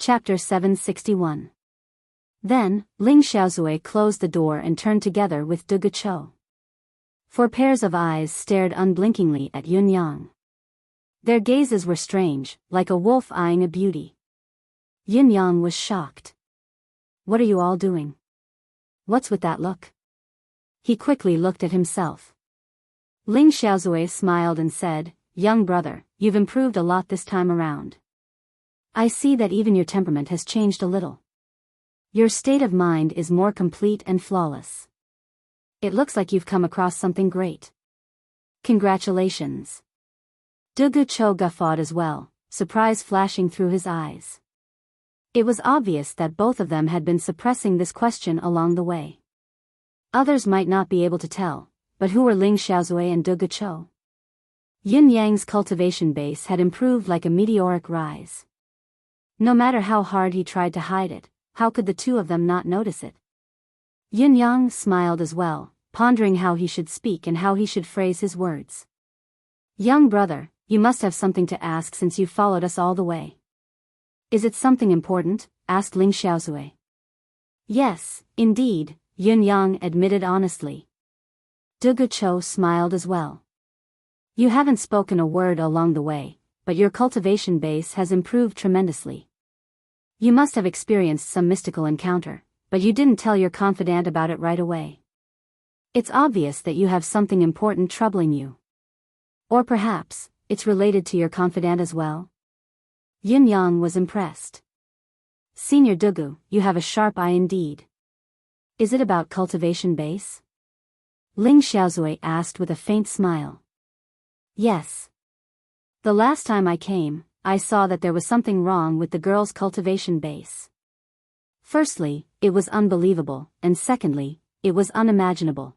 Chapter 761. Then, Ling Xiaozui closed the door and turned together with Du Guchou. 4 pairs of eyes stared unblinkingly at Yun Yang. Their gazes were strange, like a wolf eyeing a beauty. Yun Yang was shocked. "What are you all doing? What's with that look?" He quickly looked at himself. Ling Xiaozui smiled and said, "Young brother, you've improved a lot this time around. I see that even your temperament has changed a little. Your state of mind is more complete and flawless. It looks like you've come across something great. Congratulations." Du Guchou guffawed as well, surprise flashing through his eyes. It was obvious that both of them had been suppressing this question along the way. Others might not be able to tell, but who were Ling Xiaozui and Du Guchou? Yun Yang's cultivation base had improved like a meteoric rise. No matter how hard he tried to hide it, how could the two of them not notice it? Yun Yang smiled as well, pondering how he should speak and how he should phrase his words. "Young brother, you must have something to ask since you followed us all the way." "Is it something important?" asked Ling Xiaozui. "Yes, indeed," Yun Yang admitted honestly. Du Guchou smiled as well. "You haven't spoken a word along the way, but your cultivation base has improved tremendously. You must have experienced some mystical encounter, but you didn't tell your confidant about it right away. It's obvious that you have something important troubling you. Or perhaps, it's related to your confidant as well?" Yun Yang was impressed. "Senior Dugu, you have a sharp eye indeed. Is it about cultivation base?" Ling Xiaozui asked with a faint smile. "Yes. The last time I came, I saw that there was something wrong with the girl's cultivation base. Firstly, it was unbelievable, and secondly, it was unimaginable.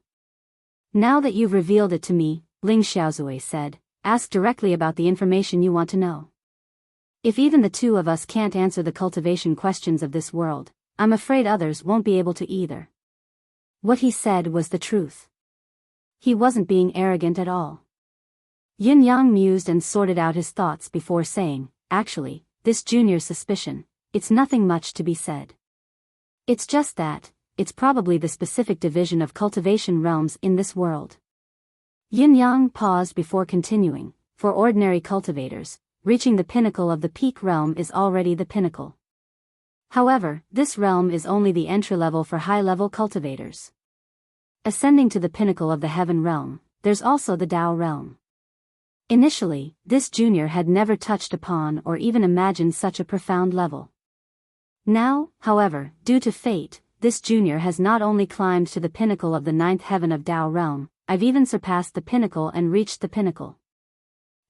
Now that you've revealed it to me," Ling Xiaozui said, "ask directly about the information you want to know. If even the two of us can't answer the cultivation questions of this world, I'm afraid others won't be able to either." What he said was the truth. He wasn't being arrogant at all. Yun Yang mused and sorted out his thoughts before saying, "Actually, this junior's suspicion, it's nothing much to be said. It's just that, it's probably the specific division of cultivation realms in this world." Yun Yang paused before continuing. "For ordinary cultivators, reaching the pinnacle of the peak realm is already the pinnacle. However, this realm is only the entry level for high-level cultivators. Ascending to the pinnacle of the heaven realm, there's also the Tao realm. Initially, this junior had never touched upon or even imagined such a profound level. Now, however, due to fate, this junior has not only climbed to the pinnacle of the 9th heaven of Tao realm, I've even surpassed the pinnacle and reached the pinnacle.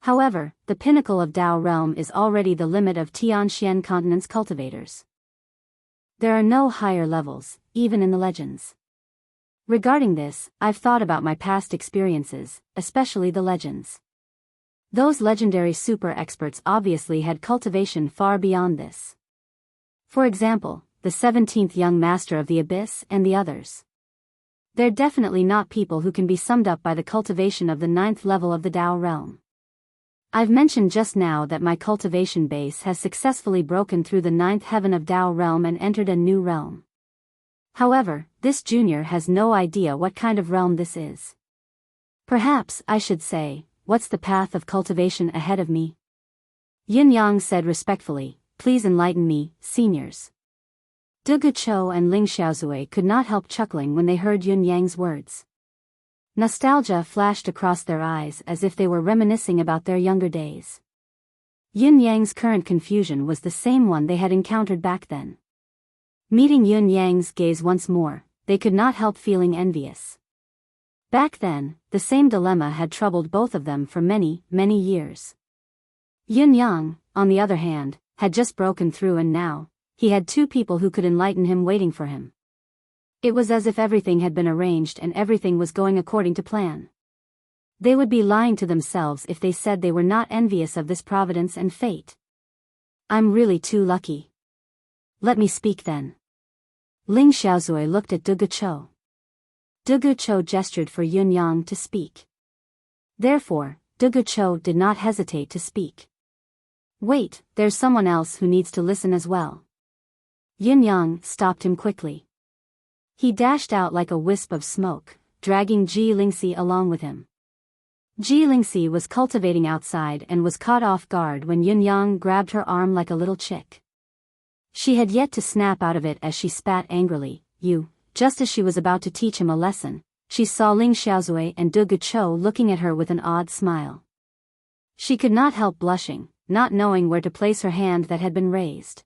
However, the pinnacle of Tao realm is already the limit of Tianxian continent's cultivators. There are no higher levels, even in the legends. Regarding this, I've thought about my past experiences, especially the legends. Those legendary super experts obviously had cultivation far beyond this. For example, the 17th young master of the abyss and the others. They're definitely not people who can be summed up by the cultivation of the 9th level of the Tao realm. I've mentioned just now that my cultivation base has successfully broken through the 9th heaven of Tao realm and entered a new realm. However, this junior has no idea what kind of realm this is. Perhaps I should say, what's the path of cultivation ahead of me?" Yun Yang said respectfully, "Please enlighten me, seniors." Du Guchou and Ling Xiaozui could not help chuckling when they heard Yun Yang's words. Nostalgia flashed across their eyes as if they were reminiscing about their younger days. Yun Yang's current confusion was the same one they had encountered back then. Meeting Yun Yang's gaze once more, they could not help feeling envious. Back then, the same dilemma had troubled both of them for many, many years. Yun Yang, on the other hand, had just broken through and now, he had two people who could enlighten him waiting for him. It was as if everything had been arranged and everything was going according to plan. They would be lying to themselves if they said they were not envious of this providence and fate. "I'm really too lucky. Let me speak then." Ling Xiaozui looked at Du Guchou. Du Guchou gestured for Yun Yang to speak. Therefore, Du Guchou did not hesitate to speak. "Wait, there's someone else who needs to listen as well," Yin Yang stopped him quickly. He dashed out like a wisp of smoke, dragging Ji Lingxi along with him. Ji Lingxi was cultivating outside and was caught off guard when Yin Yang grabbed her arm like a little chick. She had yet to snap out of it as she spat angrily. Just as she was about to teach him a lesson, she saw Ling Xiaozui and De Guchou looking at her with an odd smile. She could not help blushing, not knowing where to place her hand that had been raised.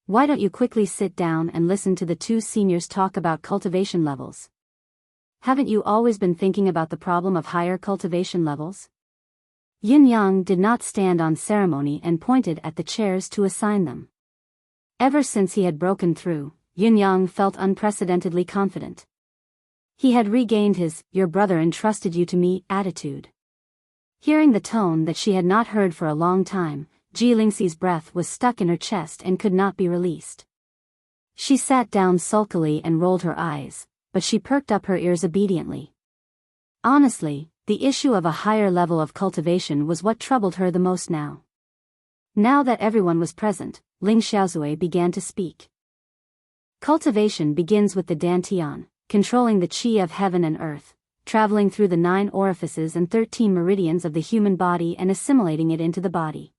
Why don't you quickly sit down and listen to the two seniors talk about cultivation levels? Haven't you always been thinking about the problem of higher cultivation levels? Yin Yang did not stand on ceremony and pointed at the chairs to assign them. Ever since he had broken through, Yin Yang felt unprecedentedly confident. He had regained his "your brother entrusted you to me" attitude. Hearing the tone that she had not heard for a long time, Ji Lingxi's breath was stuck in her chest and could not be released. She sat down sulkily and rolled her eyes, but she perked up her ears obediently. Honestly, the issue of a higher level of cultivation was what troubled her the most now. Now that everyone was present, Ling Xiaozui began to speak. Cultivation begins with the Dantian, controlling the qi of heaven and earth, traveling through the 9 orifices and 13 meridians of the human body and assimilating it into the body.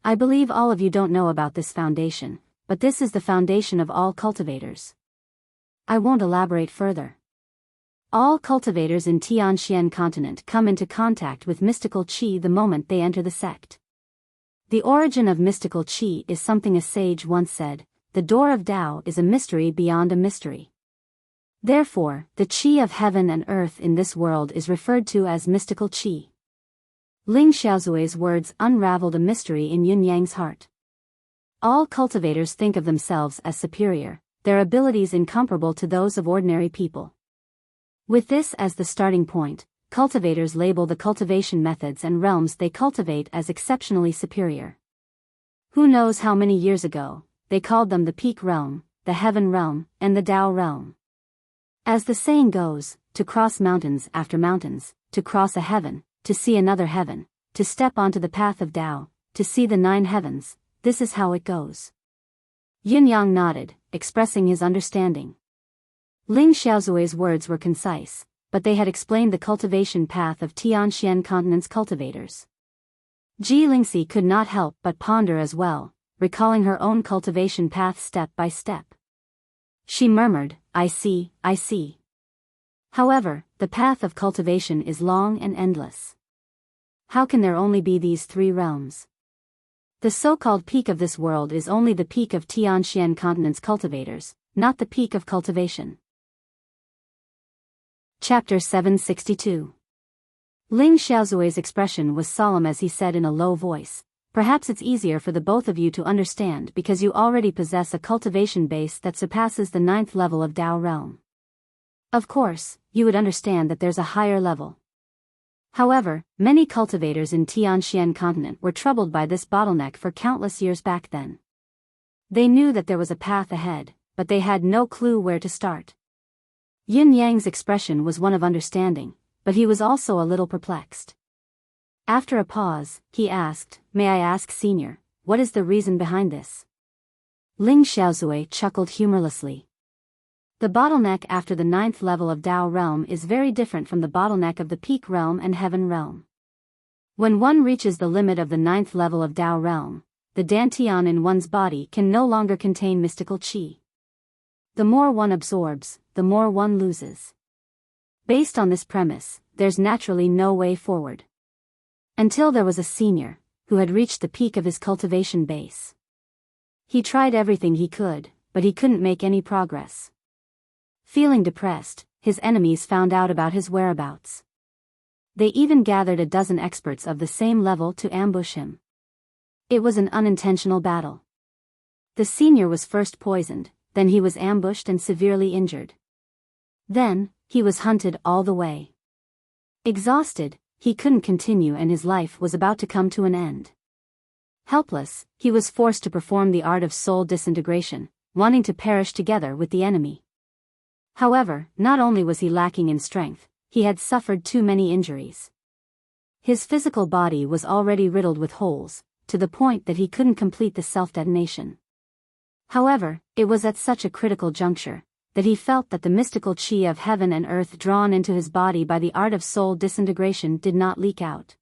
I believe all of you don't know about this foundation, but this is the foundation of all cultivators. I won't elaborate further. All cultivators in Tianxian continent come into contact with mystical qi the moment they enter the sect. The origin of mystical qi is something a sage once said: the door of Tao is a mystery beyond a mystery. Therefore, the qi of heaven and earth in this world is referred to as mystical qi. Ling Xiaozui's words unraveled a mystery in Yin Yang's heart. All cultivators think of themselves as superior, their abilities incomparable to those of ordinary people. With this as the starting point, cultivators label the cultivation methods and realms they cultivate as exceptionally superior. Who knows how many years ago, they called them the peak realm, the heaven realm, and the Tao realm. As the saying goes, to cross mountains after mountains, to cross a heaven, to see another heaven, to step onto the path of Tao, to see the 9 heavens, this is how it goes. Yin Yang nodded, expressing his understanding. Ling Xiaozui's words were concise, but they had explained the cultivation path of Tianxian continent's cultivators. Ji Lingxi could not help but ponder as well, recalling her own cultivation path step by step. She murmured, I see. However, the path of cultivation is long and endless. How can there only be these 3 realms? The so-called peak of this world is only the peak of Tianxian continent's cultivators, not the peak of cultivation. Chapter 762. Ling Xiaozui's expression was solemn as he said in a low voice, perhaps it's easier for the both of you to understand because you already possess a cultivation base that surpasses the 9th level of Tao realm. Of course, you would understand that there's a higher level. However, many cultivators in Tianxian continent were troubled by this bottleneck for countless years back then. They knew that there was a path ahead, but they had no clue where to start. Yin Yang's expression was one of understanding, but he was also a little perplexed. After a pause, he asked, May I ask, Senior, what is the reason behind this? Ling Xiaozui chuckled humorlessly. The bottleneck after the 9th level of Tao realm is very different from the bottleneck of the peak realm and heaven realm. When one reaches the limit of the 9th level of Tao realm, the Dantian in one's body can no longer contain mystical qi. The more one absorbs, the more one loses. Based on this premise, there's naturally no way forward. Until there was a senior, who had reached the peak of his cultivation base. He tried everything he could, but he couldn't make any progress. Feeling depressed, his enemies found out about his whereabouts. They even gathered a dozen experts of the same level to ambush him. It was an unintentional battle. The senior was first poisoned, then he was ambushed and severely injured. Then, he was hunted all the way. Exhausted, he couldn't continue and his life was about to come to an end. Helpless, he was forced to perform the art of soul disintegration, wanting to perish together with the enemy. However, not only was he lacking in strength, he had suffered too many injuries. His physical body was already riddled with holes, to the point that he couldn't complete the self-detonation. However, it was at such a critical juncture that he felt that the mystical qi of heaven and earth drawn into his body by the art of soul disintegration did not leak out.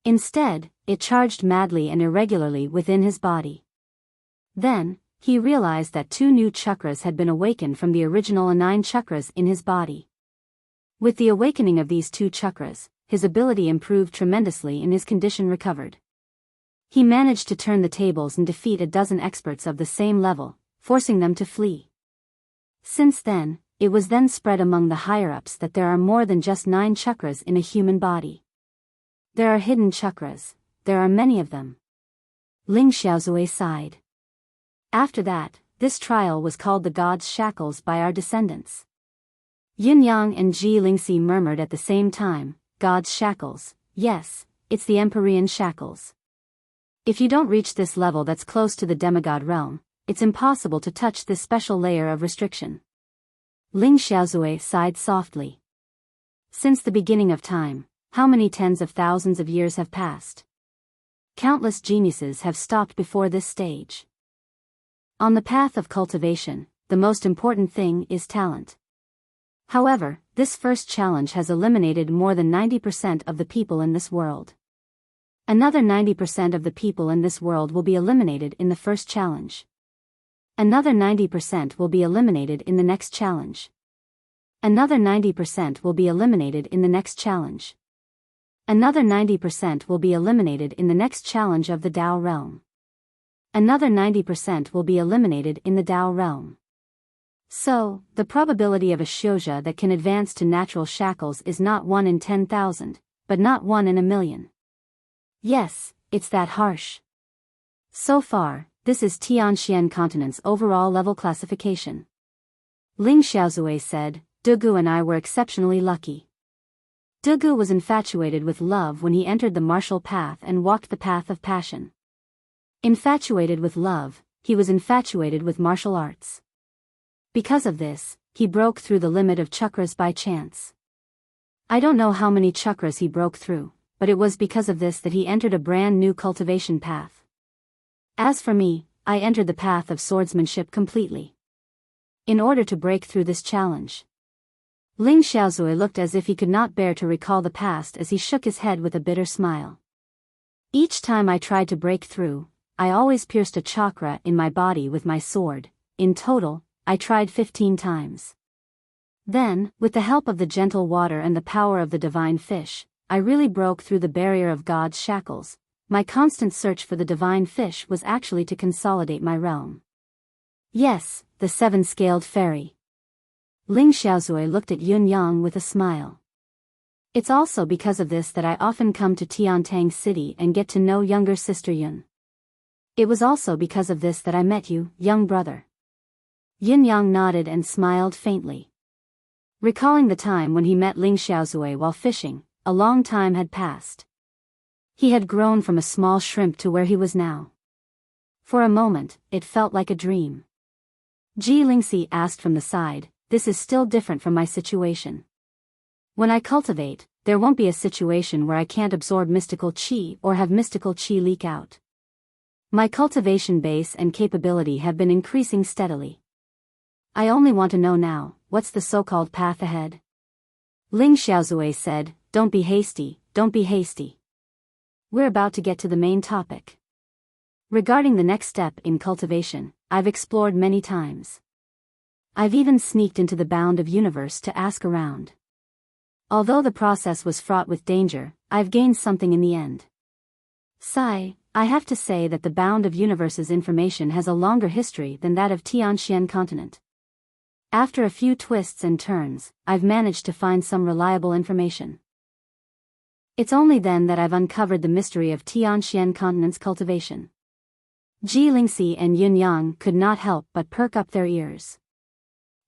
Instead, it charged madly and irregularly within his body. Then, he realized that 2 new chakras had been awakened from the original 9 chakras in his body. With the awakening of these 2 chakras, his ability improved tremendously and his condition recovered. He managed to turn the tables and defeat a dozen experts of the same level, forcing them to flee. Since then, it was then spread among the higher-ups that there are more than just 9 chakras in a human body. There are hidden chakras, there are many of them. Ling Xiaozui sighed. After that, this trial was called the God's Shackles by our descendants. Yin Yang and Ji Lingxi murmured at the same time, God's Shackles, yes, it's the Empyrean Shackles. If you don't reach this level that's close to the demigod realm, it's impossible to touch this special layer of restriction. Ling Xiaozui sighed softly. Since the beginning of time, how many tens of thousands of years have passed? Countless geniuses have stopped before this stage. On the path of cultivation, the most important thing is talent. However, this first challenge has eliminated more than 90% of the people in this world. Another 90% of the people in this world will be eliminated in the first challenge. Another 90% will be eliminated in the next challenge. Another 90% will be eliminated in the next challenge. Another 90% will be eliminated in the next challenge of the Tao realm. Another 90% will be eliminated in the Tao realm. So, the probability of a Xiuzha that can advance to natural shackles is not 1 in 10,000, but not 1 in a million. Yes, it's that harsh. So far, this is Tianxian continent's overall level classification. Ling Xiaozui said, Dugu and I were exceptionally lucky. Dugu was infatuated with love when he entered the martial path and walked the path of passion. Infatuated with love, he was infatuated with martial arts. Because of this, he broke through the limit of chakras by chance. I don't know how many chakras he broke through, but it was because of this that he entered a brand new cultivation path. As for me, I entered the path of swordsmanship completely. In order to break through this challenge. Ling Xiaozui looked as if he could not bear to recall the past as he shook his head with a bitter smile. Each time I tried to break through, I always pierced a chakra in my body with my sword. In total, I tried 15 times. Then, with the help of the gentle water and the power of the divine fish, I really broke through the barrier of God's shackles. My constant search for the divine fish was actually to consolidate my realm. Yes, the 7-scaled fairy. Ling Xiaozui looked at Yun Yang with a smile. It's also because of this that I often come to Tiantang City and get to know younger sister Yun. It was also because of this that I met you, young brother. Yin Yang nodded and smiled faintly. Recalling the time when he met Ling Xiaozui while fishing, a long time had passed. He had grown from a small shrimp to where he was now. For a moment, it felt like a dream. Ji Lingxi asked from the side, this is still different from my situation. When I cultivate, there won't be a situation where I can't absorb mystical qi or have mystical qi leak out. My cultivation base and capability have been increasing steadily. I only want to know now, what's the so-called path ahead? Ling Xiaozui said, don't be hasty, don't be hasty. We're about to get to the main topic. Regarding the next step in cultivation, I've explored many times. I've even sneaked into the bound of universe to ask around. Although the process was fraught with danger, I've gained something in the end. Sai, I have to say that the bound of universe's information has a longer history than that of Tianxian continent. After a few twists and turns, I've managed to find some reliable information. It's only then that I've uncovered the mystery of Tianxian continent's cultivation. Ji Lingxi and Yun Yang could not help but perk up their ears.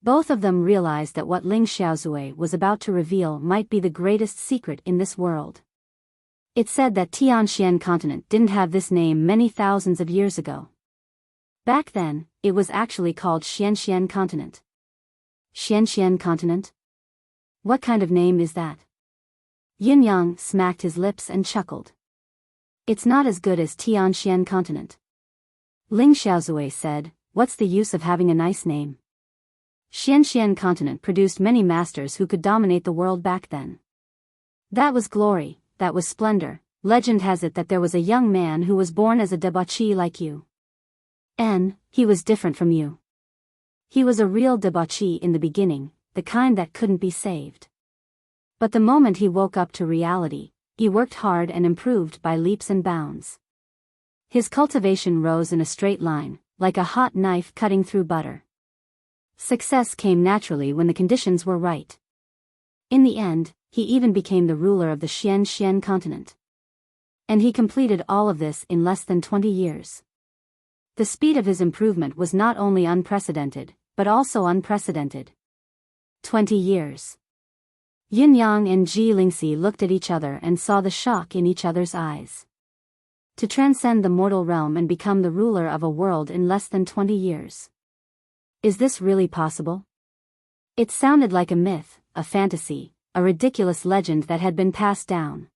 Both of them realized that what Ling Xiaozui was about to reveal might be the greatest secret in this world. It said that Tianxian continent didn't have this name many thousands of years ago. Back then, it was actually called Xianxian continent. Xianxian continent? What kind of name is that? Yin Yang smacked his lips and chuckled. It's not as good as Tianxian continent. Ling Xiaozui said, what's the use of having a nice name? Xian continent produced many masters who could dominate the world back then. That was glory, that was splendor. Legend has it that there was a young man who was born as a debauchee like you. He was different from you. He was a real debauchee in the beginning, the kind that couldn't be saved. But the moment he woke up to reality, he worked hard and improved by leaps and bounds. His cultivation rose in a straight line, like a hot knife cutting through butter. Success came naturally when the conditions were right. In the end, he even became the ruler of the Xian continent. And he completed all of this in less than 20 years. The speed of his improvement was not only unprecedented, but also unprecedented. 20 years. Yin Yang and Ji Lingxi looked at each other and saw the shock in each other's eyes. To transcend the mortal realm and become the ruler of a world in less than 20 years. Is this really possible? It sounded like a myth, a fantasy, a ridiculous legend that had been passed down.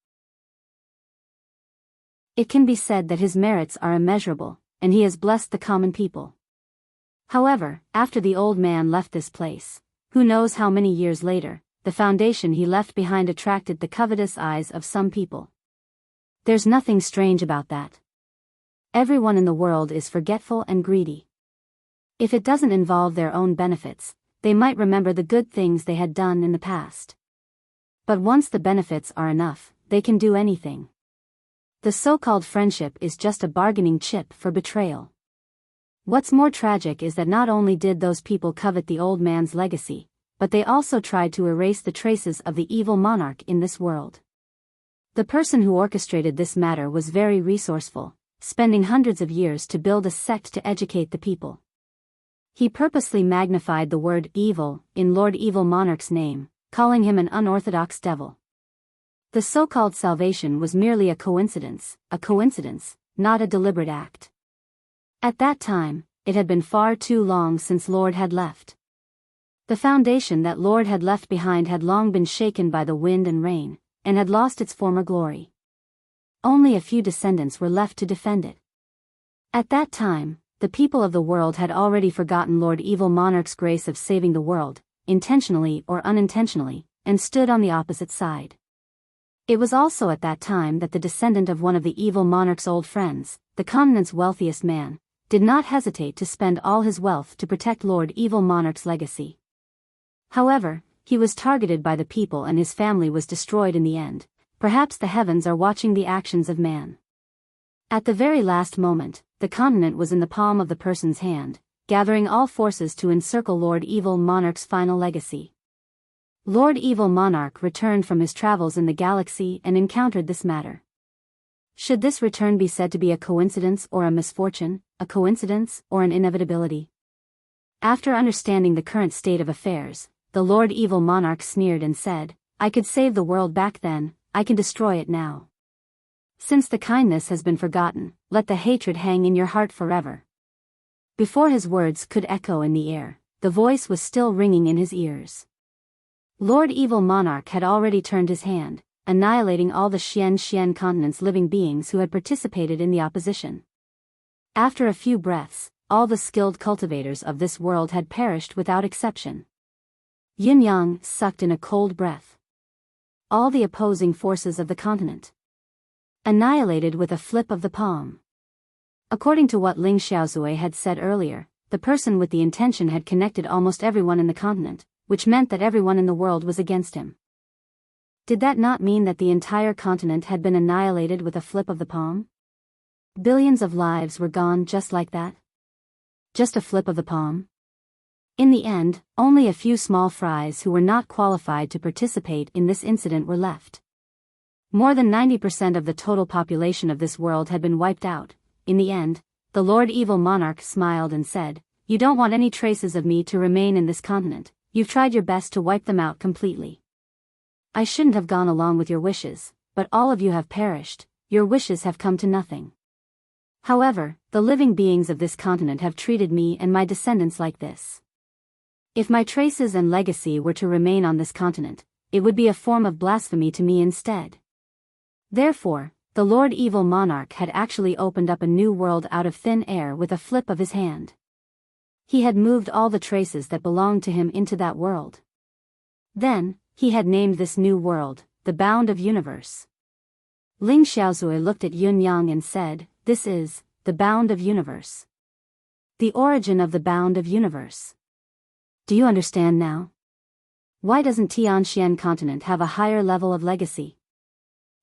It can be said that his merits are immeasurable, and he has blessed the common people. However, after the old man left this place, who knows how many years later, the foundation he left behind attracted the covetous eyes of some people. There's nothing strange about that. Everyone in the world is forgetful and greedy. If it doesn't involve their own benefits, they might remember the good things they had done in the past. But once the benefits are enough, they can do anything. The so-called friendship is just a bargaining chip for betrayal. What's more tragic is that not only did those people covet the old man's legacy, but they also tried to erase the traces of the evil monarch in this world. The person who orchestrated this matter was very resourceful, spending hundreds of years to build a sect to educate the people. He purposely magnified the word evil in Lord Evil Monarch's name, calling him an unorthodox devil. The so-called salvation was merely a coincidence, not a deliberate act. At that time, it had been far too long since Lord had left. The foundation that Lord had left behind had long been shaken by the wind and rain, and had lost its former glory. Only a few descendants were left to defend it. At that time, the people of the world had already forgotten Lord Evil Monarch's grace of saving the world, intentionally or unintentionally, and stood on the opposite side. It was also at that time that the descendant of one of the evil monarch's old friends, the continent's wealthiest man, did not hesitate to spend all his wealth to protect Lord Evil Monarch's legacy. However, he was targeted by the people and his family was destroyed in the end. Perhaps the heavens are watching the actions of man. At the very last moment, the continent was in the palm of the person's hand, gathering all forces to encircle Lord Evil Monarch's final legacy. Lord Evil Monarch returned from his travels in the galaxy and encountered this matter. Should this return be said to be a coincidence or a misfortune, a coincidence or an inevitability? After understanding the current state of affairs, the Lord Evil Monarch sneered and said, "I could save the world back then, I can destroy it now. Since the kindness has been forgotten, let the hatred hang in your heart forever." Before his words could echo in the air, the voice was still ringing in his ears. Lord Evil Monarch had already turned his hand, annihilating all the Xian continent's living beings who had participated in the opposition. After a few breaths, all the skilled cultivators of this world had perished without exception. Yin Yang sucked in a cold breath. All the opposing forces of the continent annihilated with a flip of the palm. According to what Ling Xiaozui had said earlier, the person with the intention had connected almost everyone in the continent, which meant that everyone in the world was against him. Did that not mean that the entire continent had been annihilated with a flip of the palm? Billions of lives were gone just like that? Just a flip of the palm? In the end, only a few small fries who were not qualified to participate in this incident were left. More than 90% of the total population of this world had been wiped out. In the end, the Lord Evil Monarch smiled and said, "You don't want any traces of me to remain in this continent. You've tried your best to wipe them out completely. I shouldn't have gone along with your wishes, but all of you have perished, your wishes have come to nothing. However, the living beings of this continent have treated me and my descendants like this. If my traces and legacy were to remain on this continent, it would be a form of blasphemy to me instead." Therefore, the Lord Evil Monarch had actually opened up a new world out of thin air with a flip of his hand. He had moved all the traces that belonged to him into that world. Then, he had named this new world, the Bound of Universe. Ling Xiaozui looked at Yun Yang and said, "This is, the Bound of Universe. The origin of the Bound of Universe. Do you understand now? Why doesn't Tianxian continent have a higher level of legacy?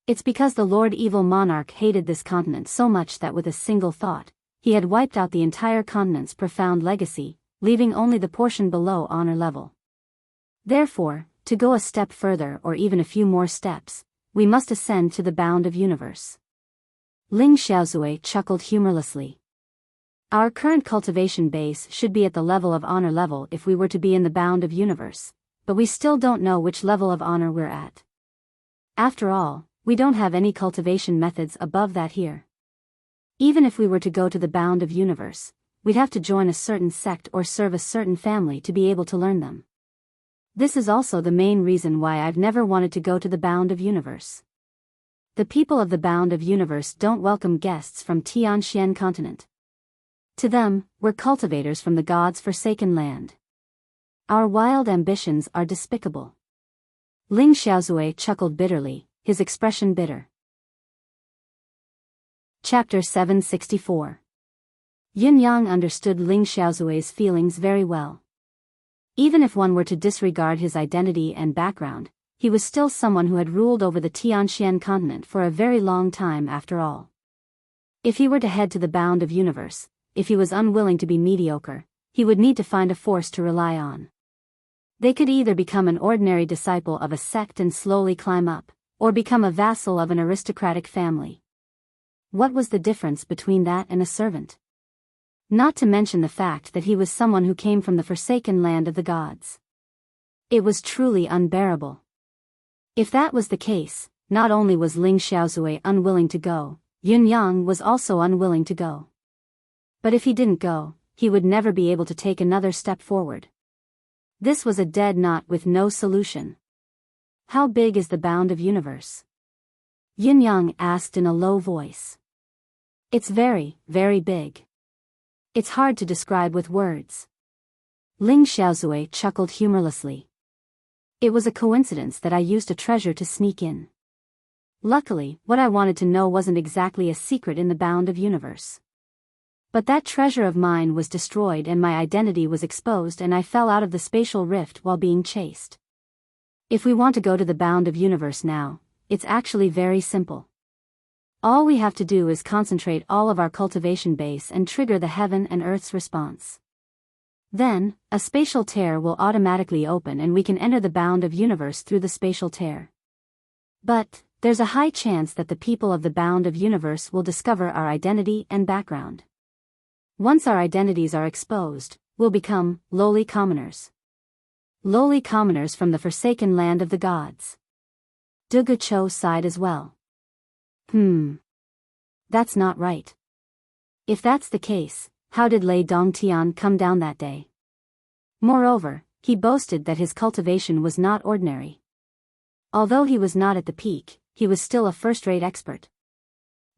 It's because the Lord Evil Monarch hated this continent so much that with a single thought, he had wiped out the entire continent's profound legacy, leaving only the portion below honor level. Therefore, to go a step further or even a few more steps, we must ascend to the Bound of Universe." Ling Xiaozui chuckled humorlessly. Our current cultivation base should be at the level of honor level if we were to be in the Bound of Universe, but we still don't know which level of honor we're at. After all, we don't have any cultivation methods above that here. Even if we were to go to the Bound of Universe, we'd have to join a certain sect or serve a certain family to be able to learn them. This is also the main reason why I've never wanted to go to the Bound of Universe. The people of the Bound of Universe don't welcome guests from Tianxian continent. To them, we're cultivators from the gods' forsaken land. Our wild ambitions are despicable. Ling Xiaozui chuckled bitterly, his expression bitter. Chapter 764. Yin Yang understood Ling Xiaozui's feelings very well. Even if one were to disregard his identity and background, he was still someone who had ruled over the Tianxian continent for a very long time after all. If he were to head to the Bound of Universe, if he was unwilling to be mediocre, he would need to find a force to rely on. They could either become an ordinary disciple of a sect and slowly climb up, or become a vassal of an aristocratic family. What was the difference between that and a servant? Not to mention the fact that he was someone who came from the forsaken land of the gods. It was truly unbearable. If that was the case, not only was Ling Xiaozui unwilling to go, Yun Yang was also unwilling to go. But if he didn't go, he would never be able to take another step forward. This was a dead knot with no solution. How big is the Bound of Universe? Yin Yang asked in a low voice. It's very, very big. It's hard to describe with words. Ling Xiaozui chuckled humorlessly. It was a coincidence that I used a treasure to sneak in. Luckily, what I wanted to know wasn't exactly a secret in the Bound of Universe. But that treasure of mine was destroyed and my identity was exposed and I fell out of the spatial rift while being chased. If we want to go to the Bound of Universe now, it's actually very simple. All we have to do is concentrate all of our cultivation base and trigger the heaven and earth's response. Then, a spatial tear will automatically open and we can enter the Bound of Universe through the spatial tear. But, there's a high chance that the people of the Bound of Universe will discover our identity and background. Once our identities are exposed, we'll become lowly commoners. Lowly commoners from the forsaken land of the gods. Dugu Cho sighed as well. That's not right. If that's the case, how did Lei Dongtian come down that day? Moreover, he boasted that his cultivation was not ordinary. Although he was not at the peak, he was still a first-rate expert.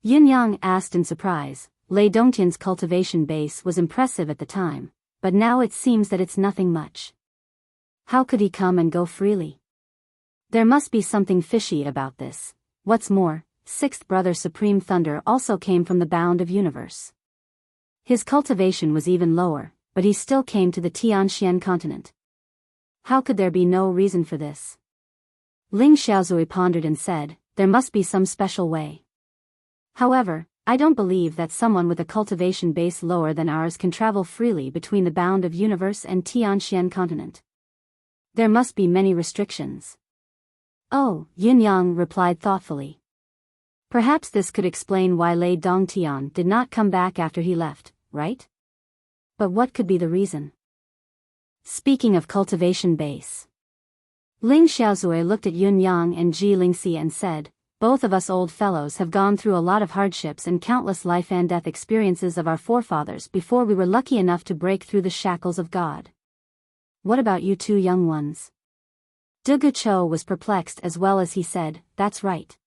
Yin Yang asked in surprise. Lei Dongtian's cultivation base was impressive at the time, but now it seems that it's nothing much. How could he come and go freely? There must be something fishy about this. What's more, sixth brother Supreme Thunder also came from the Bound of Universe. His cultivation was even lower, but he still came to the Tianxian continent. How could there be no reason for this? Ling Xiaozui pondered and said, there must be some special way. However, I don't believe that someone with a cultivation base lower than ours can travel freely between the Bound of Universe and Tianxian continent. There must be many restrictions. Oh, Yin Yang replied thoughtfully. Perhaps this could explain why Lei Dongtian did not come back after he left, right? But what could be the reason? Speaking of cultivation base. Ling Xiaozui looked at Yun Yang and Ji Lingxi and said, both of us old fellows have gone through a lot of hardships and countless life and death experiences of our forefathers before we were lucky enough to break through the shackles of God. What about you two young ones? Dugu Cho was perplexed as well as he said, that's right.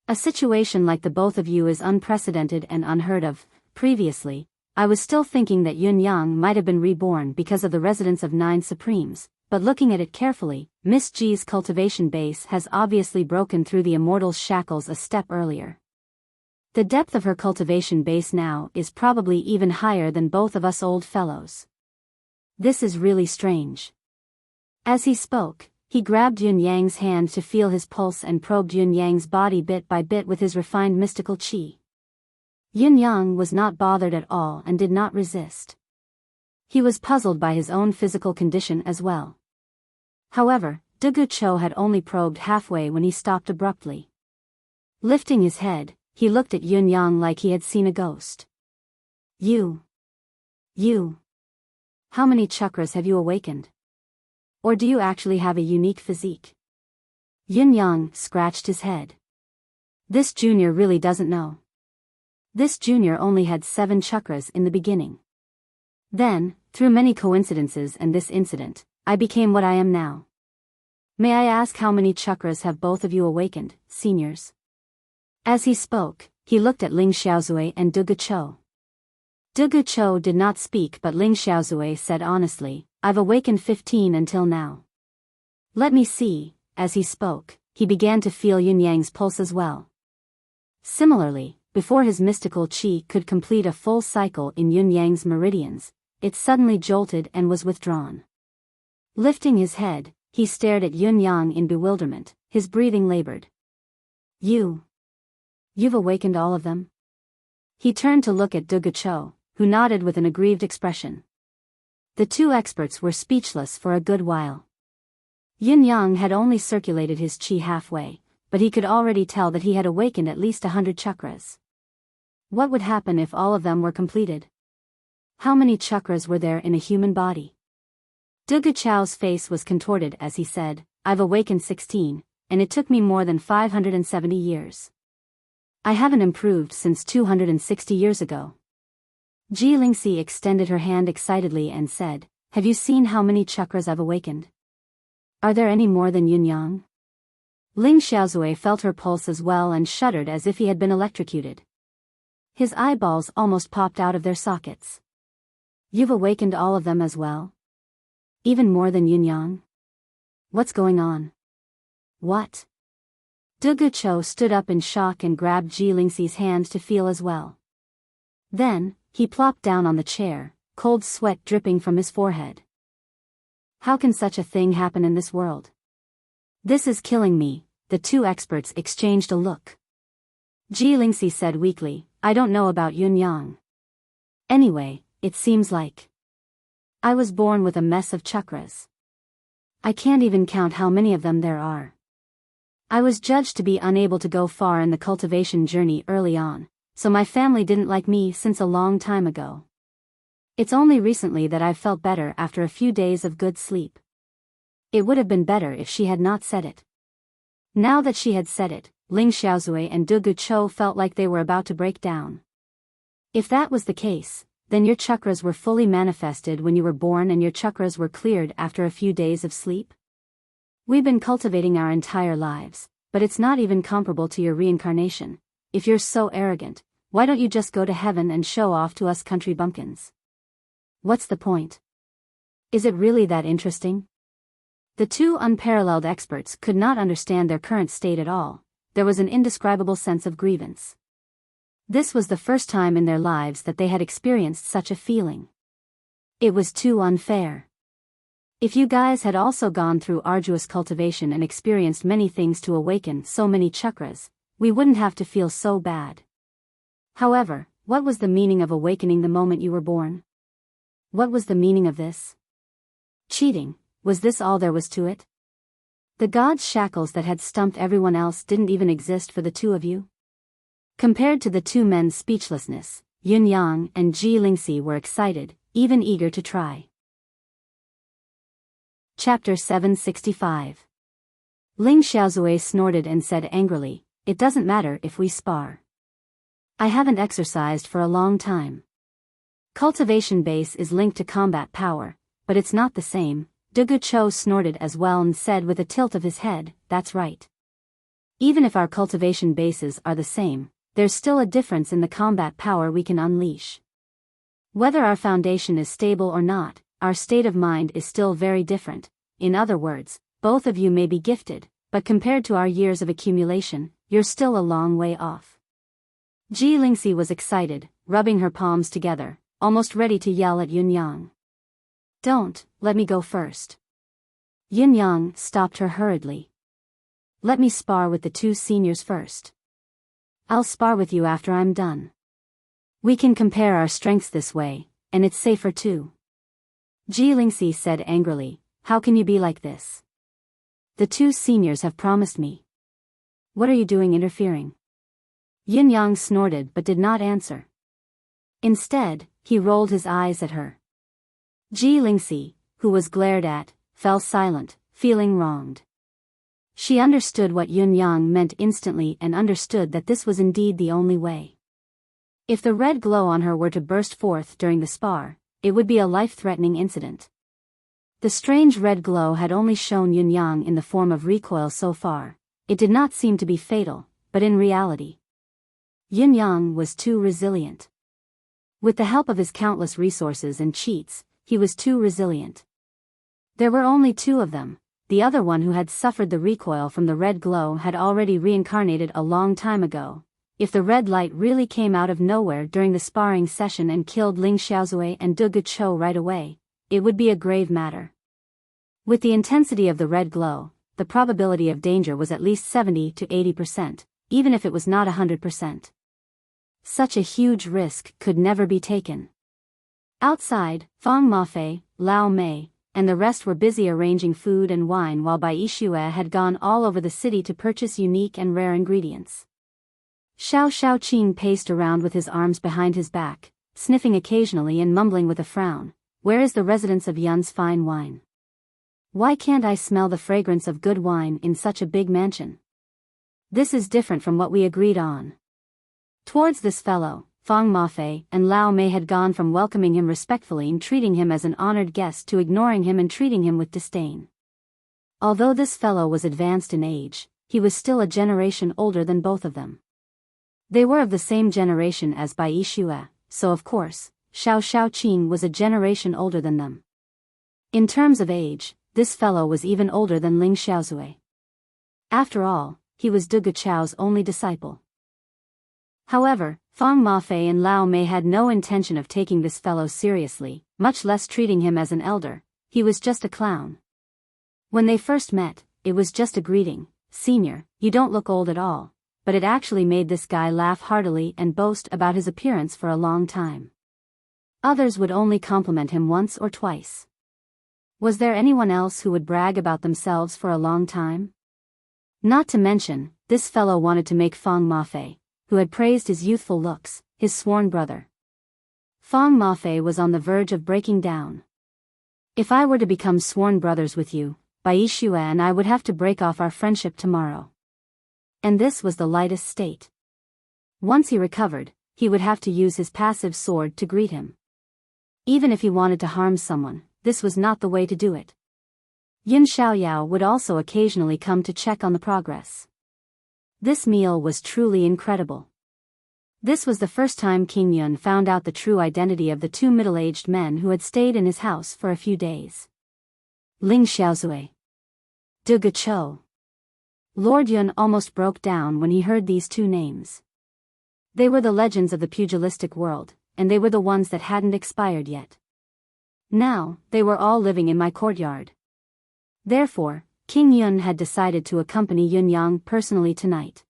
A situation like the both of you is unprecedented and unheard of. Previously, I was still thinking that Yun Yang might have been reborn because of the residence of 9 Supremes, but looking at it carefully, Miss G's cultivation base has obviously broken through the immortal's shackles a step earlier. The depth of her cultivation base now is probably even higher than both of us old fellows. This is really strange. As he spoke, he grabbed Yun Yang's hand to feel his pulse and probed Yun Yang's body bit by bit with his refined mystical qi. Yun Yang was not bothered at all and did not resist. He was puzzled by his own physical condition as well. However, Dugu Cho had only probed halfway when he stopped abruptly. Lifting his head, he looked at Yun Yang like he had seen a ghost. You. How many chakras have you awakened? Or do you actually have a unique physique? Yun Yang scratched his head. This junior really doesn't know. This junior only had 7 chakras in the beginning. Then, through many coincidences and this incident, I became what I am now. May I ask how many chakras have both of you awakened, seniors? As he spoke, he looked at Ling Xiaozui and Dugu Cho. Dugu Cho did not speak, but Ling Xiaozui said honestly, I've awakened 15 until now. Let me see. As he spoke, he began to feel Yun Yang's pulse as well. Similarly, before his mystical qi could complete a full cycle in Yun Yang's meridians, it suddenly jolted and was withdrawn. Lifting his head, he stared at Yun Yang in bewilderment, his breathing labored. You've awakened all of them? He turned to look at Dugu Cho, who nodded with an aggrieved expression. The 2 experts were speechless for a good while. Yun Yang had only circulated his qi halfway, but he could already tell that he had awakened at least 100 chakras. What would happen if all of them were completed? How many chakras were there in a human body? Dugu Cho's face was contorted as he said, I've awakened 16, and it took me more than 570 years. I haven't improved since 260 years ago. Ji Lingxi extended her hand excitedly and said, have you seen how many chakras I've awakened? Are there any more than Yun Yang? Ling Xiaozui felt her pulse as well and shuddered as if he had been electrocuted. His eyeballs almost popped out of their sockets. You've awakened all of them as well? Even more than Yun Yang? What's going on? What? Dugu Cho stood up in shock and grabbed Ji Lingxi's hand to feel as well. Then, he plopped down on the chair, cold sweat dripping from his forehead. How can such a thing happen in this world? This is killing me. The 2 experts exchanged a look. Ji Lingxi said weakly, I don't know about Yun Yang. Anyway, it seems like I was born with a mess of chakras. I can't even count how many of them there are. I was judged to be unable to go far in the cultivation journey early on, so my family didn't like me since a long time ago. It's only recently that I've felt better after a few days of good sleep. It would have been better if she had not said it. Now that she had said it, Ling Xiaozui and Dugu Cho felt like they were about to break down. If that was the case, then your chakras were fully manifested when you were born and your chakras were cleared after a few days of sleep? We've been cultivating our entire lives, but it's not even comparable to your reincarnation. If you're so arrogant, why don't you just go to heaven and show off to us country bumpkins? What's the point? Is it really that interesting? The 2 unparalleled experts could not understand their current state at all. There was an indescribable sense of grievance. This was the first time in their lives that they had experienced such a feeling. It was too unfair. If you guys had also gone through arduous cultivation and experienced many things to awaken so many chakras, we wouldn't have to feel so bad. However, what was the meaning of awakening the moment you were born? What was the meaning of this? Cheating, was this all there was to it? The god's shackles that had stumped everyone else didn't even exist for the 2 of you? Compared to the 2 men's speechlessness, Yun Yang and Ji Lingxi were excited, even eager to try. Chapter 765. Ling Xiaozui snorted and said angrily, it doesn't matter if we spar. I haven't exercised for a long time. Cultivation base is linked to combat power, but it's not the same. Dugu Cho snorted as well and said with a tilt of his head, that's right. Even if our cultivation bases are the same, there's still a difference in the combat power we can unleash. Whether our foundation is stable or not, our state of mind is still very different. In other words, both of you may be gifted, but compared to our years of accumulation, you're still a long way off. Ji Lingxi was excited, rubbing her palms together, almost ready to yell at Yunyang. Don't, let me go first. Yunyang stopped her hurriedly. Let me spar with the two seniors first. I'll spar with you after I'm done. We can compare our strengths this way, and it's safer too. Ji Lingxi said angrily, how can you be like this? The two seniors have promised me. What are you doing interfering? Yunyang snorted but did not answer. Instead, he rolled his eyes at her. Ji Lingxi, who was glared at, fell silent, feeling wronged. She understood what Yunyang meant instantly and understood that this was indeed the only way. If the red glow on her were to burst forth during the spar, it would be a life-threatening incident. The strange red glow had only shown Yunyang in the form of recoil so far. It did not seem to be fatal, but in reality, Yunyang was too resilient. With the help of his countless resources and cheats, he was too resilient. There were only two of them. The other one who had suffered the recoil from the red glow had already reincarnated a long time ago. If the red light really came out of nowhere during the sparring session and killed Ling Xiaozui and Du Guchou right away, it would be a grave matter. With the intensity of the red glow, the probability of danger was at least 70 to 80%, even if it was not 100%. Such a huge risk could never be taken. Outside, Fang Mafei, Lao Mei, and the rest were busy arranging food and wine while Bai Yixue had gone all over the city to purchase unique and rare ingredients. Xiao Shaoqing paced around with his arms behind his back, sniffing occasionally and mumbling with a frown, where is the residence of Yun's fine wine? Why can't I smell the fragrance of good wine in such a big mansion? This is different from what we agreed on. Towards this fellow, Fang Mafei and Lao Mei had gone from welcoming him respectfully and treating him as an honored guest to ignoring him and treating him with disdain. Although this fellow was advanced in age, he was still a generation older than both of them. They were of the same generation as Bai Yixue, so of course, Xiao Shaoqing was a generation older than them. In terms of age, this fellow was even older than Ling Xiaozui. After all, he was Du Guchou's only disciple. However, Fang Mafei and Lao Mei had no intention of taking this fellow seriously, much less treating him as an elder. He was just a clown. When they first met, it was just a greeting, "Senior, you don't look old at all," but it actually made this guy laugh heartily and boast about his appearance for a long time. Others would only compliment him once or twice. Was there anyone else who would brag about themselves for a long time? Not to mention, this fellow wanted to make Fang Mafei, who had praised his youthful looks, his sworn brother. Fang Mafei was on the verge of breaking down. If I were to become sworn brothers with you, Bai Yixue and I would have to break off our friendship tomorrow. And this was the lightest state. Once he recovered, he would have to use his passive sword to greet him. Even if he wanted to harm someone, this was not the way to do it. Yin Xiaoyao would also occasionally come to check on the progress. This meal was truly incredible. This was the first time King Yun found out the true identity of the two middle-aged men who had stayed in his house for a few days. Ling Xiaozui. Du Guchou. Lord Yun almost broke down when he heard these two names. They were the legends of the pugilistic world, and they were the ones that hadn't expired yet. Now, they were all living in my courtyard. Therefore, King Yun had decided to accompany Yunyang personally tonight.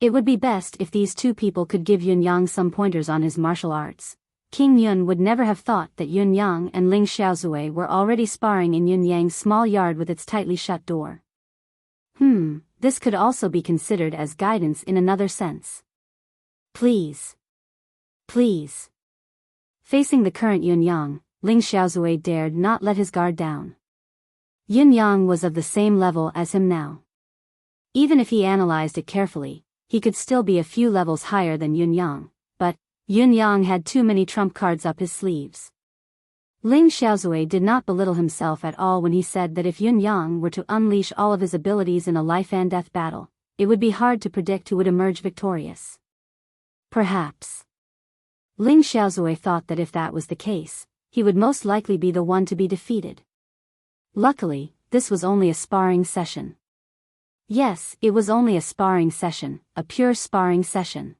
It would be best if these two people could give Yunyang some pointers on his martial arts. King Yun would never have thought that Yunyang and Ling Xiaozui were already sparring in Yunyang's small yard with its tightly shut door. This could also be considered as guidance in another sense. Please. Please. Facing the current Yunyang, Ling Xiaozui dared not let his guard down. Yunyang was of the same level as him now. Even if he analyzed it carefully, he could still be a few levels higher than Yunyang, but Yunyang had too many trump cards up his sleeves. Ling Xiaozui did not belittle himself at all when he said that if Yunyang were to unleash all of his abilities in a life-and-death battle, it would be hard to predict who would emerge victorious. Perhaps. Ling Xiaozui thought that if that was the case, he would most likely be the one to be defeated. Luckily, this was only a sparring session. Yes, it was only a sparring session, a pure sparring session.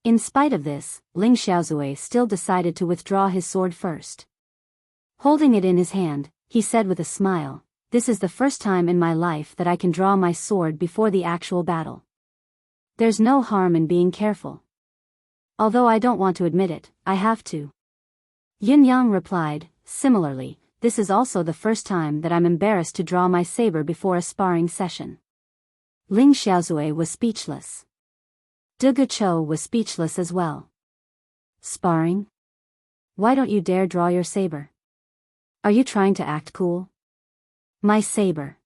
In spite of this, Ling Xiaozui still decided to withdraw his sword first. Holding it in his hand, he said with a smile, "This is the first time in my life that I can draw my sword before the actual battle. There's no harm in being careful. Although I don't want to admit it, I have to." Yun Yang replied, "Similarly, this is also the first time that I'm embarrassed to draw my saber before a sparring session." Ling Xiaozui was speechless. De Guchou was speechless as well. "Sparring? Why don't you dare draw your saber? Are you trying to act cool?" "My saber."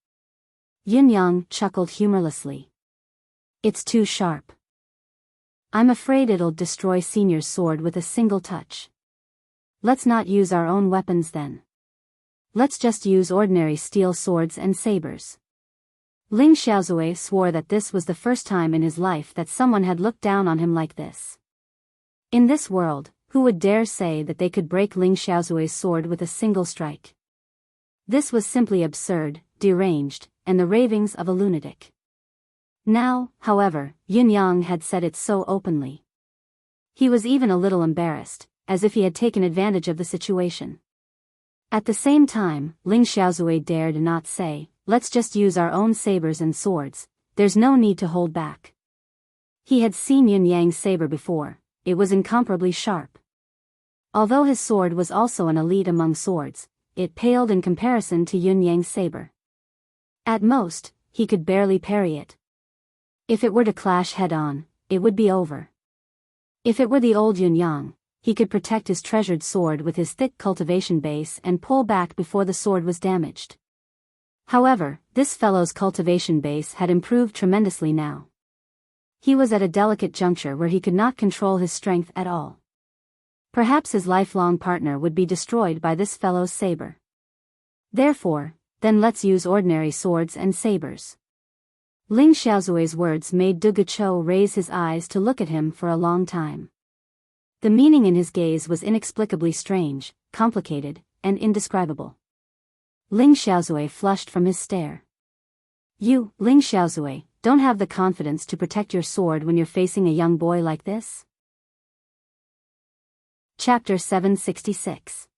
Yun Yang chuckled humorlessly. "It's too sharp. I'm afraid it'll destroy Senior's sword with a single touch. Let's not use our own weapons then. Let's just use ordinary steel swords and sabers." Ling Xiaozui swore that this was the first time in his life that someone had looked down on him like this. In this world, who would dare say that they could break Ling Xiaozui's sword with a single strike? This was simply absurd, deranged, and the ravings of a lunatic. Now, however, Yun Yang had said it so openly. He was even a little embarrassed, as if he had taken advantage of the situation. At the same time, Ling Xiaozui dared not say, "Let's just use our own sabers and swords, there's no need to hold back." He had seen Yun Yang's saber before, it was incomparably sharp. Although his sword was also an elite among swords, it paled in comparison to Yun Yang's saber. At most, he could barely parry it. If it were to clash head-on, it would be over. If it were the old Yun Yang, he could protect his treasured sword with his thick cultivation base and pull back before the sword was damaged. However, this fellow's cultivation base had improved tremendously now. He was at a delicate juncture where he could not control his strength at all. Perhaps his lifelong partner would be destroyed by this fellow's saber. Therefore, then let's use ordinary swords and sabers. Ling Xiaozui's words made De Guchou raise his eyes to look at him for a long time. The meaning in his gaze was inexplicably strange, complicated, and indescribable. Ling Xiaozui flushed from his stare. "You, Ling Xiaozui, don't have the confidence to protect your sword when you're facing a young boy like this?" Chapter 766.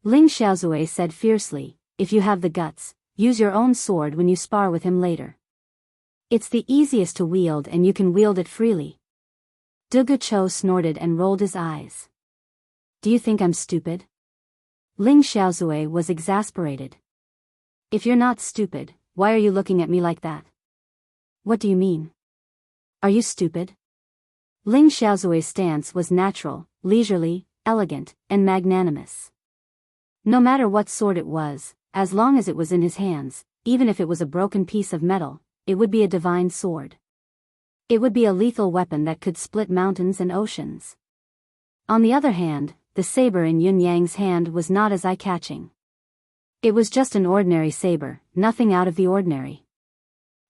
Ling Xiaozui said fiercely, "If you have the guts, use your own sword when you spar with him later. It's the easiest to wield and you can wield it freely." De Guchou snorted and rolled his eyes. "Do you think I'm stupid?" Ling Xiaozui was exasperated. "If you're not stupid, why are you looking at me like that?" "What do you mean? Are you stupid?" Ling Xiaozui's stance was natural, leisurely, elegant, and magnanimous. No matter what sword it was, as long as it was in his hands, even if it was a broken piece of metal, it would be a divine sword. It would be a lethal weapon that could split mountains and oceans. On the other hand, the saber in Yun Yang's hand was not as eye-catching. It was just an ordinary saber, nothing out of the ordinary.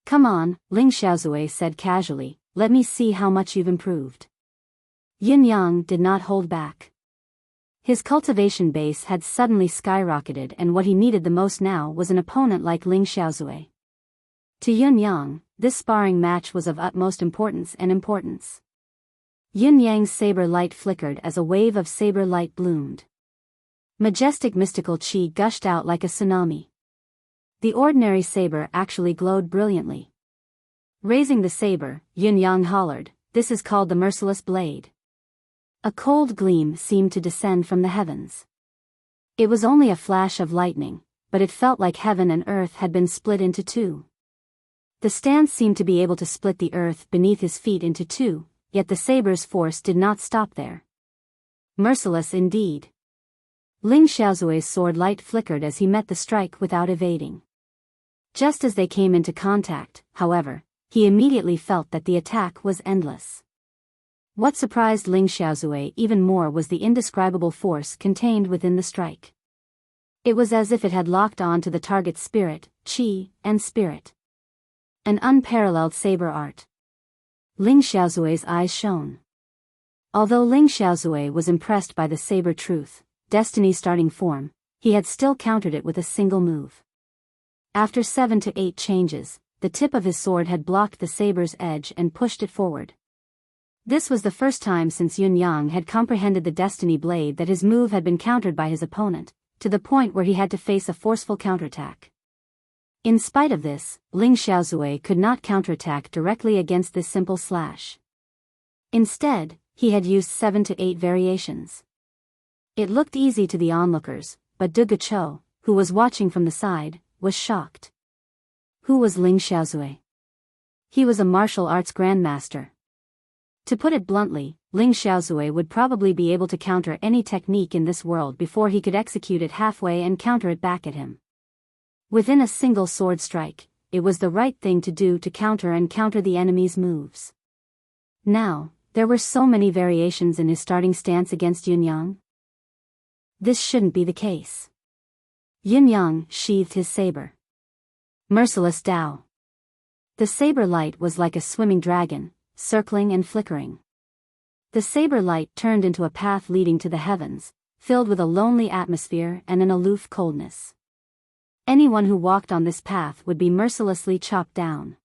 "Come on," Ling Xiaozui said casually, "let me see how much you've improved." Yun Yang did not hold back. His cultivation base had suddenly skyrocketed and what he needed the most now was an opponent like Ling Xiaozui. To Yun Yang, this sparring match was of utmost importance. Yun Yang's saber light flickered as a wave of saber light bloomed. Majestic mystical chi gushed out like a tsunami. The ordinary saber actually glowed brilliantly. Raising the saber, Yun Yang hollered, "This is called the merciless blade." A cold gleam seemed to descend from the heavens. It was only a flash of lightning, but it felt like heaven and earth had been split into two. The stance seemed to be able to split the earth beneath his feet into two, yet the saber's force did not stop there. Merciless indeed. Ling Xiaozui's sword light flickered as he met the strike without evading. Just as they came into contact, however, he immediately felt that the attack was endless. What surprised Ling Xiaozui even more was the indescribable force contained within the strike. It was as if it had locked on to the target's spirit, chi, and spirit. An unparalleled saber art. Ling Xiaozui's eyes shone. Although Ling Xiaozui was impressed by the saber truth, destiny's starting form, he had still countered it with a single move. After 7 to 8 changes, the tip of his sword had blocked the saber's edge and pushed it forward. This was the first time since Yun Yang had comprehended the destiny blade that his move had been countered by his opponent, to the point where he had to face a forceful counterattack. In spite of this, Ling Xiaozui could not counterattack directly against this simple slash. Instead, he had used 7 to 8 variations. It looked easy to the onlookers, but De Guichou, who was watching from the side, was shocked. Who was Ling Xiaozui? He was a martial arts grandmaster. To put it bluntly, Ling Xiaozui would probably be able to counter any technique in this world before he could execute it halfway and counter it back at him. Within a single sword strike, it was the right thing to do to counter the enemy's moves. Now, there were so many variations in his starting stance against Yun Yang. This shouldn't be the case. Yun Yang sheathed his saber. Merciless Tao. The saber light was like a swimming dragon, circling and flickering. The saber light turned into a path leading to the heavens, filled with a lonely atmosphere and an aloof coldness. Anyone who walked on this path would be mercilessly chopped down.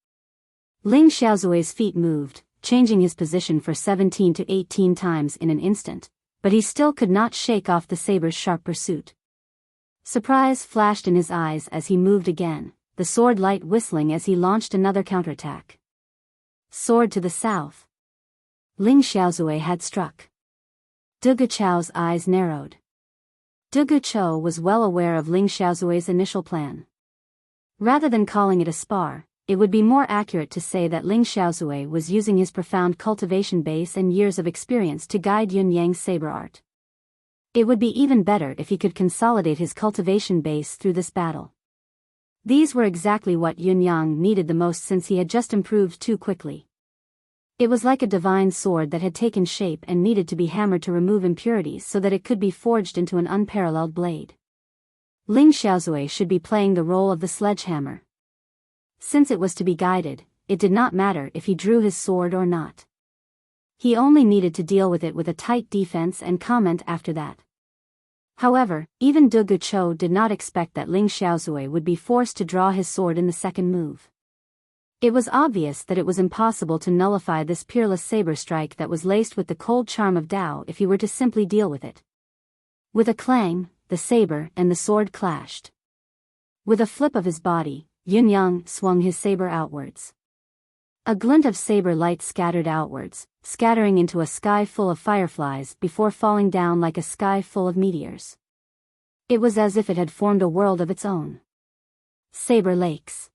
Ling Xiaozui's feet moved, changing his position for 17 to 18 times in an instant, but he still could not shake off the saber's sharp pursuit. Surprise flashed in his eyes as he moved again, the sword light whistling as he launched another counterattack. Sword to the south. Ling Xiaozui had struck. De Guichou's eyes narrowed. De Guichou was well aware of Ling Xiaozui's initial plan. Rather than calling it a spar, it would be more accurate to say that Ling Xiaozui was using his profound cultivation base and years of experience to guide Yun Yang's saber art. It would be even better if he could consolidate his cultivation base through this battle. These were exactly what Yun Yang needed the most since he had just improved too quickly. It was like a divine sword that had taken shape and needed to be hammered to remove impurities so that it could be forged into an unparalleled blade. Ling Xiaozui should be playing the role of the sledgehammer. Since it was to be guided, it did not matter if he drew his sword or not. He only needed to deal with it with a tight defense and comment after that. However, even De Guichou did not expect that Ling Xiaozui would be forced to draw his sword in the second move. It was obvious that it was impossible to nullify this peerless saber strike that was laced with the cold charm of Tao if he were to simply deal with it. With a clang, the saber and the sword clashed. With a flip of his body, Yun Yang swung his saber outwards. A glint of saber light scattered outwards, scattering into a sky full of fireflies before falling down like a sky full of meteors. It was as if it had formed a world of its own. Saber lakes.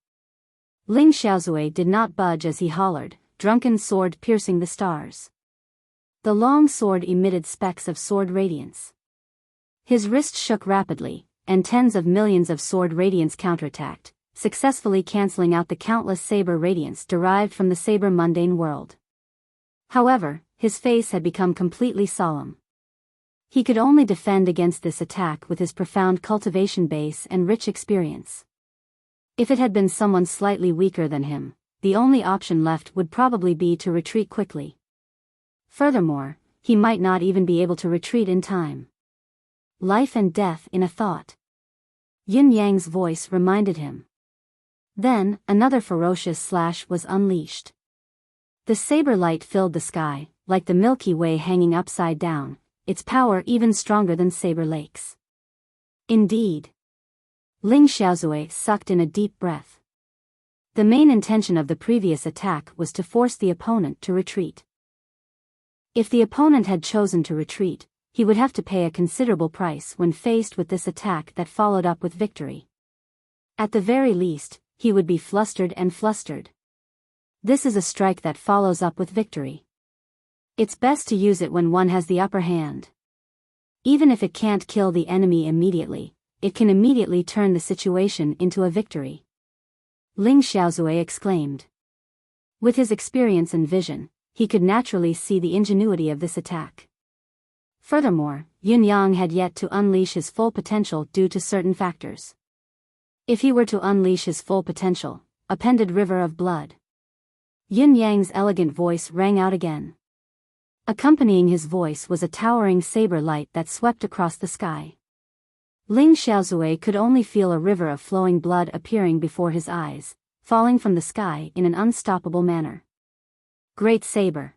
Ling Xiaozui did not budge as he hollered, drunken sword piercing the stars. The long sword emitted specks of sword radiance. His wrist shook rapidly, and tens of millions of sword radiance counterattacked, successfully cancelling out the countless saber radiance derived from the saber mundane world. However, his face had become completely solemn. He could only defend against this attack with his profound cultivation base and rich experience. If it had been someone slightly weaker than him, the only option left would probably be to retreat quickly. Furthermore, he might not even be able to retreat in time. Life and death in a thought. Yin Yang's voice reminded him. Then, another ferocious slash was unleashed. The saber light filled the sky, like the Milky Way hanging upside down, its power even stronger than saber lakes. Indeed. Ling Xiaozui sucked in a deep breath. The main intention of the previous attack was to force the opponent to retreat. If the opponent had chosen to retreat, he would have to pay a considerable price when faced with this attack that followed up with victory. At the very least, he would be flustered and flustered. This is a strike that follows up with victory. It's best to use it when one has the upper hand. Even if it can't kill the enemy immediately, it can immediately turn the situation into a victory. Ling Xiaozui exclaimed. With his experience and vision, he could naturally see the ingenuity of this attack. Furthermore, Yun Yang had yet to unleash his full potential due to certain factors. If he were to unleash his full potential, appended river of blood. Yun Yang's elegant voice rang out again. Accompanying his voice was a towering saber light that swept across the sky. Ling Xiaozui could only feel a river of flowing blood appearing before his eyes, falling from the sky in an unstoppable manner. Great saber!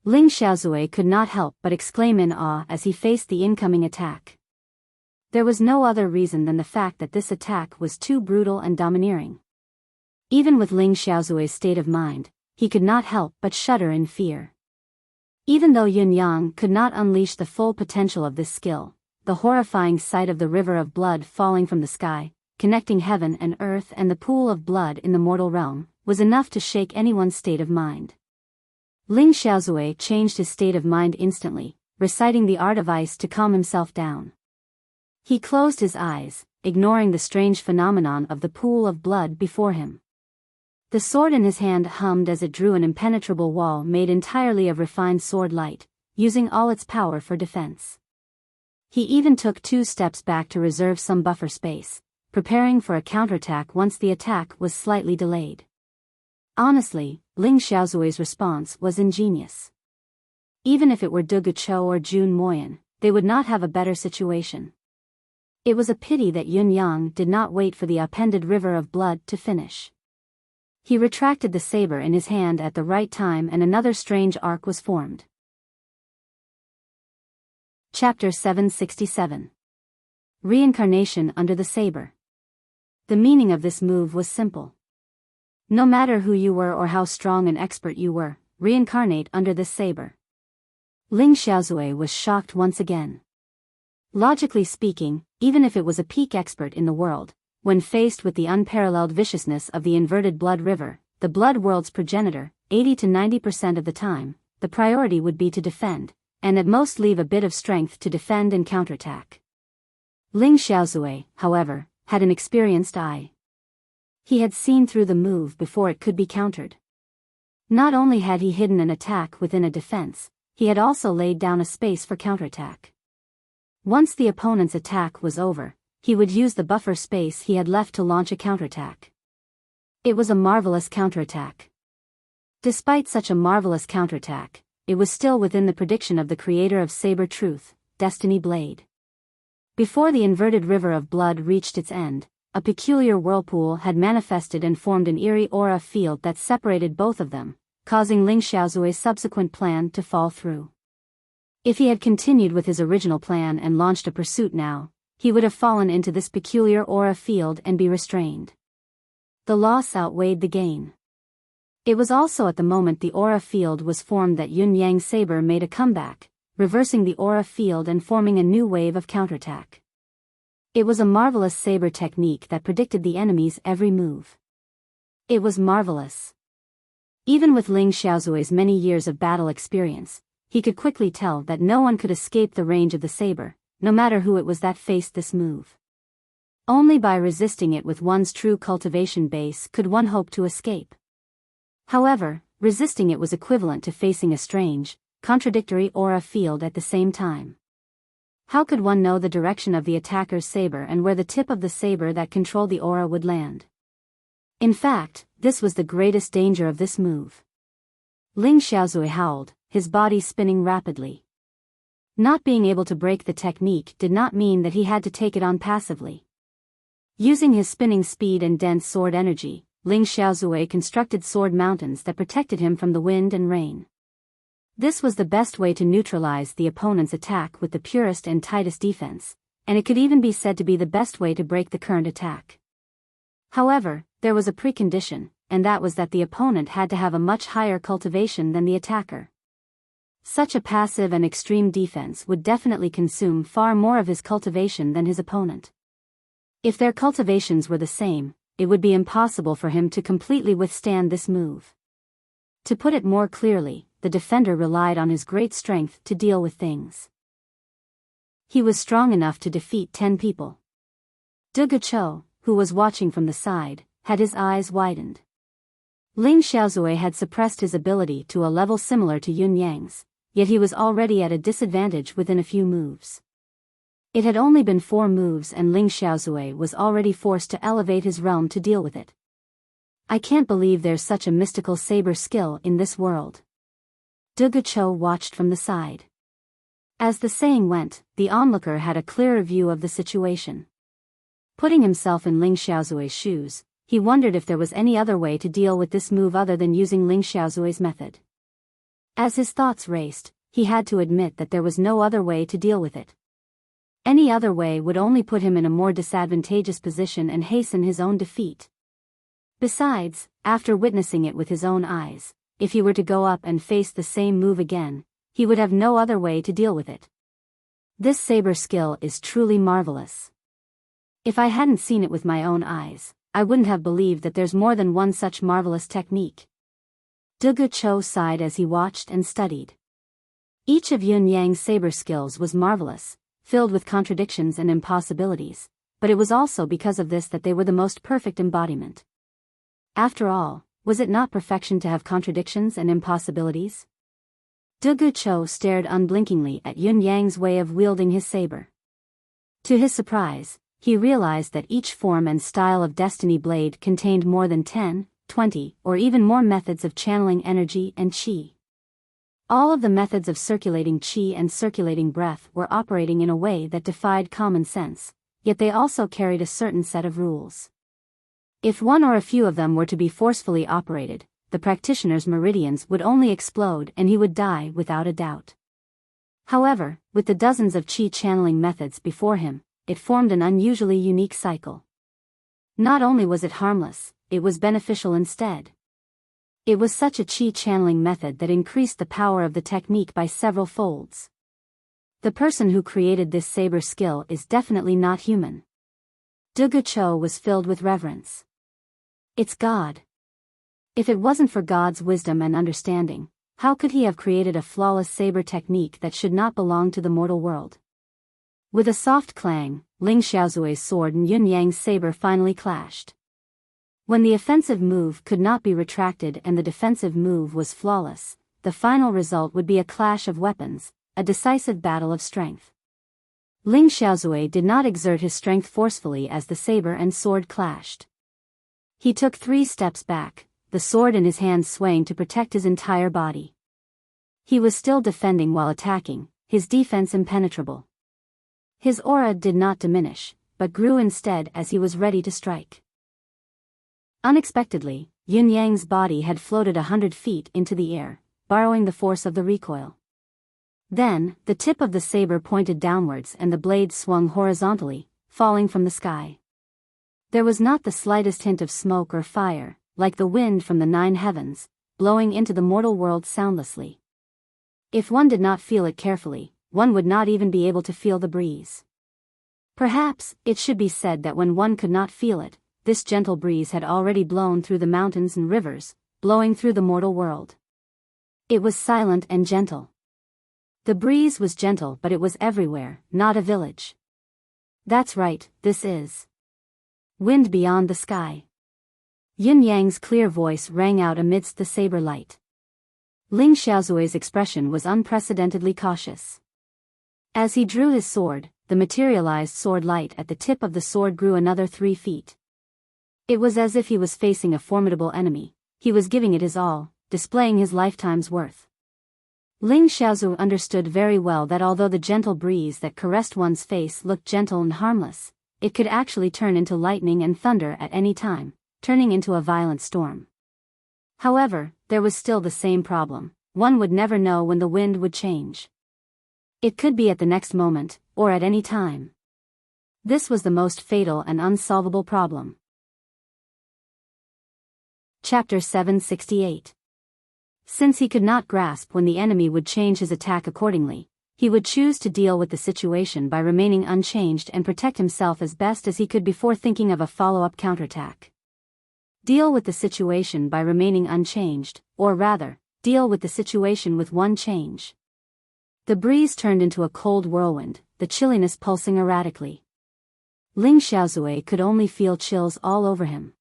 Ling Xiaozui could not help but exclaim in awe as he faced the incoming attack. There was no other reason than the fact that this attack was too brutal and domineering. Even with Ling Xiaozui's state of mind, he could not help but shudder in fear. Even though Yun Yang could not unleash the full potential of this skill, the horrifying sight of the river of blood falling from the sky, connecting heaven and earth and the pool of blood in the mortal realm, was enough to shake anyone's state of mind. Ling Xiaozui changed his state of mind instantly, reciting the art of ice to calm himself down. He closed his eyes, ignoring the strange phenomenon of the pool of blood before him. The sword in his hand hummed as it drew an impenetrable wall made entirely of refined sword light, using all its power for defense. He even took 2 steps back to reserve some buffer space, preparing for a counterattack once the attack was slightly delayed. Honestly, Ling Xiaozui's response was ingenious. Even if it were Du Guchou or Jun Moyan, they would not have a better situation. It was a pity that Yun Yang did not wait for the appended river of blood to finish. He retracted the saber in his hand at the right time and another strange arc was formed. Chapter 767. Reincarnation under the saber. The meaning of this move was simple. No matter who you were or how strong and expert you were, reincarnate under this saber. Ling Xiaozui was shocked once again. Logically speaking, even if it was a peak expert in the world, when faced with the unparalleled viciousness of the inverted blood river, the blood world's progenitor, 80 to 90% of the time, the priority would be to defend, and at most leave a bit of strength to defend and counterattack. Ling Xiaozui, however, had an experienced eye. He had seen through the move before it could be countered. Not only had he hidden an attack within a defense, he had also laid down a space for counterattack. Once the opponent's attack was over, he would use the buffer space he had left to launch a counterattack. It was a marvelous counterattack. Despite such a marvelous counterattack, it was still within the prediction of the creator of Saber Truth, Destiny Blade. Before the inverted river of blood reached its end, a peculiar whirlpool had manifested and formed an eerie aura field that separated both of them, causing Ling Xiaozui's subsequent plan to fall through. If he had continued with his original plan and launched a pursuit now, he would have fallen into this peculiar aura field and be restrained. The loss outweighed the gain. It was also at the moment the aura field was formed that Yun Yang's saber made a comeback, reversing the aura field and forming a new wave of counterattack. It was a marvelous saber technique that predicted the enemy's every move. It was marvelous. Even with Ling Xiaozui's many years of battle experience, he could quickly tell that no one could escape the range of the saber, no matter who it was that faced this move. Only by resisting it with one's true cultivation base could one hope to escape. However, resisting it was equivalent to facing a strange, contradictory aura field at the same time. How could one know the direction of the attacker's saber and where the tip of the saber that controlled the aura would land? In fact, this was the greatest danger of this move. Ling Xiaozui howled, his body spinning rapidly. Not being able to break the technique did not mean that he had to take it on passively. Using his spinning speed and dense sword energy, Ling Xiaozui constructed sword mountains that protected him from the wind and rain. This was the best way to neutralize the opponent's attack with the purest and tightest defense, and it could even be said to be the best way to break the current attack. However, there was a precondition, and that was that the opponent had to have a much higher cultivation than the attacker. Such a passive and extreme defense would definitely consume far more of his cultivation than his opponent. If their cultivations were the same, it would be impossible for him to completely withstand this move. To put it more clearly, the defender relied on his great strength to deal with things. He was strong enough to defeat 10 people. Du Guchou, who was watching from the side, had his eyes widened. Ling Xiaozui had suppressed his ability to a level similar to Yun Yang's, yet he was already at a disadvantage within a few moves. It had only been 4 moves and Ling Xiaozui was already forced to elevate his realm to deal with it. I can't believe there's such a mystical saber skill in this world. Cho watched from the side. As the saying went, the onlooker had a clearer view of the situation. Putting himself in Ling Xiaozui's shoes, he wondered if there was any other way to deal with this move other than using Ling Xiaozui's method. As his thoughts raced, he had to admit that there was no other way to deal with it. Any other way would only put him in a more disadvantageous position and hasten his own defeat. Besides, after witnessing it with his own eyes, if he were to go up and face the same move again, he would have no other way to deal with it. This saber skill is truly marvelous. If I hadn't seen it with my own eyes, I wouldn't have believed that there's more than one such marvelous technique. Cho sighed as he watched and studied. Each of Yun Yang's saber skills was marvelous, filled with contradictions and impossibilities, but it was also because of this that they were the most perfect embodiment. After all, was it not perfection to have contradictions and impossibilities? Cho stared unblinkingly at Yun Yang's way of wielding his saber. To his surprise, he realized that each form and style of Destiny Blade contained more than 10, 20, or even more methods of channeling energy and qi. All of the methods of circulating qi and circulating breath were operating in a way that defied common sense, yet they also carried a certain set of rules. If one or a few of them were to be forcefully operated, the practitioner's meridians would only explode and he would die without a doubt. However, with the dozens of qi channeling methods before him, it formed an unusually unique cycle. Not only was it harmless, it was beneficial instead. It was such a qi channeling method that increased the power of the technique by several folds. The person who created this saber skill is definitely not human. Cho was filled with reverence. It's God. If it wasn't for God's wisdom and understanding, how could he have created a flawless saber technique that should not belong to the mortal world? With a soft clang, Ling Xiaozui's sword and Yun Yang's saber finally clashed. When the offensive move could not be retracted and the defensive move was flawless, the final result would be a clash of weapons, a decisive battle of strength. Ling Xiaozui did not exert his strength forcefully as the saber and sword clashed. He took 3 steps back, the sword in his hand swaying to protect his entire body. He was still defending while attacking, his defense impenetrable. His aura did not diminish, but grew instead as he was ready to strike. Unexpectedly, Yun Yang's body had floated 100 feet into the air, borrowing the force of the recoil. Then, the tip of the saber pointed downwards and the blade swung horizontally, falling from the sky. There was not the slightest hint of smoke or fire, like the wind from the 9 heavens, blowing into the mortal world soundlessly. If one did not feel it carefully, one would not even be able to feel the breeze. Perhaps, it should be said that when one could not feel it, this gentle breeze had already blown through the mountains and rivers, blowing through the mortal world. It was silent and gentle. The breeze was gentle, but it was everywhere, not a village. That's right, this is wind beyond the sky. Yin Yang's clear voice rang out amidst the saber light. Ling Xiaozui's expression was unprecedentedly cautious. As he drew his sword, the materialized sword light at the tip of the sword grew another 3 feet. It was as if he was facing a formidable enemy. He was giving it his all, displaying his lifetime's worth. Ling Xiaozui understood very well that although the gentle breeze that caressed one's face looked gentle and harmless, it could actually turn into lightning and thunder at any time, turning into a violent storm. However, there was still the same problem: one would never know when the wind would change. It could be at the next moment, or at any time. This was the most fatal and unsolvable problem. Chapter 768. Since he could not grasp when the enemy would change his attack accordingly, he would choose to deal with the situation by remaining unchanged and protect himself as best as he could before thinking of a follow-up counterattack. Deal with the situation by remaining unchanged, or rather, deal with the situation with one change. The breeze turned into a cold whirlwind, the chilliness pulsing erratically. Ling Xiaozui could only feel chills all over him.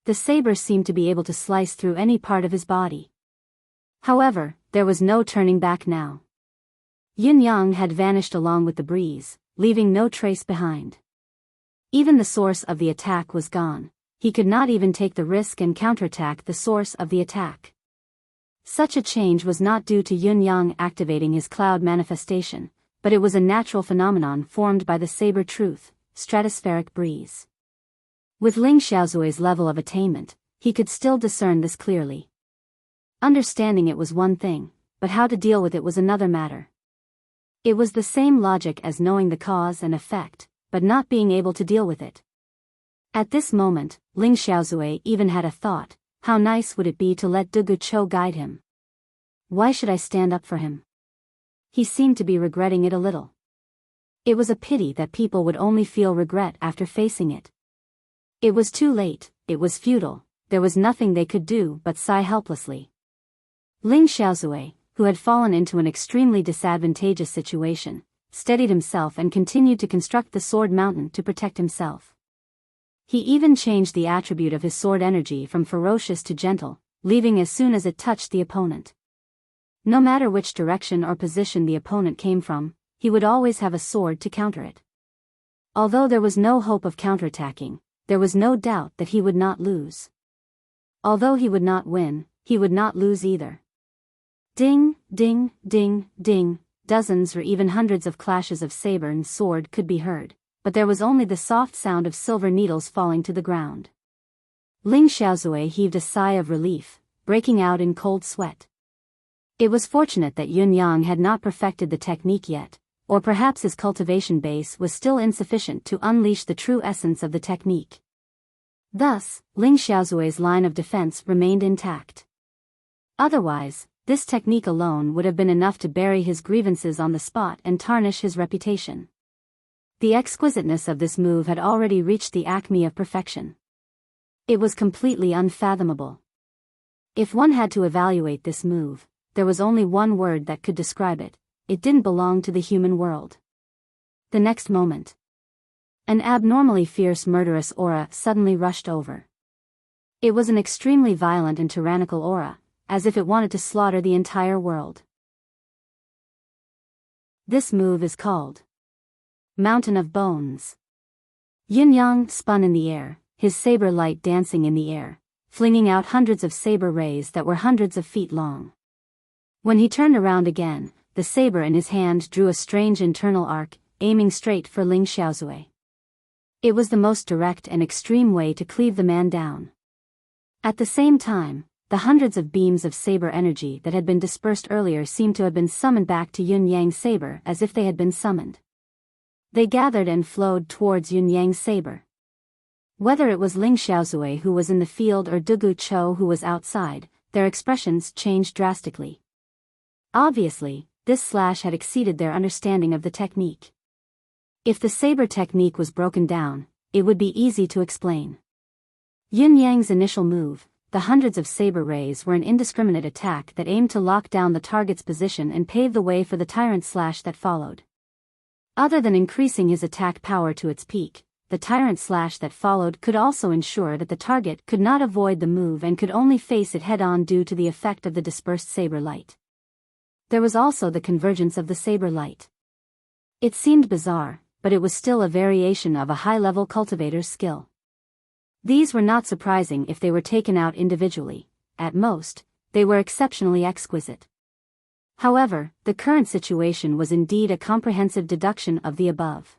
The saber seemed to be able to slice through any part of his body. However, there was no turning back now. Yin Yang had vanished along with the breeze, leaving no trace behind. Even the source of the attack was gone. He could not even take the risk and counterattack the source of the attack. Such a change was not due to Yun-Yang activating his cloud manifestation, but it was a natural phenomenon formed by the saber truth, stratospheric breeze. With Ling Xiaozui's level of attainment, he could still discern this clearly. Understanding it was one thing, but how to deal with it was another matter. It was the same logic as knowing the cause and effect, but not being able to deal with it. At this moment, Ling Xiaozui even had a thought: how nice would it be to let Dugu Chou guide him? Why should I stand up for him? He seemed to be regretting it a little. It was a pity that people would only feel regret after facing it. It was too late, it was futile, there was nothing they could do but sigh helplessly. Ling Xiaozui, who had fallen into an extremely disadvantageous situation, steadied himself and continued to construct the sword mountain to protect himself. He even changed the attribute of his sword energy from ferocious to gentle, leaving as soon as it touched the opponent. No matter which direction or position the opponent came from, he would always have a sword to counter it. Although there was no hope of counterattacking, there was no doubt that he would not lose. Although he would not win, he would not lose either. Ding, ding, ding, ding, dozens or even hundreds of clashes of saber and sword could be heard, but there was only the soft sound of silver needles falling to the ground. Ling Xiaozui heaved a sigh of relief, breaking out in cold sweat. It was fortunate that Yun-Yang had not perfected the technique yet, or perhaps his cultivation base was still insufficient to unleash the true essence of the technique. Thus, Ling Xiaozui's line of defense remained intact. Otherwise, this technique alone would have been enough to bury his grievances on the spot and tarnish his reputation. The exquisiteness of this move had already reached the acme of perfection. It was completely unfathomable. If one had to evaluate this move, there was only one word that could describe it: it didn't belong to the human world. The next moment, an abnormally fierce murderous aura suddenly rushed over. It was an extremely violent and tyrannical aura, as if it wanted to slaughter the entire world. This move is called Mountain of Bones. Yin-Yang spun in the air, his saber light dancing in the air, flinging out hundreds of saber rays that were hundreds of feet long. When he turned around again, the saber in his hand drew a strange internal arc, aiming straight for Ling Xiaozui. It was the most direct and extreme way to cleave the man down. At the same time, the hundreds of beams of saber energy that had been dispersed earlier seemed to have been summoned back to Yun-Yang's saber as if they had been summoned. They gathered and flowed towards Yun-Yang's saber. Whether it was Ling Xiaozui who was in the field or Dugu Chou who was outside, their expressions changed drastically. Obviously, this slash had exceeded their understanding of the technique. If the saber technique was broken down, it would be easy to explain. Yun-Yang's initial move, the hundreds of saber rays, were an indiscriminate attack that aimed to lock down the target's position and pave the way for the tyrant slash that followed. Other than increasing his attack power to its peak, the tyrant slash that followed could also ensure that the target could not avoid the move and could only face it head-on due to the effect of the dispersed saber light. There was also the convergence of the saber light. It seemed bizarre, but it was still a variation of a high-level cultivator's skill. These were not surprising if they were taken out individually; at most, they were exceptionally exquisite. However, the current situation was indeed a comprehensive deduction of the above.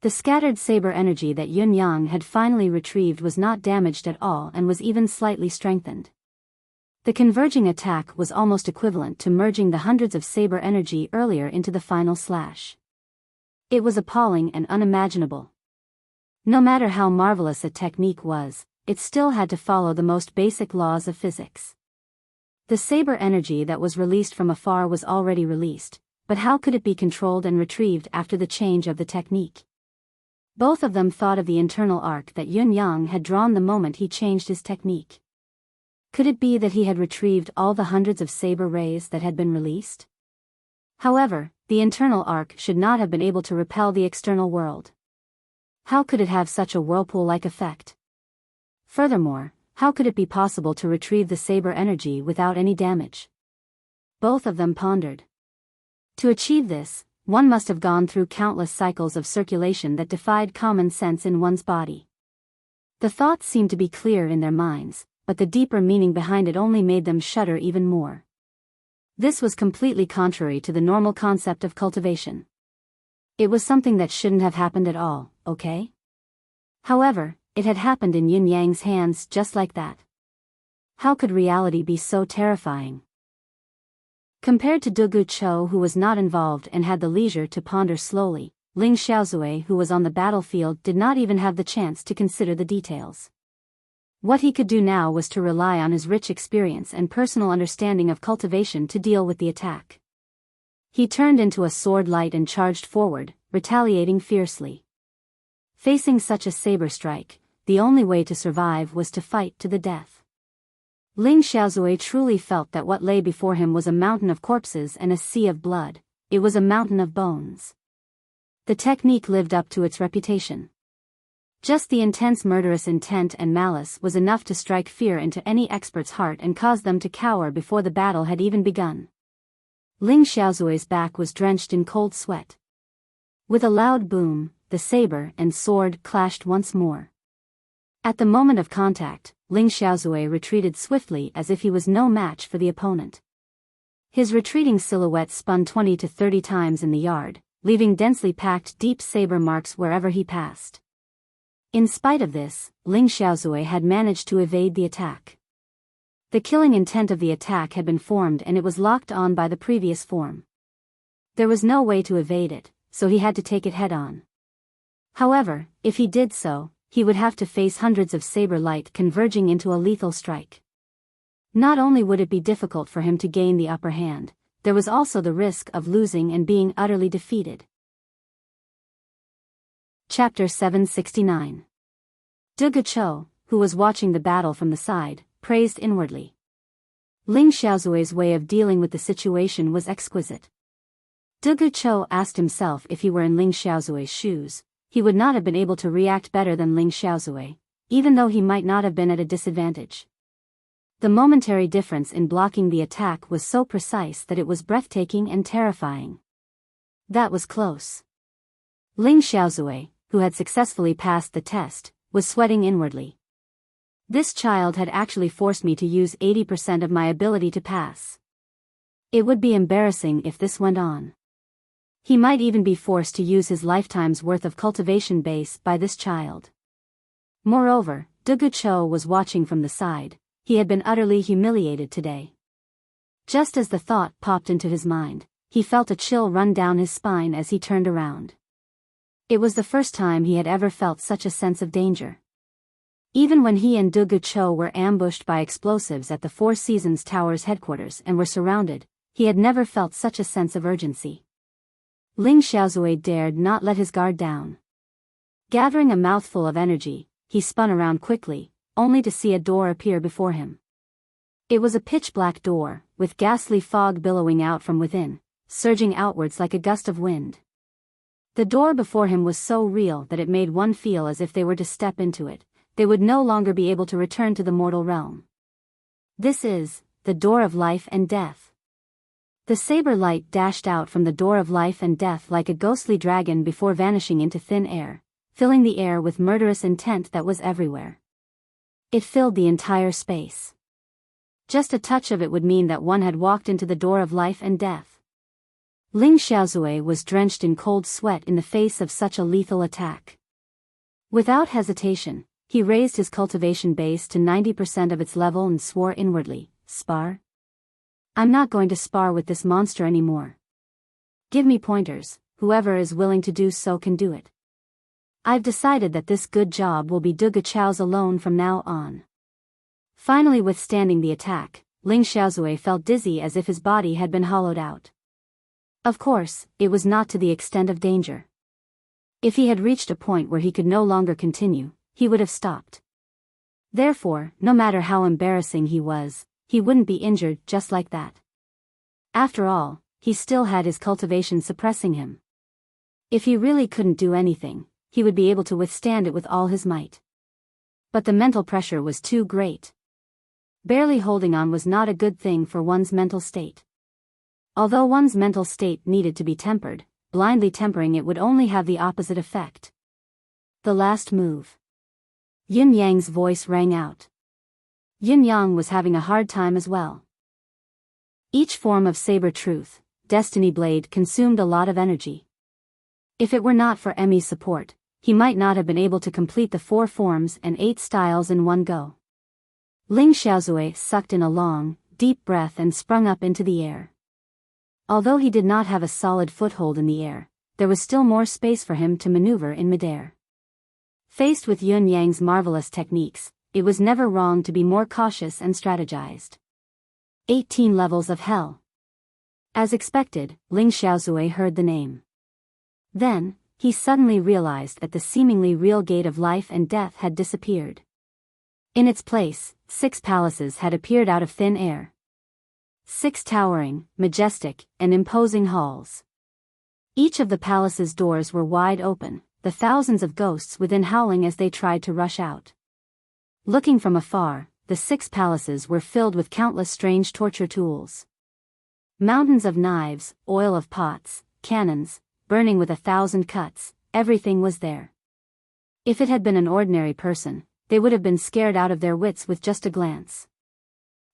The scattered saber energy that Yun-Yang had finally retrieved was not damaged at all and was even slightly strengthened. The converging attack was almost equivalent to merging the hundreds of saber energy earlier into the final slash. It was appalling and unimaginable. No matter how marvelous a technique was, it still had to follow the most basic laws of physics. The saber energy that was released from afar was already released, but how could it be controlled and retrieved after the change of the technique? Both of them thought of the internal arc that Yun-Yang had drawn the moment he changed his technique. Could it be that he had retrieved all the hundreds of saber rays that had been released? However, the internal arc should not have been able to repel the external world. How could it have such a whirlpool-like effect? Furthermore, how could it be possible to retrieve the saber energy without any damage? Both of them pondered. To achieve this, one must have gone through countless cycles of circulation that defied common sense in one's body. The thoughts seemed to be clear in their minds, but the deeper meaning behind it only made them shudder even more. This was completely contrary to the normal concept of cultivation. It was something that shouldn't have happened at all, okay? However, it had happened in Yin Yang's hands just like that. How could reality be so terrifying? Compared to Dugu Cho, who was not involved and had the leisure to ponder slowly, Ling Xiaozui, who was on the battlefield, did not even have the chance to consider the details. What he could do now was to rely on his rich experience and personal understanding of cultivation to deal with the attack. He turned into a sword light and charged forward, retaliating fiercely. Facing such a saber strike, the only way to survive was to fight to the death. Ling Xiaozui truly felt that what lay before him was a mountain of corpses and a sea of blood. It was a mountain of bones. The technique lived up to its reputation. Just the intense murderous intent and malice was enough to strike fear into any expert's heart and cause them to cower before the battle had even begun. Ling Xiaozui's back was drenched in cold sweat. With a loud boom, the saber and sword clashed once more. At the moment of contact, Ling Xiaozui retreated swiftly as if he was no match for the opponent. His retreating silhouette spun 20 to 30 times in the yard, leaving densely packed deep saber marks wherever he passed. In spite of this, Ling Xiaozui had managed to evade the attack. The killing intent of the attack had been formed and it was locked on by the previous form. There was no way to evade it, so he had to take it head-on. However, if he did so, he would have to face hundreds of saber light converging into a lethal strike. Not only would it be difficult for him to gain the upper hand, there was also the risk of losing and being utterly defeated. Chapter 769. Dugu Cho, who was watching the battle from the side, praised inwardly. Ling Xiaozui's way of dealing with the situation was exquisite. Dugu Cho asked himself if he were in Ling Xiaozui's shoes, he would not have been able to react better than Ling Xiaozui, even though he might not have been at a disadvantage. The momentary difference in blocking the attack was so precise that it was breathtaking and terrifying. That was close. Ling Xiaozui, who had successfully passed the test, was sweating inwardly. This child had actually forced me to use 80% of my ability to pass. It would be embarrassing if this went on. He might even be forced to use his lifetime's worth of cultivation base by this child. Moreover, Dugu Cho was watching from the side. He had been utterly humiliated today. Just as the thought popped into his mind, he felt a chill run down his spine as he turned around. It was the first time he had ever felt such a sense of danger. Even when he and Dugu Cho were ambushed by explosives at the Four Seasons Tower's headquarters and were surrounded, he had never felt such a sense of urgency. Ling Xiaozui dared not let his guard down. Gathering a mouthful of energy, he spun around quickly, only to see a door appear before him. It was a pitch-black door, with ghastly fog billowing out from within, surging outwards like a gust of wind. The door before him was so real that it made one feel as if they were to step into it, they would no longer be able to return to the mortal realm. This is the door of life and death. The saber light dashed out from the door of life and death like a ghostly dragon before vanishing into thin air, filling the air with murderous intent that was everywhere. It filled the entire space. Just a touch of it would mean that one had walked into the door of life and death. Ling Xiaozui was drenched in cold sweat in the face of such a lethal attack. Without hesitation, he raised his cultivation base to 90% of its level and swore inwardly, "Spar? I'm not going to spar with this monster anymore. Give me pointers, whoever is willing to do so can do it. I've decided that this good job will be Dugu Cho's alone from now on." Finally withstanding the attack, Ling Xiaozui felt dizzy as if his body had been hollowed out. Of course, it was not to the extent of danger. If he had reached a point where he could no longer continue, he would have stopped. Therefore, no matter how embarrassing he was, he wouldn't be injured just like that. After all, he still had his cultivation suppressing him. If he really couldn't do anything, he would be able to withstand it with all his might. But the mental pressure was too great. Barely holding on was not a good thing for one's mental state. Although one's mental state needed to be tempered, blindly tempering it would only have the opposite effect. The last move. Yin Yang's voice rang out. Yin Yang was having a hard time as well. Each form of saber truth, destiny blade consumed a lot of energy. If it were not for Emmy's support, he might not have been able to complete the 4 forms and 8 styles in one go. Ling Xiaozui sucked in a long, deep breath and sprung up into the air. Although he did not have a solid foothold in the air, there was still more space for him to maneuver in midair. Faced with Yun Yang's marvelous techniques, it was never wrong to be more cautious and strategized. 18 levels of hell. As expected, Ling Xiaozui heard the name. Then, he suddenly realized that the seemingly real gate of life and death had disappeared. In its place, 6 palaces had appeared out of thin air. 6 towering, majestic, and imposing halls. Each of the palace's doors were wide open, the thousands of ghosts within howling as they tried to rush out. Looking from afar, the 6 palaces were filled with countless strange torture tools. Mountains of knives, oil of pots, cannons, burning with 1,000 cuts, everything was there. If it had been an ordinary person, they would have been scared out of their wits with just a glance.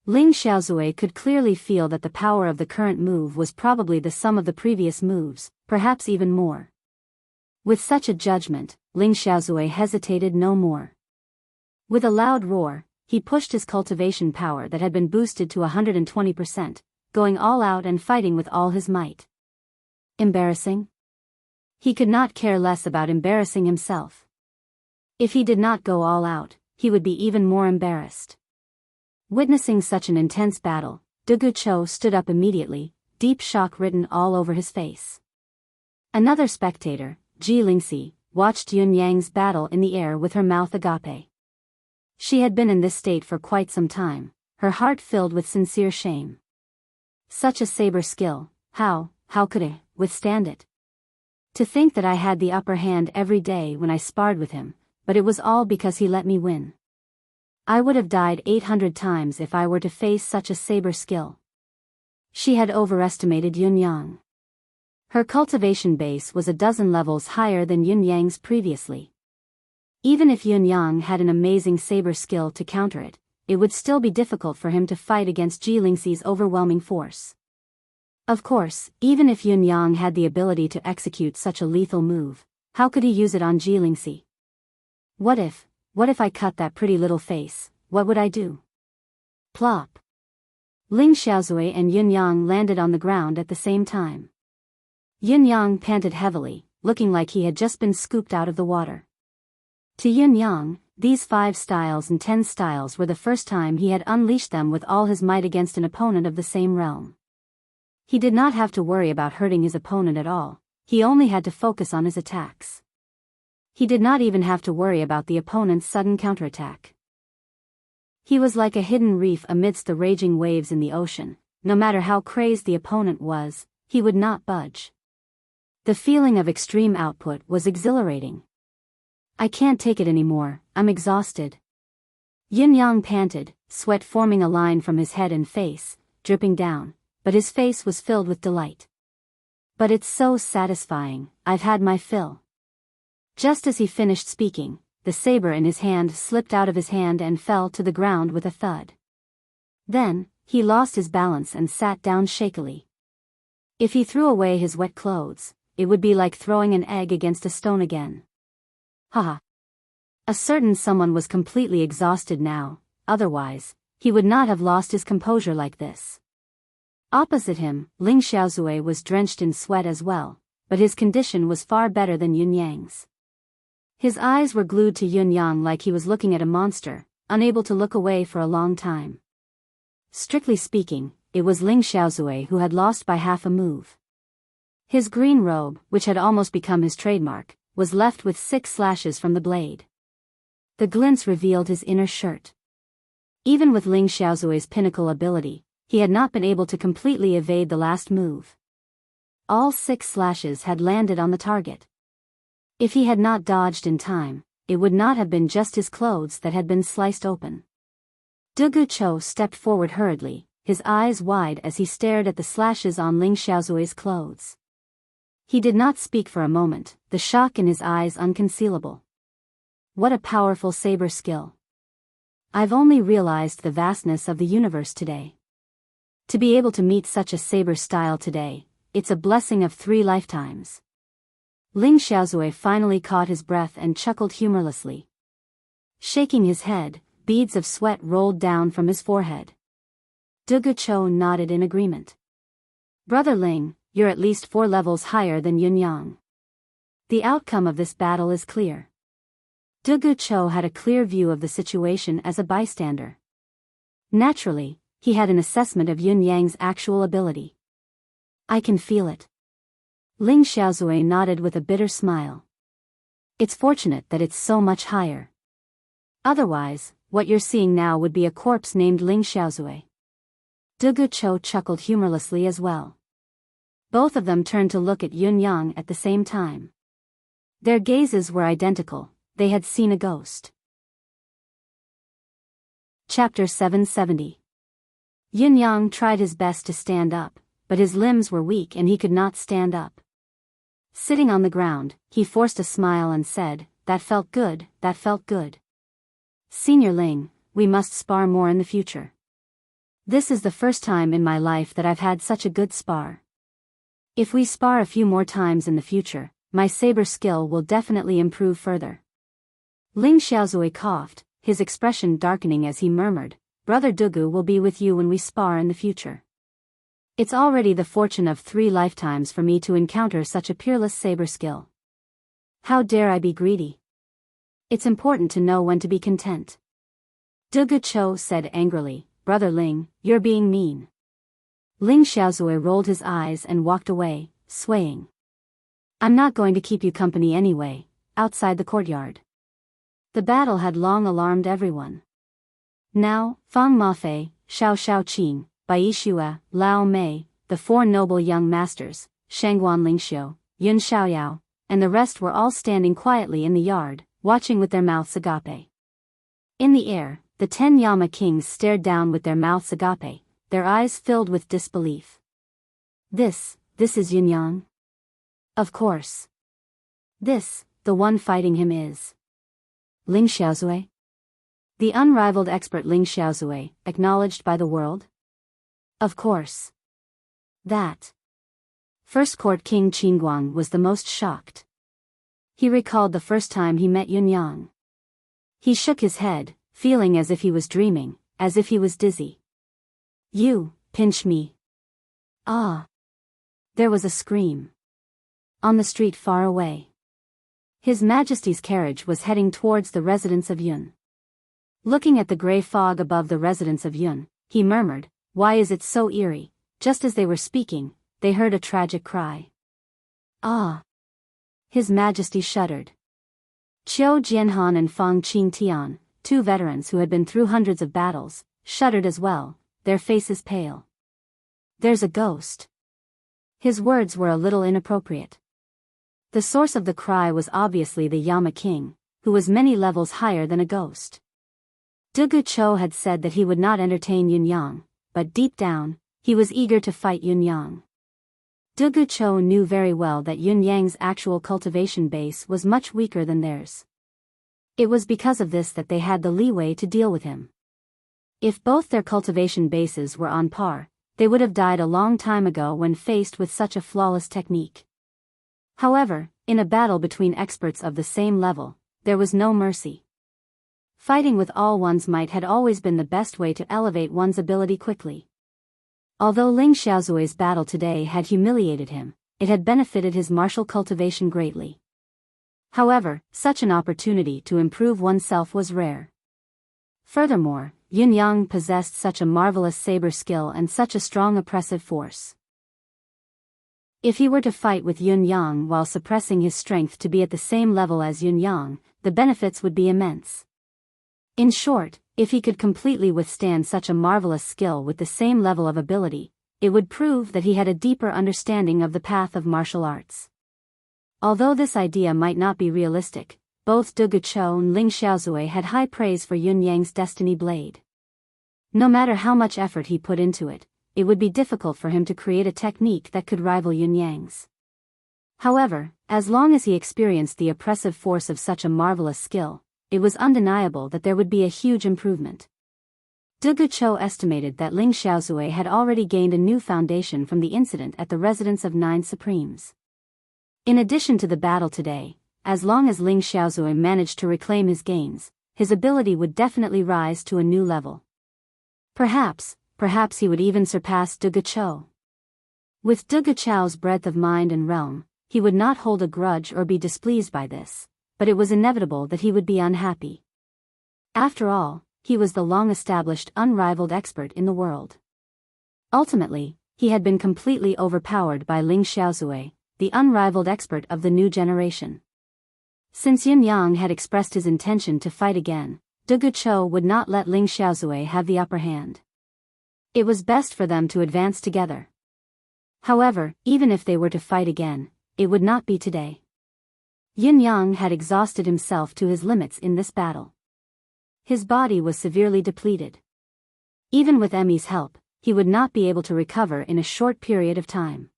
Ling Xiaozui could clearly feel that the power of the current move was probably the sum of the previous moves, perhaps even more. With such a judgment, Ling Xiaozui hesitated no more. With a loud roar, he pushed his cultivation power that had been boosted to 120%, going all out and fighting with all his might. Embarrassing? He could not care less about embarrassing himself. If he did not go all out, he would be even more embarrassed. Witnessing such an intense battle, Dugu Cho stood up immediately, deep shock written all over his face. Another spectator, Ji Lingxi, watched Yun Yang's battle in the air with her mouth agape. She had been in this state for quite some time, her heart filled with sincere shame. Such a saber skill, how could I withstand it? To think that I had the upper hand every day when I sparred with him, but it was all because he let me win. I would have died 800 times if I were to face such a saber skill. She had overestimated Yun Yang. Her cultivation base was a dozen levels higher than Yun Yang's previously. Even if Yun Yang had an amazing saber skill to counter it, it would still be difficult for him to fight against Ji Lingxi's overwhelming force. Of course, even if Yun Yang had the ability to execute such a lethal move, how could he use it on Ji Lingxi? What if I cut that pretty little face, what would I do? Plop. Ling Xiaozui and Yun Yang landed on the ground at the same time. Yun Yang panted heavily, looking like he had just been scooped out of the water. To Yun Yang, these 5 styles and 10 styles were the first time he had unleashed them with all his might against an opponent of the same realm. He did not have to worry about hurting his opponent at all, he only had to focus on his attacks. He did not even have to worry about the opponent's sudden counterattack. He was like a hidden reef amidst the raging waves in the ocean, no matter how crazed the opponent was, he would not budge. The feeling of extreme output was exhilarating. I can't take it anymore, I'm exhausted. Yin Yang panted, sweat forming a line from his head and face, dripping down, but his face was filled with delight. But it's so satisfying, I've had my fill. Just as he finished speaking, the saber in his hand slipped out of his hand and fell to the ground with a thud. Then, he lost his balance and sat down shakily. If he threw away his wet clothes, it would be like throwing an egg against a stone again. Haha. A certain someone was completely exhausted now, otherwise, he would not have lost his composure like this. Opposite him, Ling Xiaozui was drenched in sweat as well, but his condition was far better than Yun Yang's. His eyes were glued to Yun Yang like he was looking at a monster, unable to look away for a long time. Strictly speaking, it was Ling Xiaozui who had lost by half a move. His green robe, which had almost become his trademark, was left with 6 slashes from the blade. The glints revealed his inner shirt. Even with Ling Xiaozui's pinnacle ability, he had not been able to completely evade the last move. All 6 slashes had landed on the target. If he had not dodged in time, it would not have been just his clothes that had been sliced open. Dugu Cho stepped forward hurriedly, his eyes wide as he stared at the slashes on Ling Xiaozui's clothes. He did not speak for a moment, the shock in his eyes unconcealable. What a powerful saber skill. I've only realized the vastness of the universe today. To be able to meet such a saber style today, it's a blessing of 3 lifetimes. Ling Xiaozui finally caught his breath and chuckled humorlessly. Shaking his head, beads of sweat rolled down from his forehead. Dugu Chou nodded in agreement. Brother Ling, you're at least 4 levels higher than Yun Yang. The outcome of this battle is clear. Dugu Chou had a clear view of the situation as a bystander. Naturally, he had an assessment of Yun Yang's actual ability. I can feel it. Ling Xiaozui nodded with a bitter smile. It's fortunate that it's so much higher. Otherwise, what you're seeing now would be a corpse named Ling Xiaozui. Dugu Chou chuckled humorlessly as well. Both of them turned to look at Yun Yang at the same time. Their gazes were identical, they had seen a ghost. Chapter 770. Yun Yang tried his best to stand up, but his limbs were weak and he could not stand up. Sitting on the ground, he forced a smile and said, "That felt good, that felt good. Senior Ling, we must spar more in the future. This is the first time in my life that I've had such a good spar. If we spar a few more times in the future, my saber skill will definitely improve further." Ling Xiaozui coughed, his expression darkening as he murmured, "Brother Dugu will be with you when we spar in the future. It's already the fortune of 3 lifetimes for me to encounter such a peerless saber skill. How dare I be greedy? It's important to know when to be content." Dugu Chou said angrily, "Brother Ling, you're being mean." Ling Xiaozui rolled his eyes and walked away, swaying. "I'm not going to keep you company anyway," outside the courtyard. The battle had long alarmed everyone. Now, Fang Mafei, Xiao Xiaoqing, Bai Shue, Lao Mei, the 4 noble young masters, Shangguan Lingxiu, Yun Xiaoyao, and the rest were all standing quietly in the yard, watching with their mouths agape. In the air, the 10 Yama kings stared down with their mouths agape, their eyes filled with disbelief. This is Yun Yang? Of course. This, the one fighting him is Ling Xiaozui? The unrivaled expert Ling Xiaozui, acknowledged by the world? Of course. That. First Court King Qinguang was the most shocked. He recalled the first time he met Yun Yang. He shook his head, feeling as if he was dreaming, as if he was dizzy. "You, pinch me." Ah! There was a scream. On the street far away. His Majesty's carriage was heading towards the residence of Yun. Looking at the grey fog above the residence of Yun, he murmured, "Why is it so eerie?" Just as they were speaking, they heard a tragic cry. Ah! His Majesty shuddered. Qiu Jianhan and Fang Qingtian, 2 veterans who had been through hundreds of battles, shuddered as well, their faces pale. "There's a ghost." His words were a little inappropriate. The source of the cry was obviously the Yama King, who was many levels higher than a ghost. Dugu Chou had said that he would not entertain Yun Yang, but deep down, he was eager to fight Yun Yang. Dugu Chou knew very well that Yun Yang's actual cultivation base was much weaker than theirs. It was because of this that they had the leeway to deal with him. If both their cultivation bases were on par, they would have died a long time ago when faced with such a flawless technique. However, in a battle between experts of the same level, there was no mercy. Fighting with all one's might had always been the best way to elevate one's ability quickly. Although Ling Xiaozui's battle today had humiliated him, it had benefited his martial cultivation greatly. However, such an opportunity to improve oneself was rare. Furthermore, Yun Yang possessed such a marvelous saber skill and such a strong oppressive force. If he were to fight with Yun Yang while suppressing his strength to be at the same level as Yun Yang, the benefits would be immense. In short, if he could completely withstand such a marvelous skill with the same level of ability, it would prove that he had a deeper understanding of the path of martial arts. Although this idea might not be realistic, both Dugu Chou and Ling Xiaozui had high praise for Yun Yang's destiny blade. No matter how much effort he put into it, it would be difficult for him to create a technique that could rival Yun Yang's. However, as long as he experienced the oppressive force of such a marvelous skill, it was undeniable that there would be a huge improvement. De Guichou estimated that Ling Xiaozui had already gained a new foundation from the incident at the residence of 9 Supremes. In addition to the battle today, as long as Ling Xiaozui managed to reclaim his gains, his ability would definitely rise to a new level. Perhaps he would even surpass De Guichou. With De Guichou's breadth of mind and realm, he would not hold a grudge or be displeased by this, but it was inevitable that he would be unhappy. After all, he was the long-established unrivaled expert in the world. Ultimately, he had been completely overpowered by Ling Xiaozui, the unrivaled expert of the new generation. Since Yin Yang had expressed his intention to fight again, De Guichou would not let Ling Xiaozui have the upper hand. It was best for them to advance together. However, even if they were to fight again, it would not be today. Yin Yang had exhausted himself to his limits in this battle. His body was severely depleted. Even with Emmy's help, he would not be able to recover in a short period of time.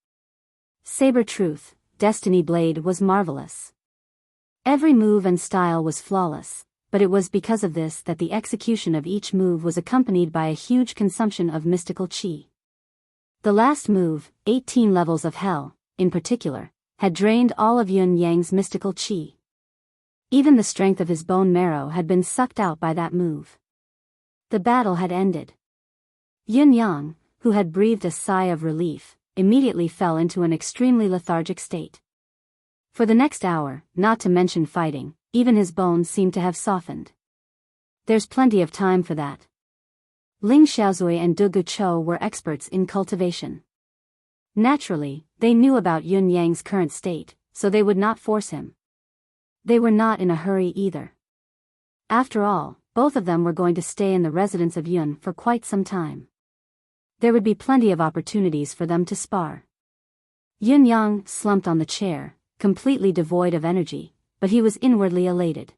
Saber Truth, Destiny Blade was marvelous. Every move and style was flawless, but it was because of this that the execution of each move was accompanied by a huge consumption of mystical qi. The last move, 18 levels of hell, in particular, had drained all of Yun Yang's mystical qi. Even the strength of his bone marrow had been sucked out by that move. The battle had ended. Yin Yang, who had breathed a sigh of relief, immediately fell into an extremely lethargic state. For the next hour, not to mention fighting, even his bones seemed to have softened. There's plenty of time for that. Ling Xiaozui and De Guichou were experts in cultivation. Naturally, they knew about Yun Yang's current state, so they would not force him. They were not in a hurry either. After all, both of them were going to stay in the residence of Yun for quite some time. There would be plenty of opportunities for them to spar. Yin Yang slumped on the chair, completely devoid of energy, but he was inwardly elated.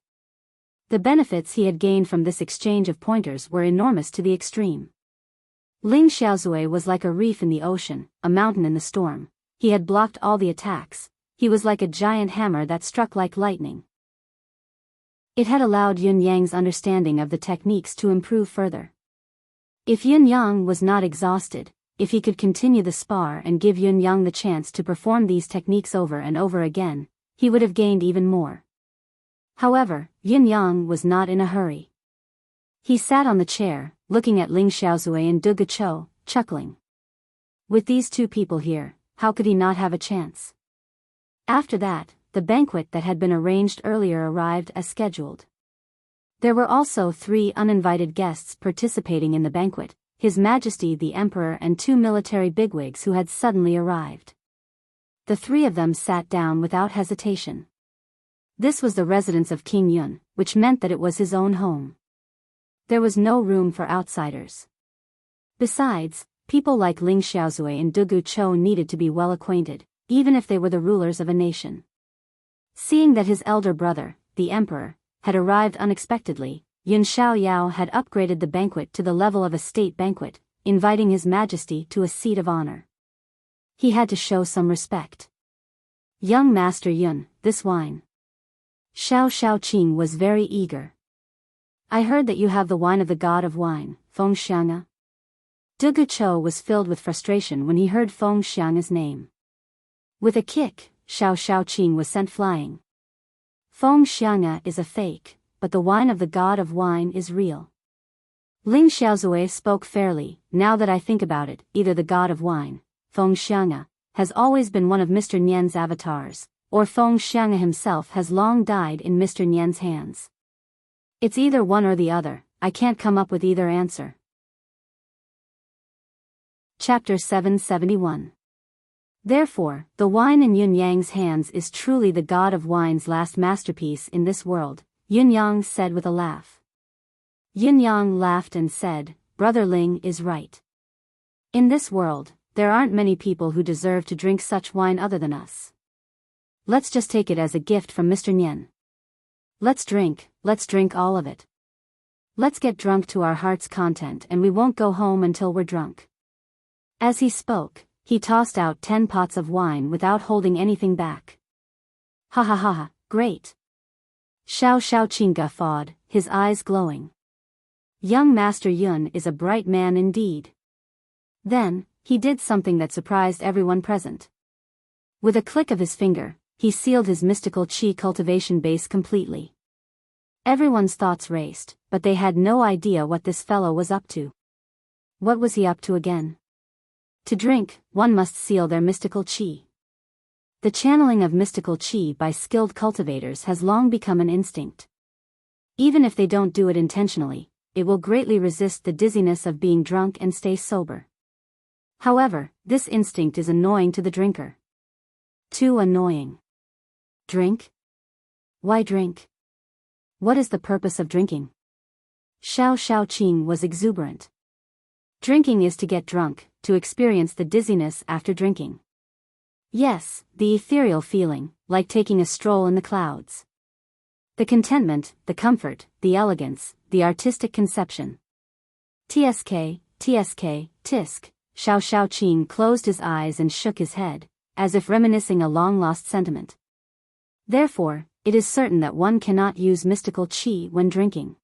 The benefits he had gained from this exchange of pointers were enormous to the extreme. Ling Xiaozui was like a reef in the ocean, a mountain in the storm. He had blocked all the attacks. He was like a giant hammer that struck like lightning. It had allowed Yun Yang's understanding of the techniques to improve further. If Yin Yang was not exhausted, if he could continue the spar and give Yun Yang the chance to perform these techniques over and over again, he would have gained even more. However, Yin Yang was not in a hurry. He sat on the chair, looking at Ling Xiaozui and De Guichou, chuckling. With these two people here, how could he not have a chance? After that, the banquet that had been arranged earlier arrived as scheduled. There were also 3 uninvited guests participating in the banquet, His Majesty the Emperor and 2 military bigwigs who had suddenly arrived. The 3 of them sat down without hesitation. This was the residence of King Yun, which meant that it was his own home. There was no room for outsiders. Besides, people like Ling Xiaozui and De Guichou needed to be well acquainted, even if they were the rulers of a nation. Seeing that his elder brother, the emperor, had arrived unexpectedly, Yun Xiaoyao had upgraded the banquet to the level of a state banquet, inviting His Majesty to a seat of honor. He had to show some respect. Young Master Yun, this wine. Xiao Shaoqing was very eager. I heard that you have the wine of the god of wine, Feng Xiang'e. De Guichou was filled with frustration when he heard Feng Xiang'e's name. With a kick, Xiao Shaoqing was sent flying. Feng Xiang'e is a fake, but the wine of the god of wine is real. Ling Xiaozui spoke fairly. Now that I think about it, either the god of wine, Feng Xiang'e, has always been one of Mr. Nian's avatars, or Feng Xiang'e himself has long died in Mr. Nian's hands. It's either one or the other. I can't come up with either answer. Chapter 771. Therefore, the wine in Yun Yang's hands is truly the god of wine's last masterpiece in this world, Yun Yang said with a laugh. Yin Yang laughed and said, Brother Ling is right. In this world, there aren't many people who deserve to drink such wine other than us. Let's just take it as a gift from Mr. Nian. Let's drink all of it. Let's get drunk to our heart's content and we won't go home until we're drunk. As he spoke, he tossed out 10 pots of wine without holding anything back. Ha ha ha ha, great. Xiao Shaoqing guffawed, his eyes glowing. Young Master Yun is a bright man indeed. Then, he did something that surprised everyone present. With a click of his finger, he sealed his mystical qi cultivation base completely. Everyone's thoughts raced, but they had no idea what this fellow was up to. What was he up to again? To drink, one must seal their mystical qi. The channeling of mystical qi by skilled cultivators has long become an instinct. Even if they don't do it intentionally, it will greatly resist the dizziness of being drunk and stay sober. However, this instinct is annoying to the drinker. Too annoying. Drink? Why drink? What is the purpose of drinking? Xiao Shaoqing was exuberant. Drinking is to get drunk, to experience the dizziness after drinking. Yes, the ethereal feeling, like taking a stroll in the clouds. The contentment, the comfort, the elegance, the artistic conception. Tsk, tisk, tisk, Xiao Shaoqing closed his eyes and shook his head, as if reminiscing a long-lost sentiment. Therefore, it is certain that one cannot use mystical qi when drinking.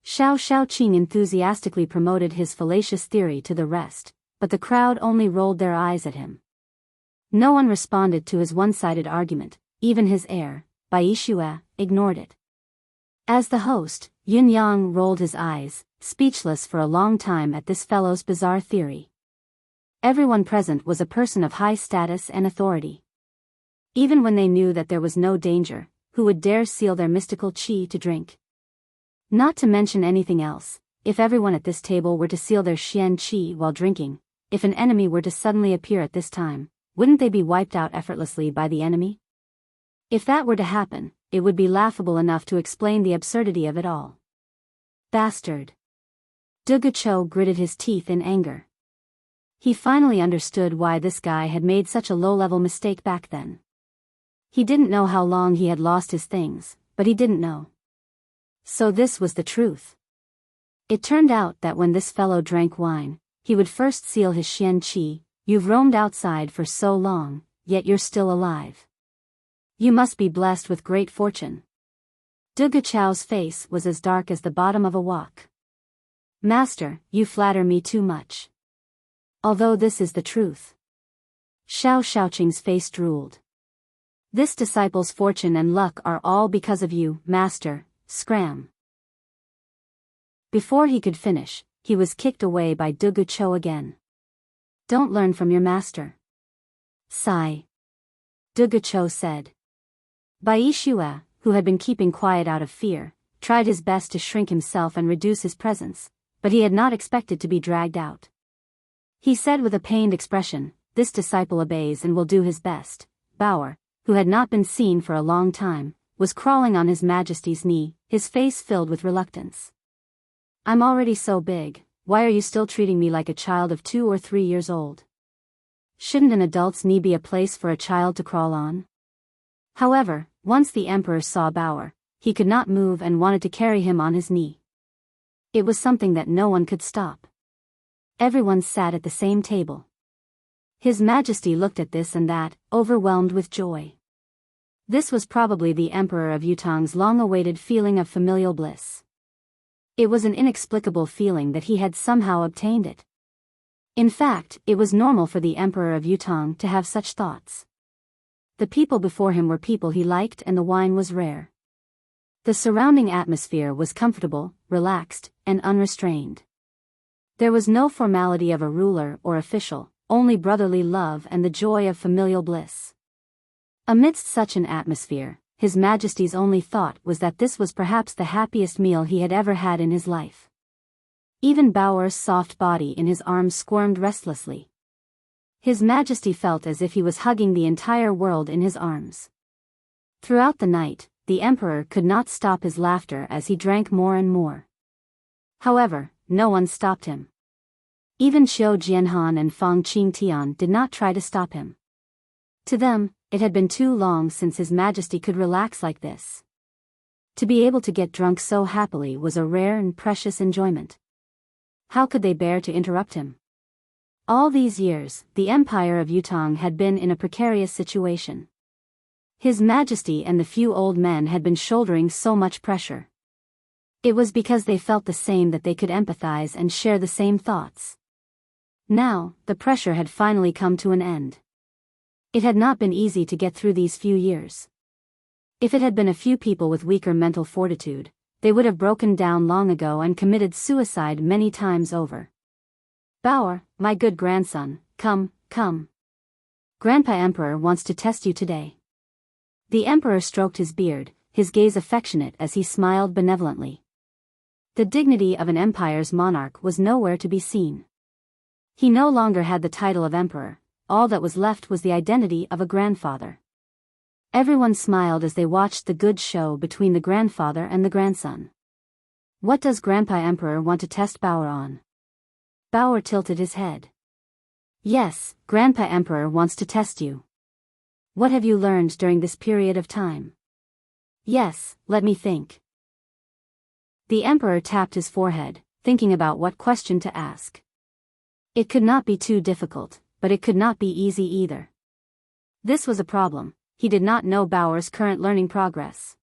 Xiao Shaoqing enthusiastically promoted his fallacious theory to the rest, but the crowd only rolled their eyes at him. No one responded to his one-sided argument, even his heir, Bai Shue, ignored it. As the host, Yun Yang rolled his eyes, speechless for a long time at this fellow's bizarre theory. Everyone present was a person of high status and authority. Even when they knew that there was no danger, who would dare seal their mystical qi to drink? Not to mention anything else, if everyone at this table were to seal their xian qi while drinking, if an enemy were to suddenly appear at this time, wouldn't they be wiped out effortlessly by the enemy? If that were to happen, it would be laughable enough to explain the absurdity of it all. Bastard. Dugucho gritted his teeth in anger. He finally understood why this guy had made such a low-level mistake back then. He didn't know how long he had lost his things, but he didn't know. So this was the truth. It turned out that when this fellow drank wine, he would first seal his xian qi. You've roamed outside for so long, yet you're still alive. You must be blessed with great fortune. Duguchao's face was as dark as the bottom of a wok. Master, you flatter me too much. Although this is the truth. Xiao Shaoqing's face drooled. This disciple's fortune and luck are all because of you, Master, scram. Before he could finish, he was kicked away by Dugucho again. Don't learn from your master. Sigh. Dugucho said. Bai Shue, who had been keeping quiet out of fear, tried his best to shrink himself and reduce his presence, but he had not expected to be dragged out. He said with a pained expression, "This disciple obeys and will do his best." Bauer, who had not been seen for a long time, was crawling on His Majesty's knee, his face filled with reluctance. "I'm already so big, why are you still treating me like a child of 2 or 3 years old? Shouldn't an adult's knee be a place for a child to crawl on?" However, once the emperor saw Bauer, he could not move and wanted to carry him on his knee. It was something that no one could stop. Everyone sat at the same table. His Majesty looked at this and that, overwhelmed with joy. This was probably the Emperor of Yutong's long-awaited feeling of familial bliss. It was an inexplicable feeling that he had somehow obtained it. In fact, it was normal for the Emperor of Yutong to have such thoughts. The people before him were people he liked and the wine was rare. The surrounding atmosphere was comfortable, relaxed, and unrestrained. There was no formality of a ruler or official, only brotherly love and the joy of familial bliss. Amidst such an atmosphere, His Majesty's only thought was that this was perhaps the happiest meal he had ever had in his life. Even Bauer's soft body in his arms squirmed restlessly. His Majesty felt as if he was hugging the entire world in his arms. Throughout the night, the Emperor could not stop his laughter as he drank more and more. However, no one stopped him. Even Qiu Jianhan and Fang Qingtian did not try to stop him. To them, it had been too long since His Majesty could relax like this. To be able to get drunk so happily was a rare and precious enjoyment. How could they bear to interrupt him? All these years, the Empire of Yutong had been in a precarious situation. His Majesty and the few old men had been shouldering so much pressure. It was because they felt the same that they could empathize and share the same thoughts. Now, the pressure had finally come to an end. It had not been easy to get through these few years. If it had been a few people with weaker mental fortitude, they would have broken down long ago and committed suicide many times over. Bao, my good grandson, come, come. Grandpa Emperor wants to test you today. The Emperor stroked his beard, his gaze affectionate as he smiled benevolently. The dignity of an empire's monarch was nowhere to be seen. He no longer had the title of emperor, all that was left was the identity of a grandfather. Everyone smiled as they watched the good show between the grandfather and the grandson. What does Grandpa Emperor want to test Bao on? Bao tilted his head. Yes, Grandpa Emperor wants to test you. What have you learned during this period of time? Yes, let me think. The Emperor tapped his forehead, thinking about what question to ask. It could not be too difficult, but it could not be easy either. This was a problem. He did not know Bao's current learning progress.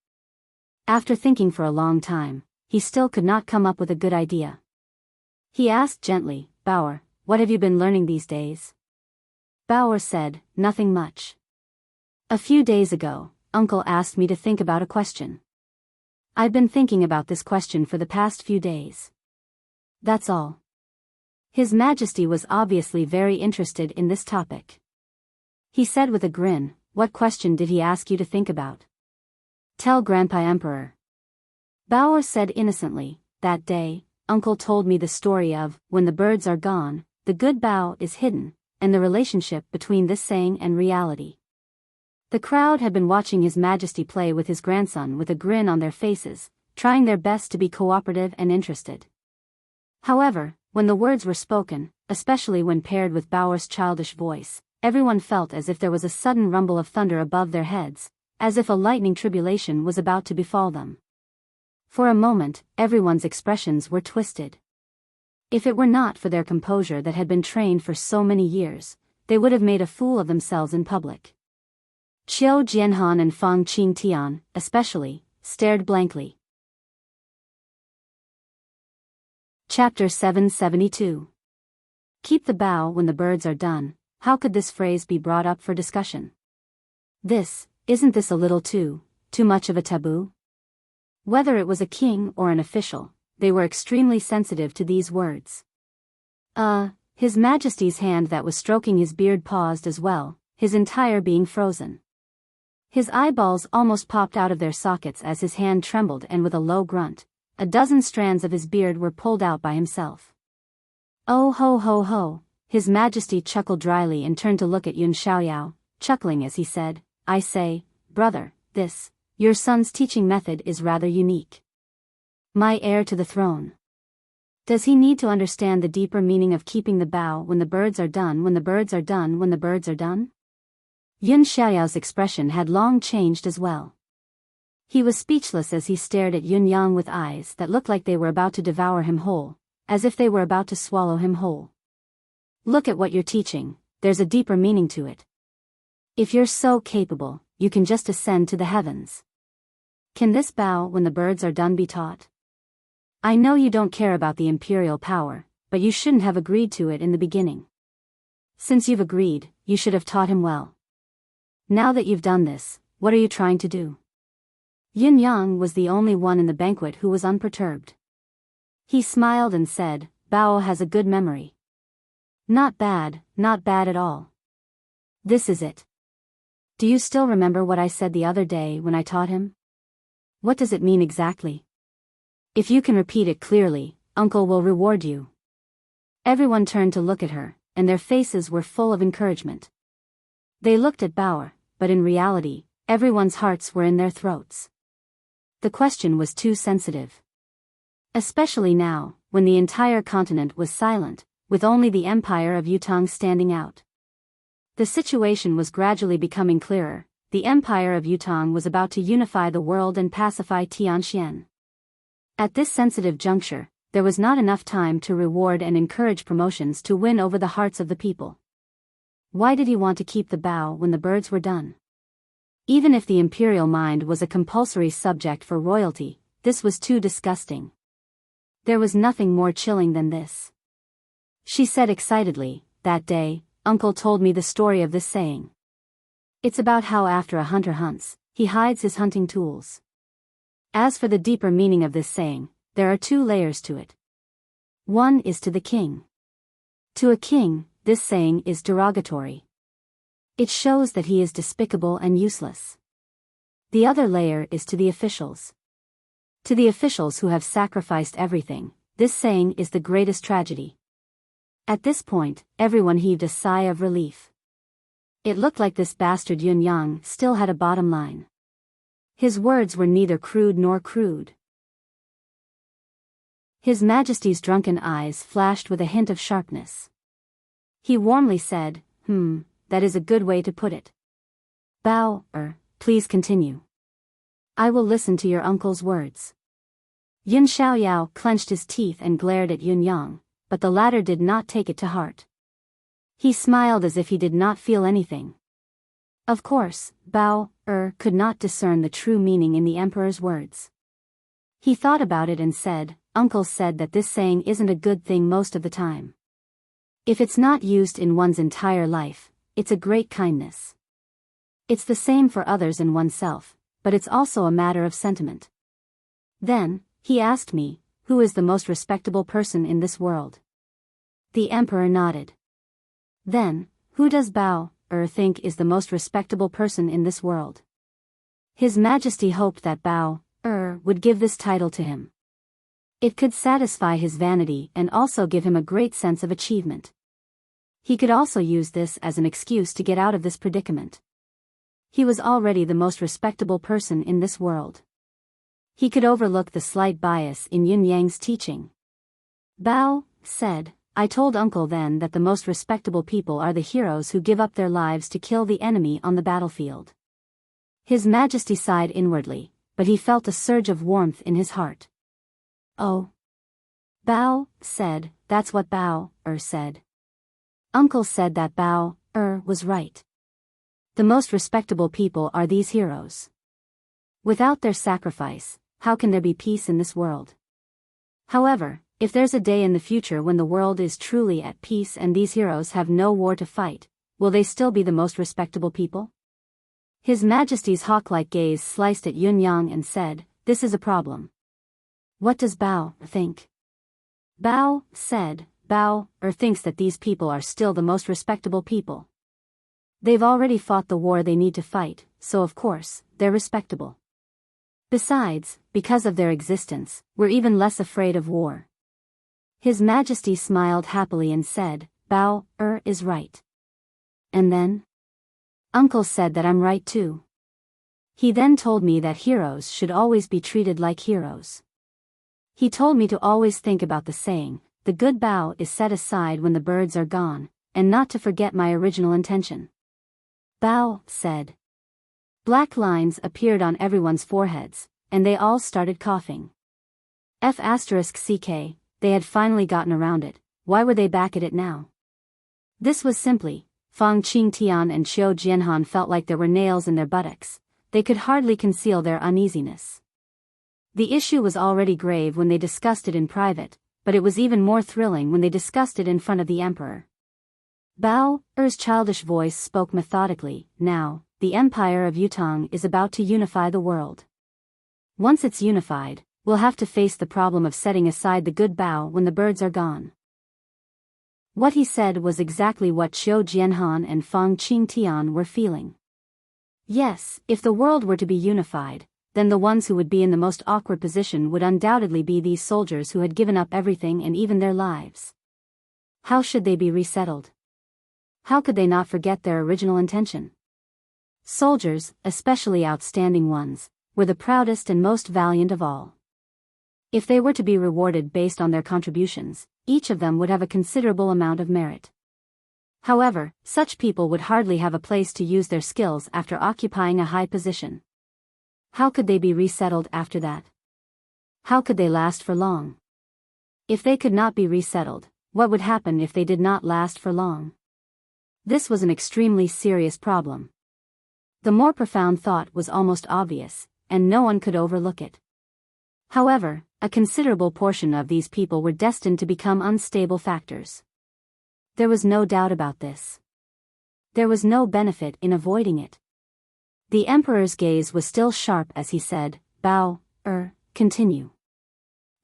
After thinking for a long time, he still could not come up with a good idea. He asked gently, Bao, what have you been learning these days? Bao said, nothing much. A few days ago, Uncle asked me to think about a question. I've been thinking about this question for the past few days. That's all. His Majesty was obviously very interested in this topic. He said with a grin, what question did he ask you to think about? Tell Grandpa Emperor. Bao said innocently, that day, Uncle told me the story of, when the birds are gone, the good Bao is hidden, and the relationship between this saying and reality. The crowd had been watching His Majesty play with his grandson with a grin on their faces, trying their best to be cooperative and interested. However, when the words were spoken, especially when paired with Bao's childish voice, everyone felt as if there was a sudden rumble of thunder above their heads, as if a lightning tribulation was about to befall them. For a moment, everyone's expressions were twisted. If it were not for their composure that had been trained for so many years, they would have made a fool of themselves in public. Qiu Jianhan and Fang Qingtian, especially, stared blankly. Chapter 772. Keep the bow when the birds are done. How could this phrase be brought up for discussion? Isn't this a little too much of a taboo? Whether it was a king or an official, they were extremely sensitive to these words. His Majesty's hand that was stroking his beard paused as well, his entire being frozen. His eyeballs almost popped out of their sockets as his hand trembled, and with a low grunt, a dozen strands of his beard were pulled out by himself. Oh ho ho ho, His Majesty chuckled dryly and turned to look at Yun Xiaoyao, chuckling as he said, I say, brother, your son's teaching method is rather unique. My heir to the throne. Does he need to understand the deeper meaning of keeping the bow when the birds are done, when the birds are done, when the birds are done? Yun Xiaoyao's expression had long changed as well. He was speechless as he stared at Yun Yang with eyes that looked like they were about to devour him whole, as if they were about to swallow him whole. Look at what you're teaching, there's a deeper meaning to it. If you're so capable, you can just ascend to the heavens. Can this bow when the birds are done be taught? I know you don't care about the imperial power, but you shouldn't have agreed to it in the beginning. Since you've agreed, you should have taught him well. Now that you've done this, what are you trying to do? Yin Yang was the only one in the banquet who was unperturbed. He smiled and said, Bao has a good memory. Not bad at all. This is it. Do you still remember what I said the other day when I taught him? What does it mean exactly? If you can repeat it clearly, Uncle will reward you. Everyone turned to look at her, and their faces were full of encouragement. They looked at Bao, but in reality, everyone's hearts were in their throats. The question was too sensitive. Especially now, when the entire continent was silent, with only the Empire of Yutong standing out. The situation was gradually becoming clearer. The Empire of Yutong was about to unify the world and pacify Tianxian. At this sensitive juncture, there was not enough time to reward and encourage promotions to win over the hearts of the people. Why did he want to keep the bow when the birds were done? Even if the imperial mind was a compulsory subject for royalty, this was too disgusting. There was nothing more chilling than this. She said excitedly, that day, Uncle told me the story of this saying. It's about how after a hunter hunts, he hides his hunting tools. As for the deeper meaning of this saying, there are two layers to it. One is to the king. To a king, this saying is derogatory. It shows that he is despicable and useless. The other layer is to the officials. To the officials who have sacrificed everything, this saying is the greatest tragedy. At this point, everyone heaved a sigh of relief. It looked like this bastard Yun Yang still had a bottom line. His words were neither crude nor crude. His Majesty's drunken eyes flashed with a hint of sharpness. He warmly said, that is a good way to put it. Bao, please continue. I will listen to your uncle's words. Yun Xiaoyao clenched his teeth and glared at Yun Yang, but the latter did not take it to heart. He smiled as if he did not feel anything. Of course, Bao, could not discern the true meaning in the emperor's words. He thought about it and said, Uncle said that this saying isn't a good thing most of the time. If it's not used in one's entire life, it's a great kindness. It's the same for others and oneself, but it's also a matter of sentiment. Then, he asked me, who is the most respectable person in this world? The emperor nodded. Then, who does Bao, think is the most respectable person in this world? His Majesty hoped that Bao, would give this title to him. It could satisfy his vanity and also give him a great sense of achievement. He could also use this as an excuse to get out of this predicament. He was already the most respectable person in this world. He could overlook the slight bias in Yun Yang's teaching. Bao said, I told Uncle then that the most respectable people are the heroes who give up their lives to kill the enemy on the battlefield. His Majesty sighed inwardly, but he felt a surge of warmth in his heart. Oh. Bao said, that's what Bao, said. Uncle said that Bao, was right. The most respectable people are these heroes. Without their sacrifice, how can there be peace in this world? However, if there's a day in the future when the world is truly at peace and these heroes have no war to fight, will they still be the most respectable people? His Majesty's hawk-like gaze sliced at Yun Yang and said, this is a problem. What does Bao think? Bao said, Bao thinks that these people are still the most respectable people. They've already fought the war they need to fight, so of course, they're respectable. Besides, because of their existence, we're even less afraid of war. His Majesty smiled happily and said, Bao, is right. And then? Uncle said that I'm right too. He then told me that heroes should always be treated like heroes. He told me to always think about the saying, the good Bao is set aside when the birds are gone, and not to forget my original intention. Bao said. Black lines appeared on everyone's foreheads, and they all started coughing. F***ck, they had finally gotten around it, why were they back at it now? This was simply, Fang Qingtian and Qiu Jianhan felt like there were nails in their buttocks, they could hardly conceal their uneasiness. The issue was already grave when they discussed it in private, but it was even more thrilling when they discussed it in front of the emperor. Bao's childish voice spoke methodically, now, the Empire of Yutong is about to unify the world. Once it's unified, we'll have to face the problem of setting aside the good Bao when the birds are gone. What he said was exactly what Qiu Jianhan and Fang Qingtian were feeling. Yes, if the world were to be unified, then the ones who would be in the most awkward position would undoubtedly be these soldiers who had given up everything and even their lives. How should they be resettled? How could they not forget their original intention? Soldiers, especially outstanding ones, were the proudest and most valiant of all. If they were to be rewarded based on their contributions, each of them would have a considerable amount of merit. However, such people would hardly have a place to use their skills after occupying a high position. How could they be resettled after that? How could they last for long? If they could not be resettled, what would happen if they did not last for long? This was an extremely serious problem. The more profound thought was almost obvious, and no one could overlook it. However, a considerable portion of these people were destined to become unstable factors. There was no doubt about this. There was no benefit in avoiding it. The emperor's gaze was still sharp as he said, "Bao, continue."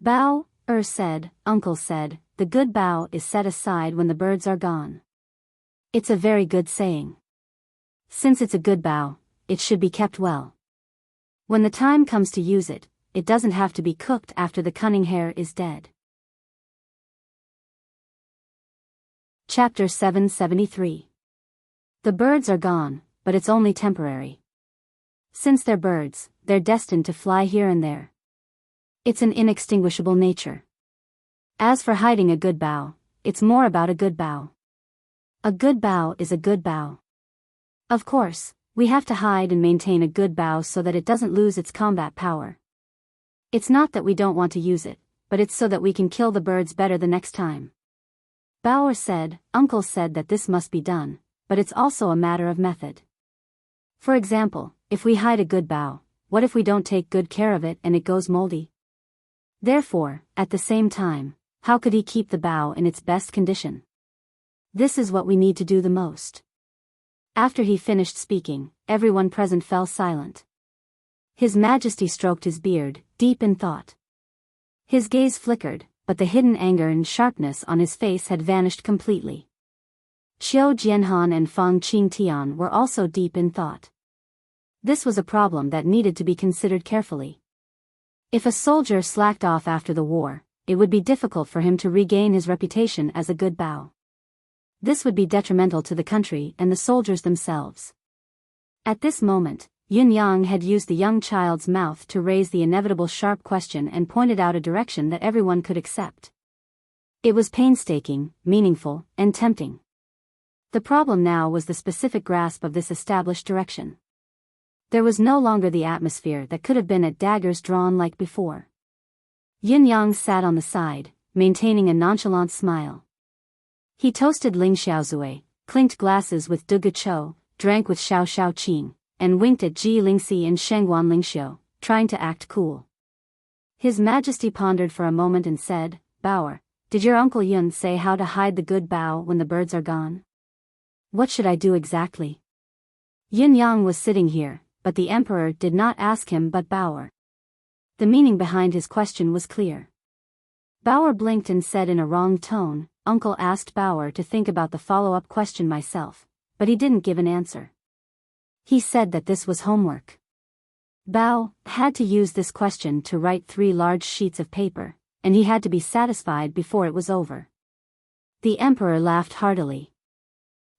Bao, said, "Uncle said, the good Bao is set aside when the birds are gone." It's a very good saying. Since it's a good Bao, it should be kept well. When the time comes to use it, it doesn't have to be cooked after the cunning hare is dead. Chapter 773. The birds are gone, but it's only temporary. Since they're birds, they're destined to fly here and there. It's an inextinguishable nature. As for hiding a good Bao, it's more about a good Bao. A good Bao is a good Bao. Of course, we have to hide and maintain a good Bao so that it doesn't lose its combat power. It's not that we don't want to use it, but it's so that we can kill the birds better the next time. Bao said, "Uncle said that this must be done, but it's also a matter of method. For example, if we hide a good Bao, what if we don't take good care of it and it goes moldy? Therefore, at the same time, how could he keep the Bao in its best condition? This is what we need to do the most." After he finished speaking, everyone present fell silent. His Majesty stroked his beard, deep in thought. His gaze flickered, but the hidden anger and sharpness on his face had vanished completely. Qiu Jianhan and Fang Qingtian were also deep in thought. This was a problem that needed to be considered carefully. If a soldier slacked off after the war, it would be difficult for him to regain his reputation as a good Bao. This would be detrimental to the country and the soldiers themselves. At this moment, Yun Yang had used the young child's mouth to raise the inevitable sharp question and pointed out a direction that everyone could accept. It was painstaking, meaningful, and tempting. The problem now was the specific grasp of this established direction. There was no longer the atmosphere that could have been at daggers drawn like before. Yun Yang sat on the side, maintaining a nonchalant smile. He toasted Ling Xiaozui, clinked glasses with Du Guchou, drank with Xiao Xiaoqing, and winked at Ji Lingxi and Shengguan Lingxiu, trying to act cool. His Majesty pondered for a moment and said, "Bao, did your Uncle Yun say how to hide the good Bao when the birds are gone? What should I do exactly?" Yun Yang was sitting here, but the emperor did not ask him but Bao. The meaning behind his question was clear. Bao blinked and said in a wrong tone, "Uncle asked Bao to think about the follow-up question myself, but he didn't give an answer. He said that this was homework." Bao had to use this question to write 3 large sheets of paper, and he had to be satisfied before it was over. The emperor laughed heartily.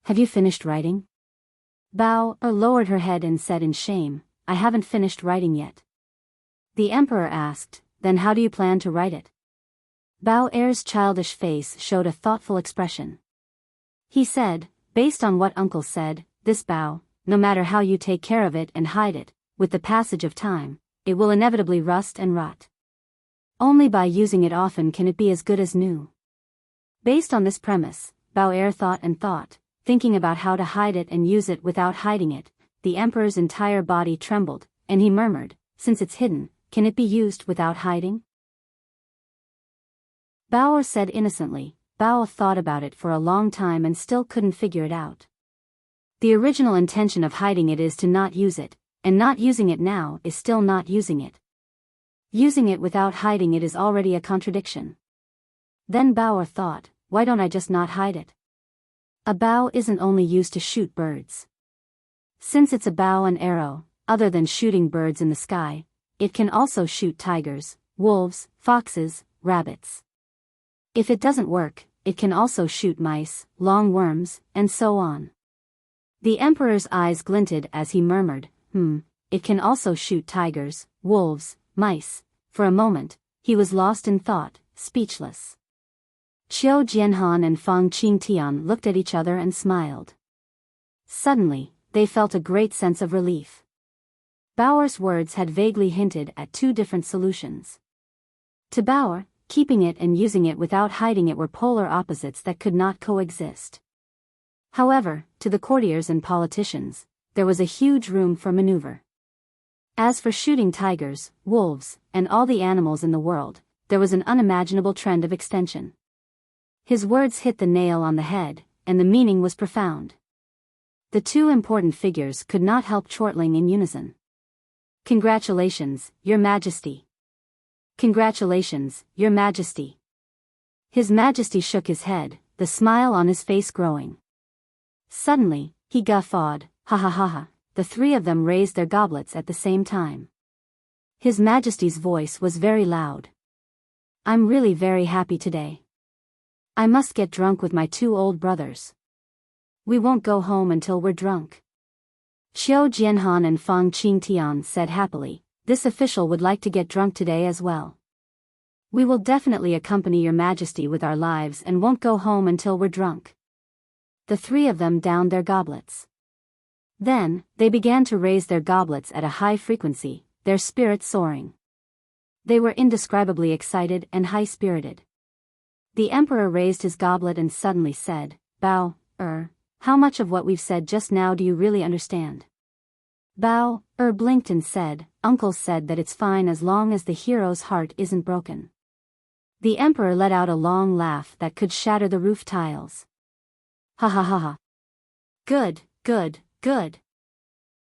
"Have you finished writing?" Bao lowered her head and said in shame, "I haven't finished writing yet." The emperor asked, "Then how do you plan to write it?" Bao's childish face showed a thoughtful expression. He said, "Based on what Uncle said, this Bao, no matter how you take care of it and hide it, with the passage of time, it will inevitably rust and rot. Only by using it often can it be as good as new." Based on this premise, Bao thought, thinking about how to hide it and use it without hiding it. The emperor's entire body trembled, and he murmured, "Since it's hidden, can it be used without hiding?" Bao said innocently. Bao thought about it for a long time and still couldn't figure it out. The original intention of hiding it is to not use it, and not using it now is still not using it. Using it without hiding it is already a contradiction. Then Bao thought, why don't I just not hide it? A Bao isn't only used to shoot birds. Since it's a bow and arrow, other than shooting birds in the sky, it can also shoot tigers, wolves, foxes, rabbits. If it doesn't work, it can also shoot mice, long worms, and so on. The emperor's eyes glinted as he murmured, it can also shoot tigers, wolves, mice. For a moment, he was lost in thought, speechless. Qiu Jianhan and Fang Qingtian looked at each other and smiled. Suddenly, they felt a great sense of relief. Bao's words had vaguely hinted at 2 different solutions. To Bao, keeping it and using it without hiding it were polar opposites that could not coexist. However, to the courtiers and politicians, there was a huge room for maneuver. As for shooting tigers, wolves, and all the animals in the world, there was an unimaginable trend of extension. His words hit the nail on the head, and the meaning was profound. The two important figures could not help chortling in unison. "Congratulations, Your Majesty. Congratulations, Your Majesty." His Majesty shook his head, the smile on his face growing. Suddenly, he guffawed, "Ha ha ha ha." The three of them raised their goblets at the same time. His Majesty's voice was very loud. "I'm really very happy today. I must get drunk with my two old brothers. We won't go home until we're drunk." Qiu Jianhan and Fang Qingtian said happily, "This official would like to get drunk today as well. We will definitely accompany Your Majesty with our lives and won't go home until we're drunk." The three of them downed their goblets. Then, they began to raise their goblets at a high frequency, their spirits soaring. They were indescribably excited and high-spirited. The Emperor raised his goblet and suddenly said, "Bao, how much of what we've said just now do you really understand?" Bao, blinked and said, "Uncle said that it's fine as long as the hero's heart isn't broken." The Emperor let out a long laugh that could shatter the roof tiles. "Ha ha ha ha. Good, good, good."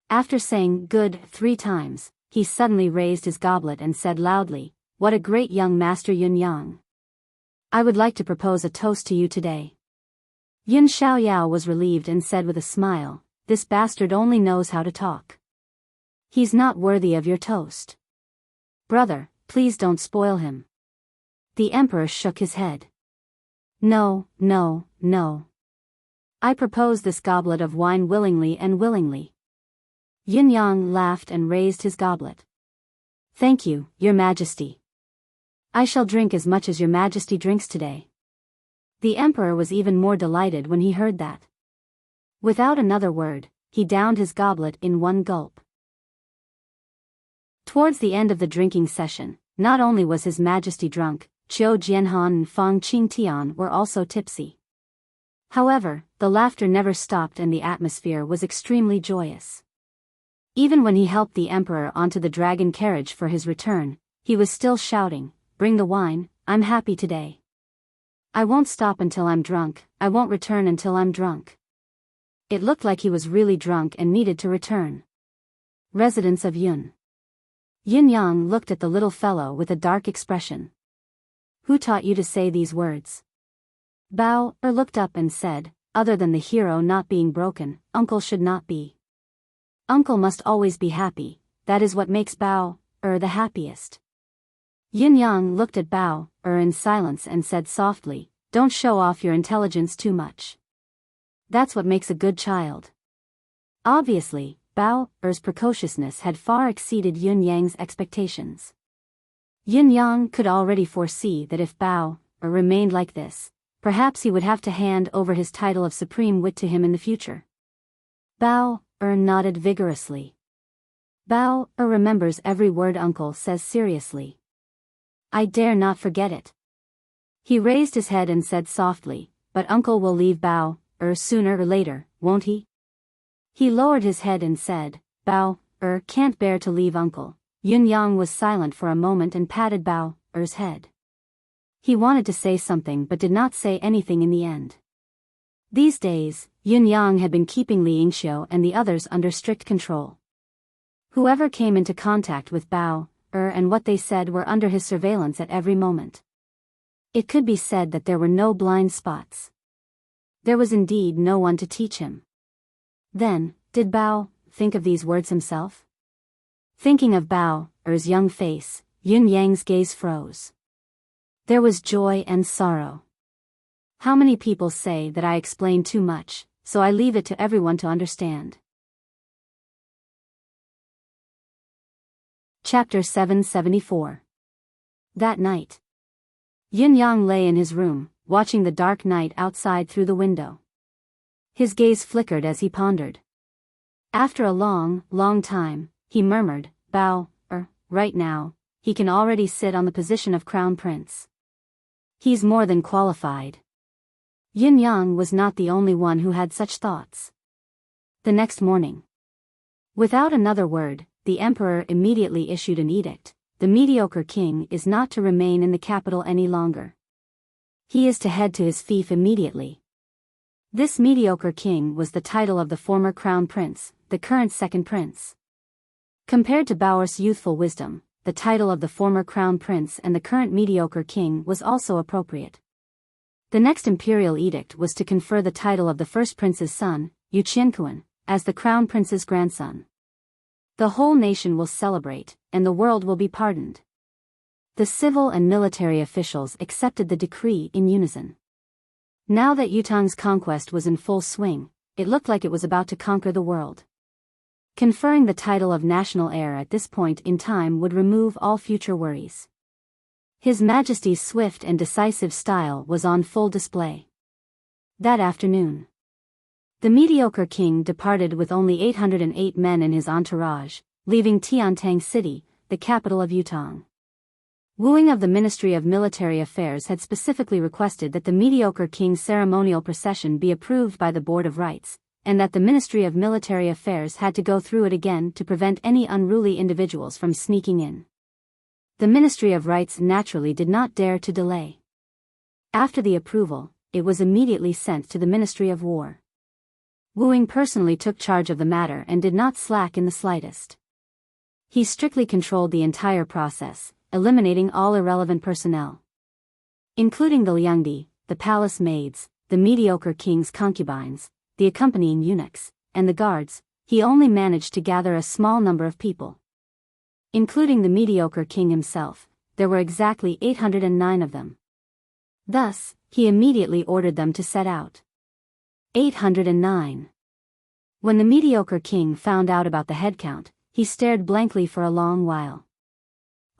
After saying "good" 3 times, he suddenly raised his goblet and said loudly, "What a great young master Yun Yang. I would like to propose a toast to you today." Yun Xiaoyao was relieved and said with a smile, "This bastard only knows how to talk. He's not worthy of your toast. Brother, please don't spoil him." The Emperor shook his head. "No, no, no. I propose this goblet of wine willingly and willingly." Yin Yang laughed and raised his goblet. "Thank you, Your Majesty. I shall drink as much as Your Majesty drinks today." The Emperor was even more delighted when he heard that. Without another word, he downed his goblet in one gulp. Towards the end of the drinking session, not only was His Majesty drunk, Qiu Jianhan and Fang Qingtian were also tipsy. However, the laughter never stopped and the atmosphere was extremely joyous. Even when he helped the Emperor onto the dragon carriage for his return, he was still shouting, "Bring the wine, I'm happy today. I won't stop until I'm drunk, I won't return until I'm drunk." It looked like he was really drunk and needed to return. Residence of Yun. Yin Yang looked at the little fellow with a dark expression. "Who taught you to say these words?" Bao looked up and said, "Other than the hero not being broken, Uncle should not be. Uncle must always be happy, that is what makes Bao the happiest." Yin Yang looked at Bao in silence and said softly, "Don't show off your intelligence too much. That's what makes a good child." Obviously, Bao's precociousness had far exceeded Yun Yang's expectations. Yin Yang could already foresee that if Bao remained like this, perhaps he would have to hand over his title of supreme wit to him in the future. Bao nodded vigorously. Bao remembers every word Uncle says seriously. I dare not forget it. He raised his head and said softly, "But Uncle will leave Bao sooner or later, won't he?" He lowered his head and said, "Bao can't bear to leave Uncle." Yun Yang was silent for a moment and patted Bao's head. He wanted to say something but did not say anything in the end. These days, Yun Yang had been keeping Li Yingxiu and the others under strict control. Whoever came into contact with Bao and what they said were under his surveillance at every moment. It could be said that there were no blind spots. There was indeed no one to teach him. Then, did Bao think of these words himself? Thinking of Bao's young face, Yun Yang's gaze froze. There was joy and sorrow. How many people say that I explain too much, so I leave it to everyone to understand. Chapter 774. That night. Yin Yang lay in his room, watching the dark night outside through the window. His gaze flickered as he pondered. After a long, long time, he murmured, Bao, right now, he can already sit on the position of crown prince. He's more than qualified. Yin Yang was not the only one who had such thoughts. The next morning. Without another word, the emperor immediately issued an edict. The mediocre king is not to remain in the capital any longer. He is to head to his fief immediately. This mediocre king was the title of the former crown prince, the current second prince. Compared to Bauer's youthful wisdom, the title of the former crown prince and the current mediocre king was also appropriate. The next imperial edict was to confer the title of the first prince's son, Yu Qianquan, as the crown prince's grandson. The whole nation will celebrate, and the world will be pardoned. The civil and military officials accepted the decree in unison. Now that Yutang's conquest was in full swing, it looked like it was about to conquer the world. Conferring the title of national heir at this point in time would remove all future worries. His Majesty's swift and decisive style was on full display. That afternoon, the mediocre king departed with only 808 men in his entourage, leaving Tiantang City, the capital of Yutang. Wuing of the Ministry of Military Affairs had specifically requested that the mediocre king's ceremonial procession be approved by the Board of Rites, and that the Ministry of Military Affairs had to go through it again to prevent any unruly individuals from sneaking in. The Ministry of Rites naturally did not dare to delay. After the approval, it was immediately sent to the Ministry of War. Wuing personally took charge of the matter and did not slack in the slightest. He strictly controlled the entire process, eliminating all irrelevant personnel. Including the Liangdi, the palace maids, the mediocre king's concubines, the accompanying eunuchs, and the guards, he only managed to gather a small number of people. Including the mediocre king himself, there were exactly 809 of them. Thus, he immediately ordered them to set out. 809. When the mediocre king found out about the head count, he stared blankly for a long while.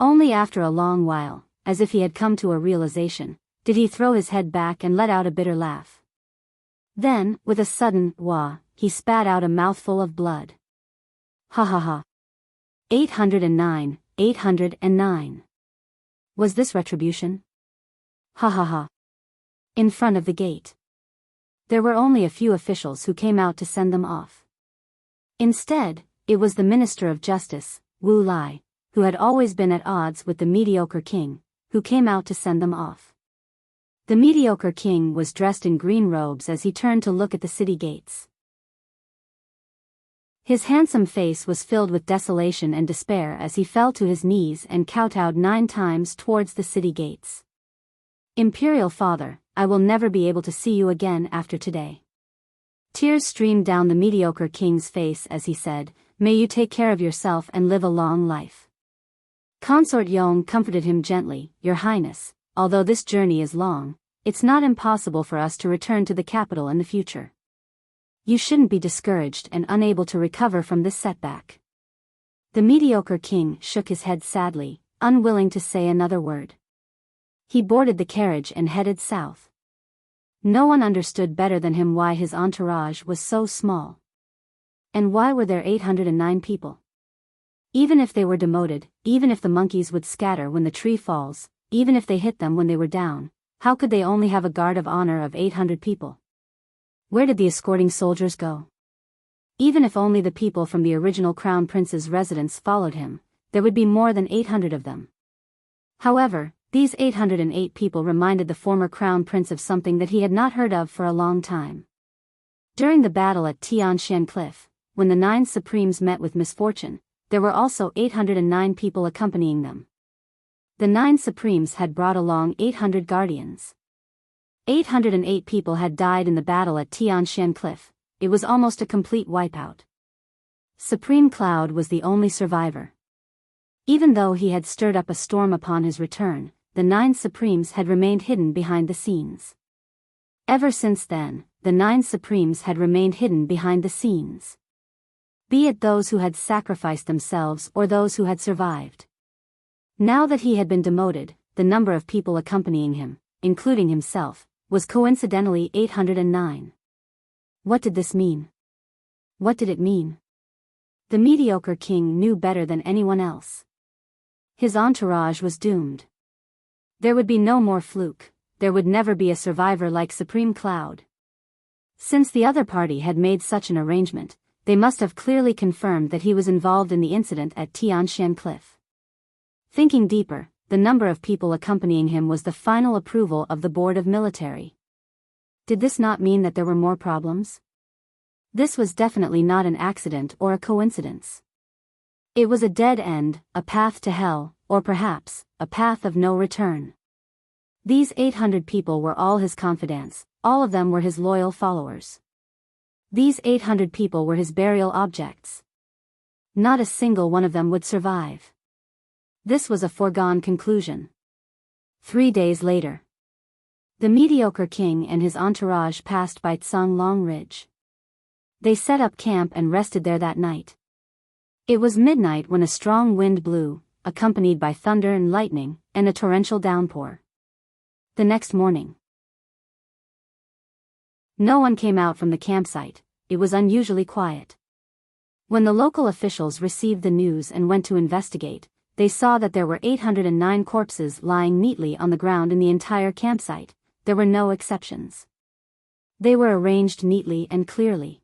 Only after a long while, as if he had come to a realization, did he throw his head back and let out a bitter laugh. Then, with a sudden wah, he spat out a mouthful of blood. Ha ha ha. 809, 809. Was this retribution? Ha ha ha. In front of the gate. There were only a few officials who came out to send them off. Instead, it was the Minister of Justice, Wu Lai, who had always been at odds with the mediocre king, who came out to send them off. The mediocre king was dressed in green robes as he turned to look at the city gates. His handsome face was filled with desolation and despair as he fell to his knees and kowtowed 9 times towards the city gates. Imperial Father, I will never be able to see you again after today. Tears streamed down the mediocre king's face as he said, May you take care of yourself and live a long life. Consort Yong comforted him gently, Your Highness, although this journey is long, it's not impossible for us to return to the capital in the future. You shouldn't be discouraged and unable to recover from this setback. The mediocre king shook his head sadly, unwilling to say another word. He boarded the carriage and headed south. No one understood better than him why his entourage was so small. And why were there 809 people? Even if they were demoted, even if the monkeys would scatter when the tree falls, even if they hit them when they were down, how could they only have a guard of honor of 800 people? Where did the escorting soldiers go? Even if only the people from the original crown prince's residence followed him, there would be more than 800 of them. However, these 808 people reminded the former crown prince of something that he had not heard of for a long time. During the battle at Tianshan Cliff, when the 9 supremes met with misfortune, there were also 809 people accompanying them. The 9 supremes had brought along 800 guardians. 808 people had died in the battle at Tianshan Cliff. It was almost a complete wipeout. Supreme Cloud was the only survivor. Even though he had stirred up a storm upon his return, the 9 supremes had remained hidden behind the scenes. Ever since then, the 9 supremes had remained hidden behind the scenes. Be it those who had sacrificed themselves or those who had survived. Now that he had been demoted, the number of people accompanying him, including himself, was coincidentally 809. What did this mean? What did it mean? The mediocre king knew better than anyone else. His entourage was doomed. There would be no more fluke, there would never be a survivor like Supreme Cloud. Since the other party had made such an arrangement, they must have clearly confirmed that he was involved in the incident at Tianshan Cliff. Thinking deeper, the number of people accompanying him was the final approval of the Board of Military. Did this not mean that there were more problems? This was definitely not an accident or a coincidence. It was a dead end, a path to hell, or perhaps, a path of no return. These 800 people were all his confidants, all of them were his loyal followers. These 800 people were his burial objects. Not a single one of them would survive. This was a foregone conclusion. 3 days later, the mediocre king and his entourage passed by Tsonglong Ridge. They set up camp and rested there that night. It was midnight when a strong wind blew, accompanied by thunder and lightning, and a torrential downpour. The next morning, no one came out from the campsite. It was unusually quiet. When the local officials received the news and went to investigate, they saw that there were 809 corpses lying neatly on the ground in the entire campsite. There were no exceptions. They were arranged neatly and clearly.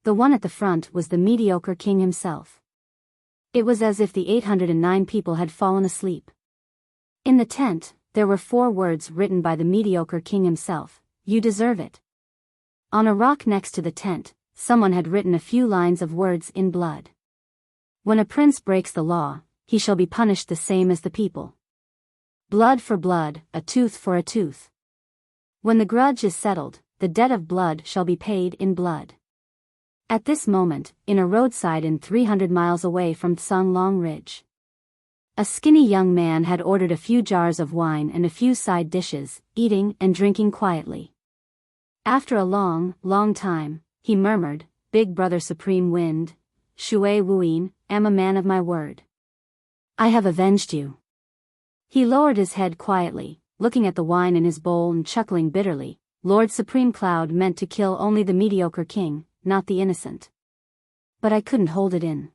The one at the front was the mediocre king himself. It was as if the 809 people had fallen asleep. In the tent, there were 4 words written by the mediocre king himself: "You deserve it." On a rock next to the tent, someone had written a few lines of words in blood. "When a prince breaks the law, he shall be punished the same as the people. Blood for blood, a tooth for a tooth. When the grudge is settled, the debt of blood shall be paid in blood." At this moment, in a roadside inn 300 miles away from Tsonglong Ridge, a skinny young man had ordered a few jars of wine and a few side dishes, eating and drinking quietly. After a long, long time, he murmured, "Big Brother Supreme Wind, Shui Wuyin, am a man of my word. I have avenged you." He lowered his head quietly, looking at the wine in his bowl and chuckling bitterly. Lord Supreme Cloud meant to kill only the mediocre king, not the innocent. But I couldn't hold it in.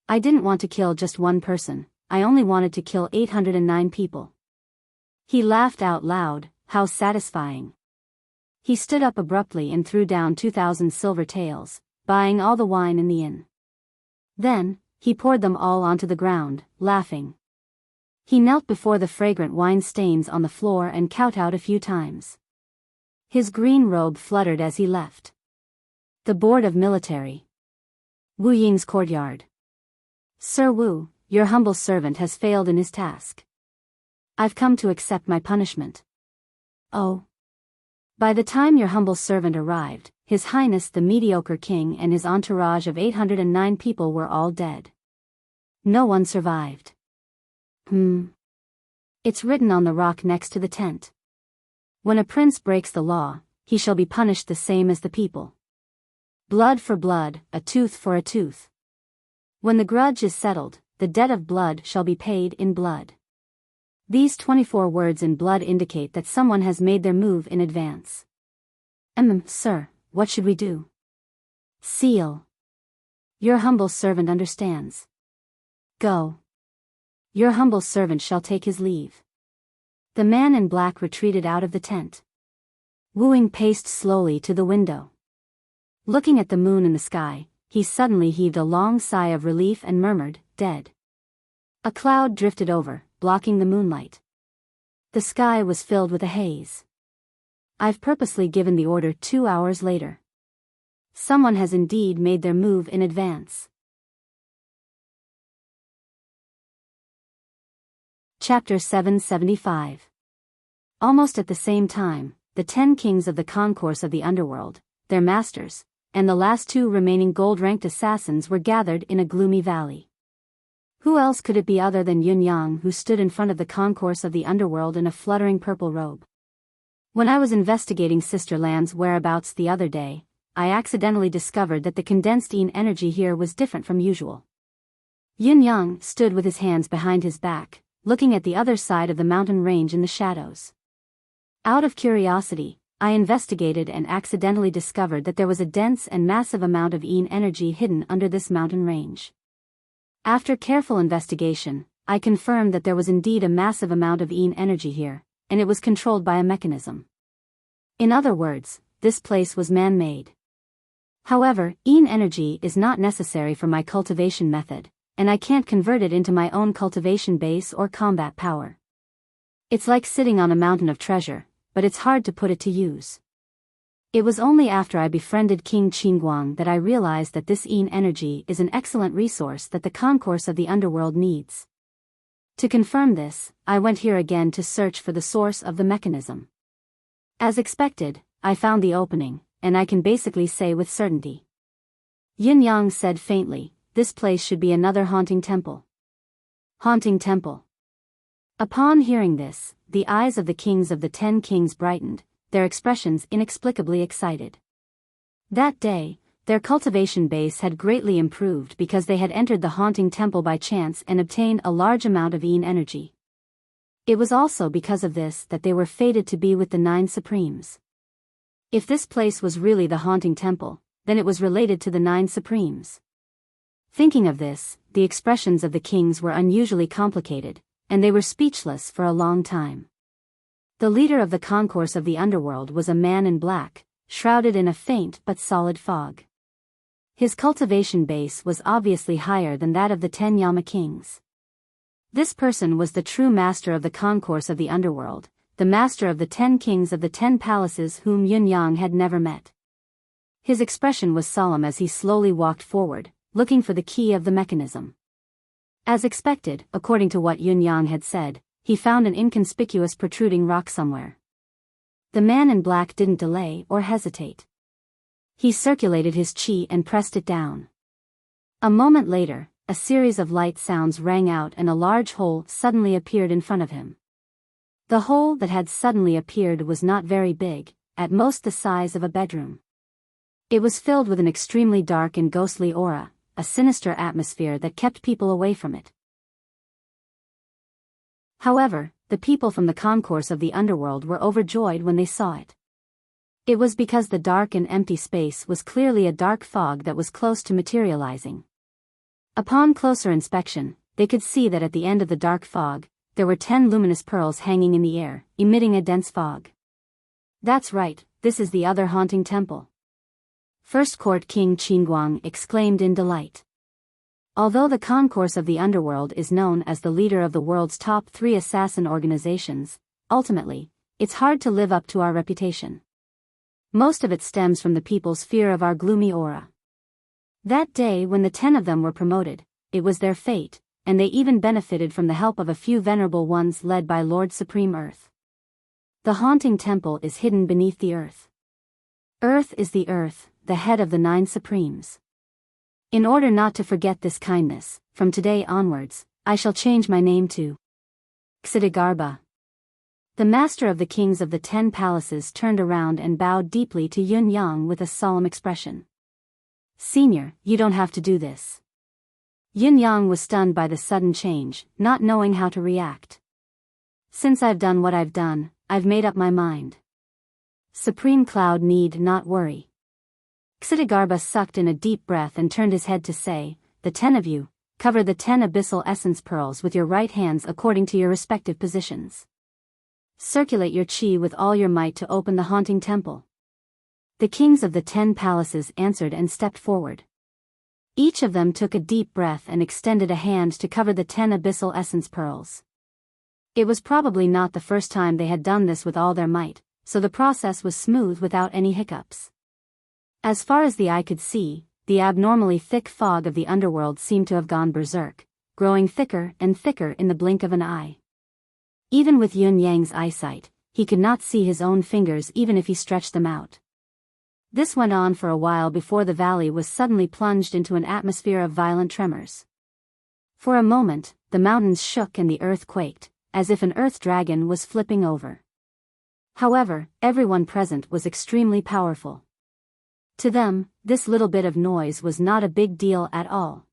I didn't want to kill just one person, I only wanted to kill 809 people. He laughed out loud. How satisfying. He stood up abruptly and threw down 2,000 silver taels, buying all the wine in the inn. Then, he poured them all onto the ground, laughing. He knelt before the fragrant wine stains on the floor and kowtowed a few times. His green robe fluttered as he left the Board of Military. Wu Ying's courtyard. "Sir Wu, your humble servant has failed in his task. I've come to accept my punishment." "Oh." By the time your humble servant arrived, His Highness the mediocre king and his entourage of 809 people were all dead. No one survived. It's written on the rock next to the tent. When a prince breaks the law, he shall be punished the same as the people. Blood for blood, a tooth for a tooth. When the grudge is settled, the debt of blood shall be paid in blood. These 24 words in blood indicate that someone has made their move in advance. Sir, what should we do? Seal. Your humble servant understands. Go. Your humble servant shall take his leave. The man in black retreated out of the tent. Wu Ying paced slowly to the window. Looking at the moon in the sky, he suddenly heaved a long sigh of relief and murmured, "Dead." A cloud drifted over, blocking the moonlight. The sky was filled with a haze. I've purposely given the order 2 hours later. Someone has indeed made their move in advance. Chapter 775. Almost at the same time, the 10 kings of the concourse of the underworld, their masters, and the last 2 remaining gold-ranked assassins were gathered in a gloomy valley. Who else could it be other than Yun Yang, who stood in front of the concourse of the underworld in a fluttering purple robe? When I was investigating Sister Lan's whereabouts the other day, I accidentally discovered that the condensed energy here was different from usual. Yun Yang stood with his hands behind his back, looking at the other side of the mountain range in the shadows. Out of curiosity, I investigated and accidentally discovered that there was a dense and massive amount of energy hidden under this mountain range. After careful investigation, I confirmed that there was indeed a massive amount of energy here, and it was controlled by a mechanism. In other words, this place was man-made. However, energy is not necessary for my cultivation method, and I can't convert it into my own cultivation base or combat power. It's like sitting on a mountain of treasure, but it's hard to put it to use. It was only after I befriended King Qingguang that I realized that this energy is an excellent resource that the concourse of the underworld needs. To confirm this, I went here again to search for the source of the mechanism. As expected, I found the opening, and I can basically say with certainty. Yin Yang said faintly, this place should be another haunting temple. Haunting temple. Upon hearing this, the eyes of the kings of the 10 kings brightened, their expressions inexplicably excited. That day, their cultivation base had greatly improved because they had entered the haunting temple by chance and obtained a large amount of energy. It was also because of this that they were fated to be with the 9 Supremes. If this place was really the haunting temple, then it was related to the 9 Supremes. Thinking of this, the expressions of the kings were unusually complicated, and they were speechless for a long time. The leader of the concourse of the underworld was a man in black, shrouded in a faint but solid fog. His cultivation base was obviously higher than that of the 10 Yama kings. This person was the true master of the concourse of the underworld, the master of the 10 kings of the 10 palaces whom Yun Yang had never met. His expression was solemn as he slowly walked forward, looking for the key of the mechanism. As expected, according to what Yun Yang had said, he found an inconspicuous protruding rock somewhere. The man in black didn't delay or hesitate. He circulated his chi and pressed it down. A moment later, a series of light sounds rang out and a large hole suddenly appeared in front of him. The hole that had suddenly appeared was not very big, at most the size of a bedroom. It was filled with an extremely dark and ghostly aura, a sinister atmosphere that kept people away from it. However, the people from the concourse of the underworld were overjoyed when they saw it. It was because the dark and empty space was clearly a dark fog that was close to materializing. Upon closer inspection, they could see that at the end of the dark fog, there were 10 luminous pearls hanging in the air, emitting a dense fog. That's right, this is the other haunting temple. First Court King Qingguang exclaimed in delight. Although the concourse of the underworld is known as the leader of the world's top 3 assassin organizations, ultimately, it's hard to live up to our reputation. Most of it stems from the people's fear of our gloomy aura. That day when the 10 of them were promoted, it was their fate, and they even benefited from the help of a few venerable ones led by Lord Supreme Earth. The haunting temple is hidden beneath the earth. Earth is the earth, the head of the 9 Supremes. In order not to forget this kindness, from today onwards, I shall change my name to Xidigarbha. The master of the kings of the 10 palaces turned around and bowed deeply to Yun Yang with a solemn expression. Senior, you don't have to do this. Yun Yang was stunned by the sudden change, not knowing how to react. Since I've done what I've done, I've made up my mind. Supreme Cloud need not worry. Xidigarbha sucked in a deep breath and turned his head to say, the 10 of you, cover the 10 abyssal essence pearls with your right hands according to your respective positions. Circulate your chi with all your might to open the haunting temple. The kings of the 10 palaces answered and stepped forward. Each of them took a deep breath and extended a hand to cover the 10 abyssal essence pearls. It was probably not the first time they had done this with all their might, so the process was smooth without any hiccups. As far as the eye could see, the abnormally thick fog of the underworld seemed to have gone berserk, growing thicker and thicker in the blink of an eye. Even with Yun Yang's eyesight, he could not see his own fingers even if he stretched them out. This went on for a while before the valley was suddenly plunged into an atmosphere of violent tremors. For a moment, the mountains shook and the earth quaked, as if an earth dragon was flipping over. However, everyone present was extremely powerful. To them, this little bit of noise was not a big deal at all.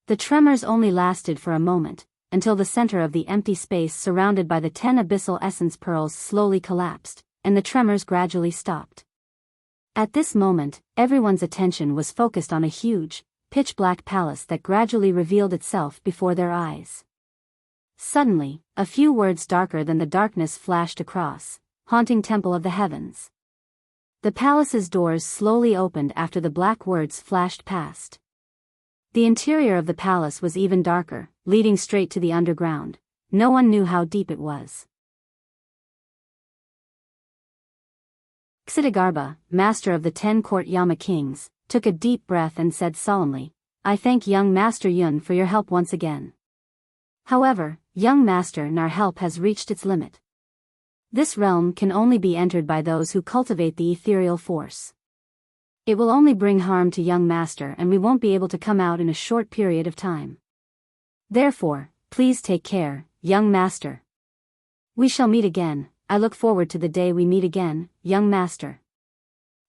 The tremors only lasted for a moment, until the center of the empty space surrounded by the 10 abyssal essence pearls slowly collapsed, and the tremors gradually stopped. At this moment, everyone's attention was focused on a huge, pitch-black palace that gradually revealed itself before their eyes. Suddenly, a few words darker than the darkness flashed across, haunting temple of the heavens. The palace's doors slowly opened after the black words flashed past. The interior of the palace was even darker, leading straight to the underground. No one knew how deep it was. Xidigarbha, master of the 10 court Yama kings, took a deep breath and said solemnly, "I thank young Master Yun for your help once again. However, young Master, our help has reached its limit. This realm can only be entered by those who cultivate the ethereal force. It will only bring harm to young Master and we won't be able to come out in a short period of time. Therefore, please take care, young Master. We shall meet again. I look forward to the day we meet again, young Master."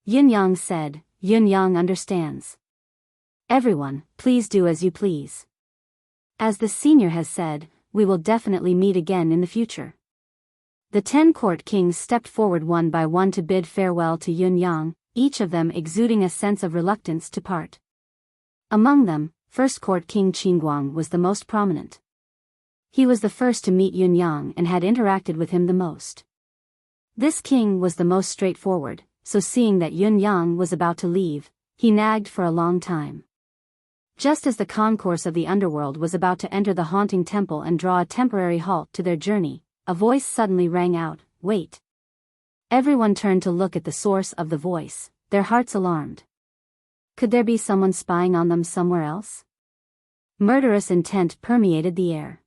Yun Yang said. Yun Yang understands. Everyone, please do as you please. As the senior has said, we will definitely meet again in the future. The 10 court kings stepped forward one by one to bid farewell to Yun Yang, each of them exuding a sense of reluctance to part. Among them, first court king Qingguang was the most prominent. He was the first to meet Yun Yang and had interacted with him the most. This king was the most straightforward, so seeing that Yun Yang was about to leave, he nagged for a long time. Just as the concourse of the underworld was about to enter the haunting temple and draw a temporary halt to their journey, a voice suddenly rang out, "Wait." Everyone turned to look at the source of the voice, their hearts alarmed. Could there be someone spying on them somewhere else? Murderous intent permeated the air.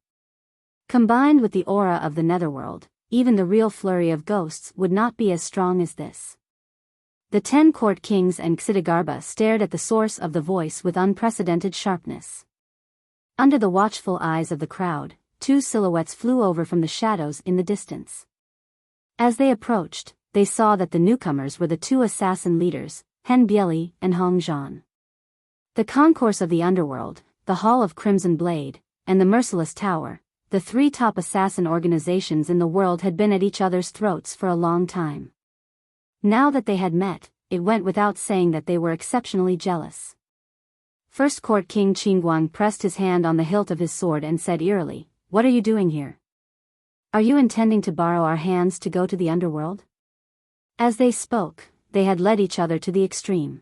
Combined with the aura of the netherworld, even the real flurry of ghosts would not be as strong as this. The 10 court kings and Xidigarbha stared at the source of the voice with unprecedented sharpness. Under the watchful eyes of the crowd, 2 silhouettes flew over from the shadows in the distance. As they approached, they saw that the newcomers were the 2 assassin leaders, Hen Bieli and Hong Zhan. The concourse of the underworld, the Hall of Crimson Blade, and the Merciless Tower, the 3 top assassin organizations in the world had been at each other's throats for a long time. Now that they had met, it went without saying that they were exceptionally jealous. First Court King Qingguang pressed his hand on the hilt of his sword and said eerily, "What are you doing here? Are you intending to borrow our hands to go to the underworld?" As they spoke, they had led each other to the extreme.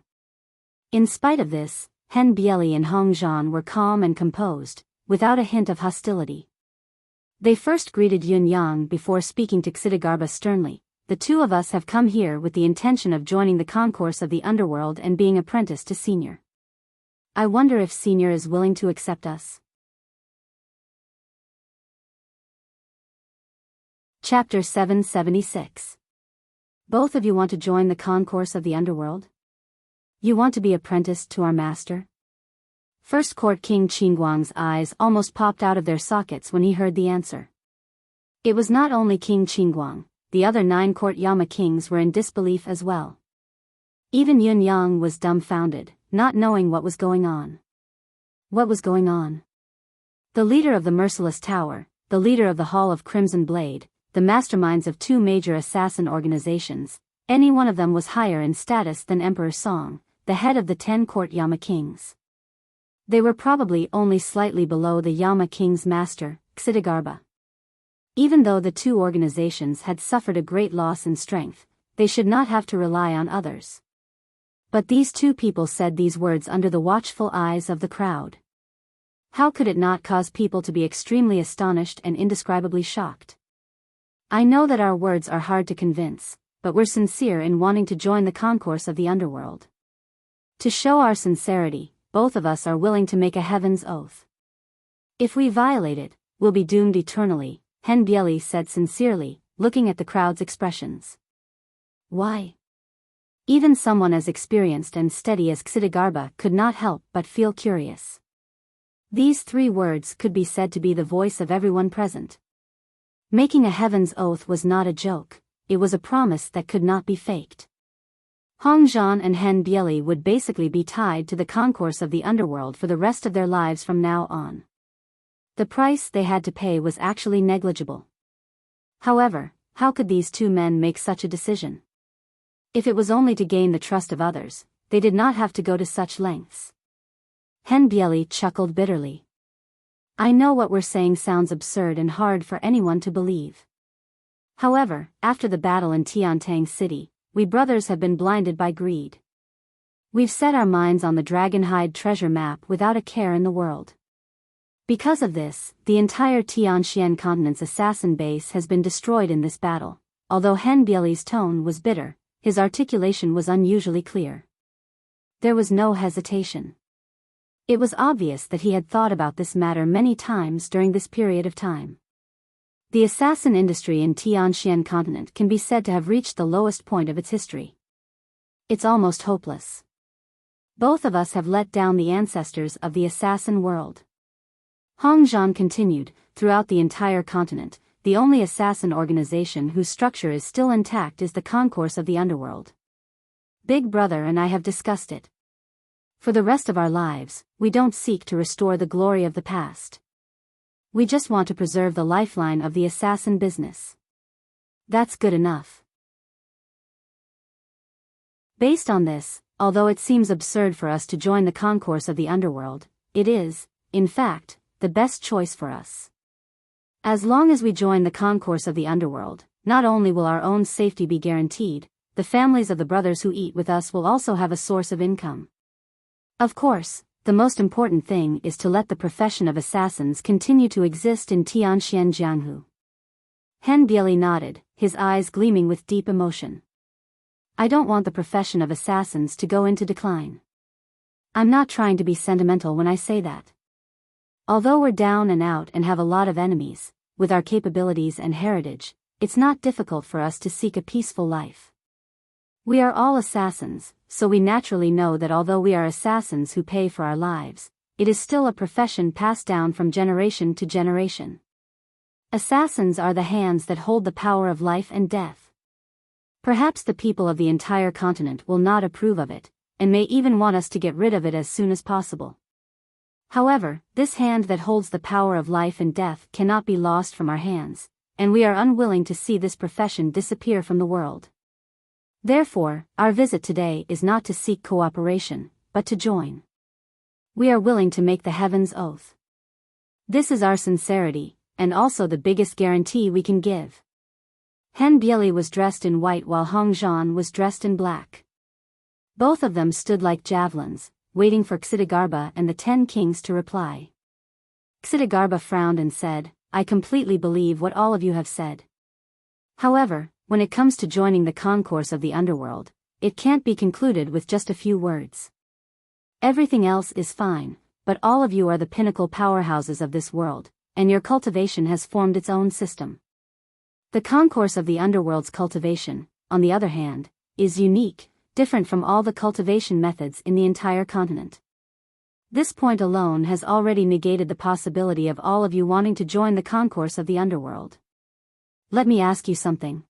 In spite of this, Hen Bieli and Hong Zhan were calm and composed, without a hint of hostility. They first greeted Yun Yang before speaking to Xidigarbha sternly. "The 2 of us have come here with the intention of joining the concourse of the underworld and being apprenticed to senior. I wonder if senior is willing to accept us." Chapter 776. Both of you want to join the concourse of the underworld? You want to be apprenticed to our master? First Court King Qingguang's eyes almost popped out of their sockets when he heard the answer. It was not only King Qingguang, the other 9 court Yama kings were in disbelief as well. Even Yun Yang was dumbfounded, not knowing what was going on. What was going on? The leader of the Merciless Tower, the leader of the Hall of Crimson Blade, the masterminds of 2 major assassin organizations, any one of them was higher in status than Emperor Song, the head of the 10 court Yama kings. They were probably only slightly below the Yama king's master, Xidigarbha. Even though the 2 organizations had suffered a great loss in strength, they should not have to rely on others. But these 2 people said these words under the watchful eyes of the crowd. How could it not cause people to be extremely astonished and indescribably shocked? I know that our words are hard to convince, but we're sincere in wanting to join the concourse of the underworld. To show our sincerity, both of us are willing to make a heaven's oath. If we violate it, we'll be doomed eternally, Hen Bieli said sincerely, looking at the crowd's expressions. Why? Even someone as experienced and steady as Xidigarbha could not help but feel curious. These 3 words could be said to be the voice of everyone present. Making a heaven's oath was not a joke, it was a promise that could not be faked. Hong Zhan and Hen Bieli would basically be tied to the concourse of the underworld for the rest of their lives from now on. The price they had to pay was actually negligible. However, how could these 2 men make such a decision? If it was only to gain the trust of others, they did not have to go to such lengths. Hen Bieli chuckled bitterly. I know what we're saying sounds absurd and hard for anyone to believe. However, after the battle in Tiantang City, we brothers have been blinded by greed. We've set our minds on the Dragonhide treasure map without a care in the world. Because of this, the entire Tianxian continent's assassin base has been destroyed in this battle. Although Hen Bieli's tone was bitter, his articulation was unusually clear. There was no hesitation. It was obvious that he had thought about this matter many times during this period of time. The assassin industry in Tianxian continent can be said to have reached the lowest point of its history. It's almost hopeless. Both of us have let down the ancestors of the assassin world. Hong Zhan continued. Throughout the entire continent, the only assassin organization whose structure is still intact is the Concourse of the Underworld. Big Brother and I have discussed it. For the rest of our lives, we don't seek to restore the glory of the past. We just want to preserve the lifeline of the assassin business. That's good enough. Based on this, although it seems absurd for us to join the Concourse of the Underworld, it is, in fact, the best choice for us. As long as we join the Concourse of the Underworld, not only will our own safety be guaranteed, the families of the brothers who eat with us will also have a source of income. Of course, the most important thing is to let the profession of assassins continue to exist in Tianxian Jianghu. Hen Bieli nodded, his eyes gleaming with deep emotion. I don't want the profession of assassins to go into decline. I'm not trying to be sentimental when I say that. Although we're down and out and have a lot of enemies, with our capabilities and heritage, it's not difficult for us to seek a peaceful life. We are all assassins, so we naturally know that although we are assassins who pay for our lives, it is still a profession passed down from generation to generation. Assassins are the hands that hold the power of life and death. Perhaps the people of the entire continent will not approve of it, and may even want us to get rid of it as soon as possible. However, this hand that holds the power of life and death cannot be lost from our hands, and we are unwilling to see this profession disappear from the world. Therefore, our visit today is not to seek cooperation, but to join. We are willing to make the heavens oath. This is our sincerity, and also the biggest guarantee we can give. Hen Bieli was dressed in white while Hong Zhan was dressed in black. Both of them stood like javelins, waiting for Xidigarba and the 10 kings to reply. Xidigarba frowned and said, I completely believe what all of you have said. However, when it comes to joining the Concourse of the Underworld, it can't be concluded with just a few words. Everything else is fine, but all of you are the pinnacle powerhouses of this world, and your cultivation has formed its own system. The Concourse of the Underworld's cultivation, on the other hand, is unique, different from all the cultivation methods in the entire continent. This point alone has already negated the possibility of all of you wanting to join the Concourse of the Underworld. Let me ask you something.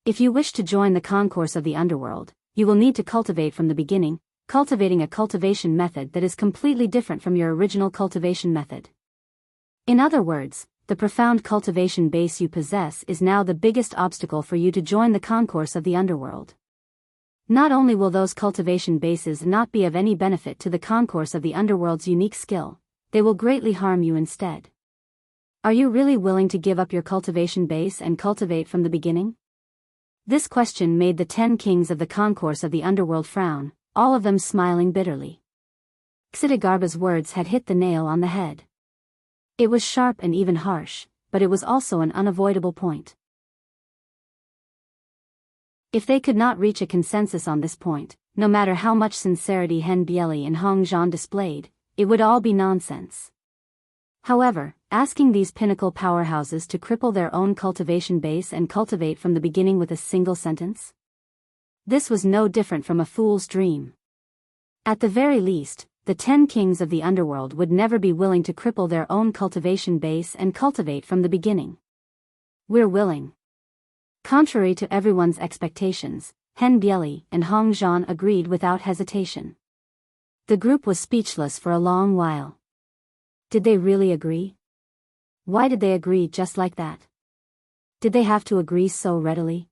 If you wish to join the Concourse of the Underworld, you will need to cultivate from the beginning, cultivating a cultivation method that is completely different from your original cultivation method. In other words, the profound cultivation base you possess is now the biggest obstacle for you to join the Concourse of the Underworld. Not only will those cultivation bases not be of any benefit to the Concourse of the Underworld's unique skill, they will greatly harm you instead. Are you really willing to give up your cultivation base and cultivate from the beginning? This question made the 10 kings of the Concourse of the Underworld frown, all of them smiling bitterly. Xidigarba's words had hit the nail on the head. It was sharp and even harsh, but it was also an unavoidable point. If they could not reach a consensus on this point, no matter how much sincerity Hen Bieli and Hong Zhan displayed, it would all be nonsense. However, asking these pinnacle powerhouses to cripple their own cultivation base and cultivate from the beginning with a single sentence? This was no different from a fool's dream. At the very least, the 10 kings of the underworld would never be willing to cripple their own cultivation base and cultivate from the beginning. We're willing. Contrary to everyone's expectations, Hen Bieli and Hong Zhan agreed without hesitation. The group was speechless for a long while. Did they really agree? Why did they agree just like that? Did they have to agree so readily?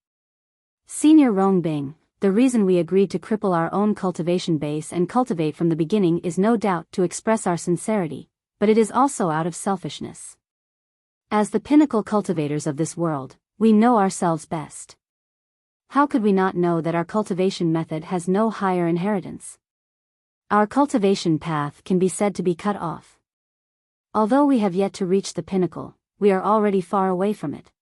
Senior Rongbing, the reason we agreed to cripple our own cultivation base and cultivate from the beginning is no doubt to express our sincerity, but it is also out of selfishness. As the pinnacle cultivators of this world, we know ourselves best. How could we not know that our cultivation method has no higher inheritance? Our cultivation path can be said to be cut off. Although we have yet to reach the pinnacle, we are already far away from it.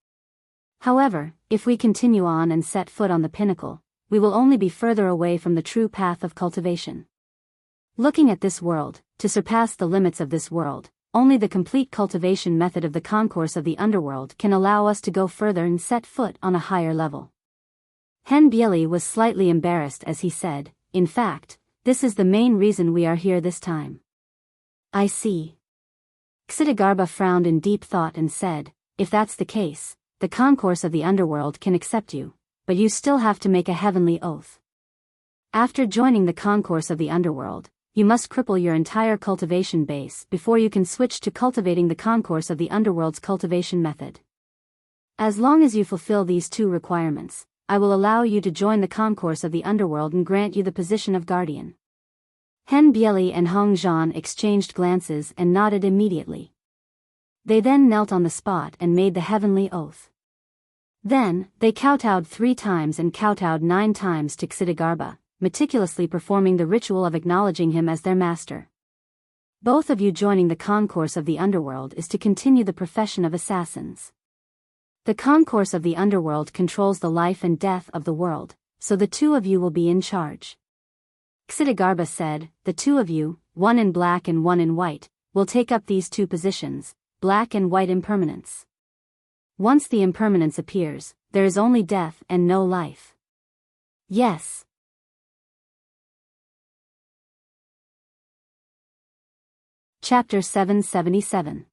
However, if we continue on and set foot on the pinnacle, we will only be further away from the true path of cultivation. Looking at this world, to surpass the limits of this world, only the complete cultivation method of the concourse of the underworld can allow us to go further and set foot on a higher level. Hen Bieli was slightly embarrassed as he said, "In fact, this is the main reason we are here this time." "I see." Xidigarbha frowned in deep thought and said, "If that's the case, the concourse of the underworld can accept you, but you still have to make a heavenly oath. After joining the concourse of the underworld, you must cripple your entire cultivation base before you can switch to cultivating the concourse of the underworld's cultivation method. As long as you fulfill these two requirements, I will allow you to join the concourse of the underworld and grant you the position of guardian." Hen Bieli and Hong Zhan exchanged glances and nodded immediately. They then knelt on the spot and made the heavenly oath. Then, they kowtowed 3 times and kowtowed 9 times to Xidigarbha, meticulously performing the ritual of acknowledging him as their master. "Both of you joining the concourse of the underworld is to continue the profession of assassins. The concourse of the underworld controls the life and death of the world, so the two of you will be in charge." Xidigarbha said, "The two of you, one in black and one in white, will take up these 2 positions, black and white impermanence. Once the impermanence appears, there is only death and no life." "Yes." Chapter 777.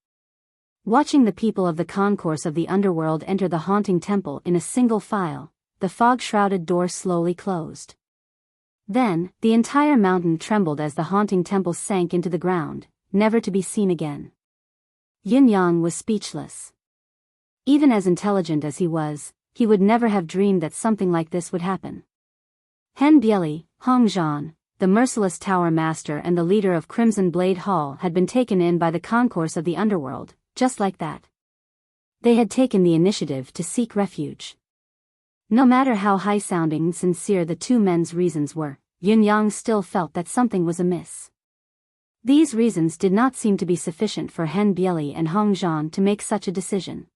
Watching the people of the concourse of the underworld enter the haunting temple in a single file, the fog-shrouded door slowly closed. Then, the entire mountain trembled as the haunting temple sank into the ground, never to be seen again. Yin Yang was speechless. Even as intelligent as he was, he would never have dreamed that something like this would happen. Hen Bieli, Hong Zhan, the merciless tower master and the leader of Crimson Blade Hall had been taken in by the concourse of the underworld, just like that. They had taken the initiative to seek refuge. No matter how high-sounding and sincere the two men's reasons were, Yin Yang still felt that something was amiss. These reasons did not seem to be sufficient for Hen Bieli and Hong Zhan to make such a decision.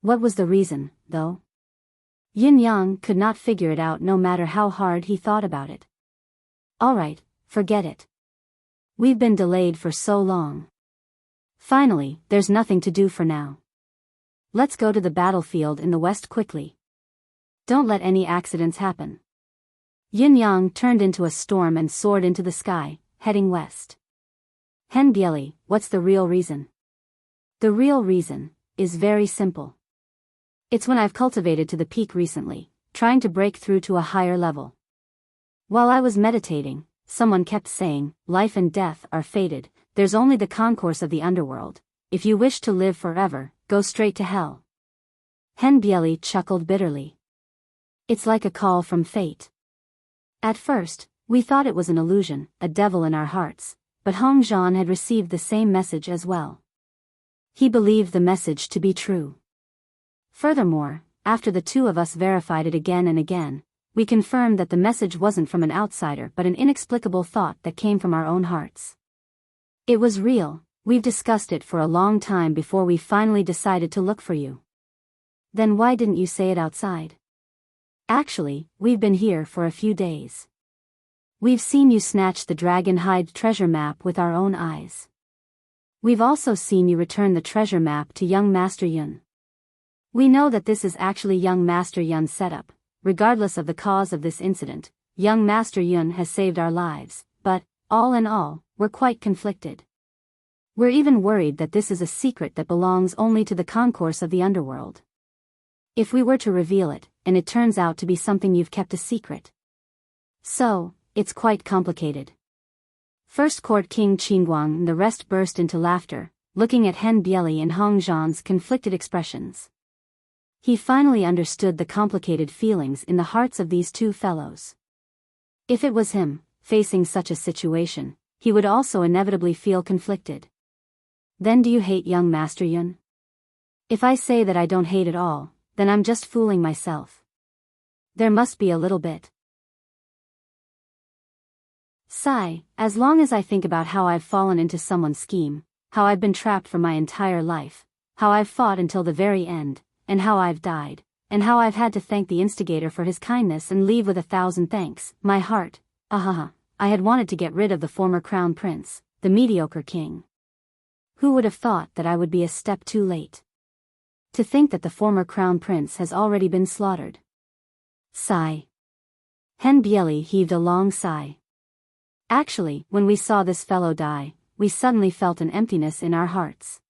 What was the reason, though? Yin Yang could not figure it out no matter how hard he thought about it. "All right, forget it. We've been delayed for so long. Finally, there's nothing to do for now. Let's go to the battlefield in the west quickly. Don't let any accidents happen." Yin Yang turned into a storm and soared into the sky, heading west. "Hen Bieli, what's the real reason?" "The real reason is very simple. It's when I've cultivated to the peak recently, trying to break through to a higher level. While I was meditating, someone kept saying, 'Life and death are fated, there's only the concourse of the underworld. If you wish to live forever, go straight to hell.'" Hen Bieli chuckled bitterly. "It's like a call from fate. At first, we thought it was an illusion, a devil in our hearts, but Hong Zhan had received the same message as well. He believed the message to be true. Furthermore, after the two of us verified it again and again, we confirmed that the message wasn't from an outsider but an inexplicable thought that came from our own hearts. It was real. We've discussed it for a long time before we finally decided to look for you." "Then why didn't you say it outside?" "Actually, we've been here for a few days. We've seen you snatch the Dragonhide treasure map with our own eyes. We've also seen you return the treasure map to young Master Yun. We know that this is actually young Master Yun's setup. Regardless of the cause of this incident, young Master Yun has saved our lives, but, all in all, we're quite conflicted. We're even worried that this is a secret that belongs only to the concourse of the underworld. If we were to reveal it, and it turns out to be something you've kept a secret. So, it's quite complicated." First Court King Qingguang and the rest burst into laughter, looking at Hen Bieli and Hong Zhan's conflicted expressions. He finally understood the complicated feelings in the hearts of these two fellows. If it was him, facing such a situation, he would also inevitably feel conflicted. "Then do you hate young Master Yun?" "If I say that I don't hate at all, then I'm just fooling myself. There must be a little bit. Sigh, as long as I think about how I've fallen into someone's scheme, how I've been trapped for my entire life, how I've fought until the very end, and how I've died, and how I've had to thank the instigator for his kindness and leave with 1,000 thanks, my heart, ahaha, I had wanted to get rid of the former crown prince, the mediocre king. Who would have thought that I would be a step too late? To think that the former crown prince has already been slaughtered. Sigh. Hen Bieli heaved a long sigh. Actually, when we saw this fellow die, we suddenly felt an emptiness in our hearts.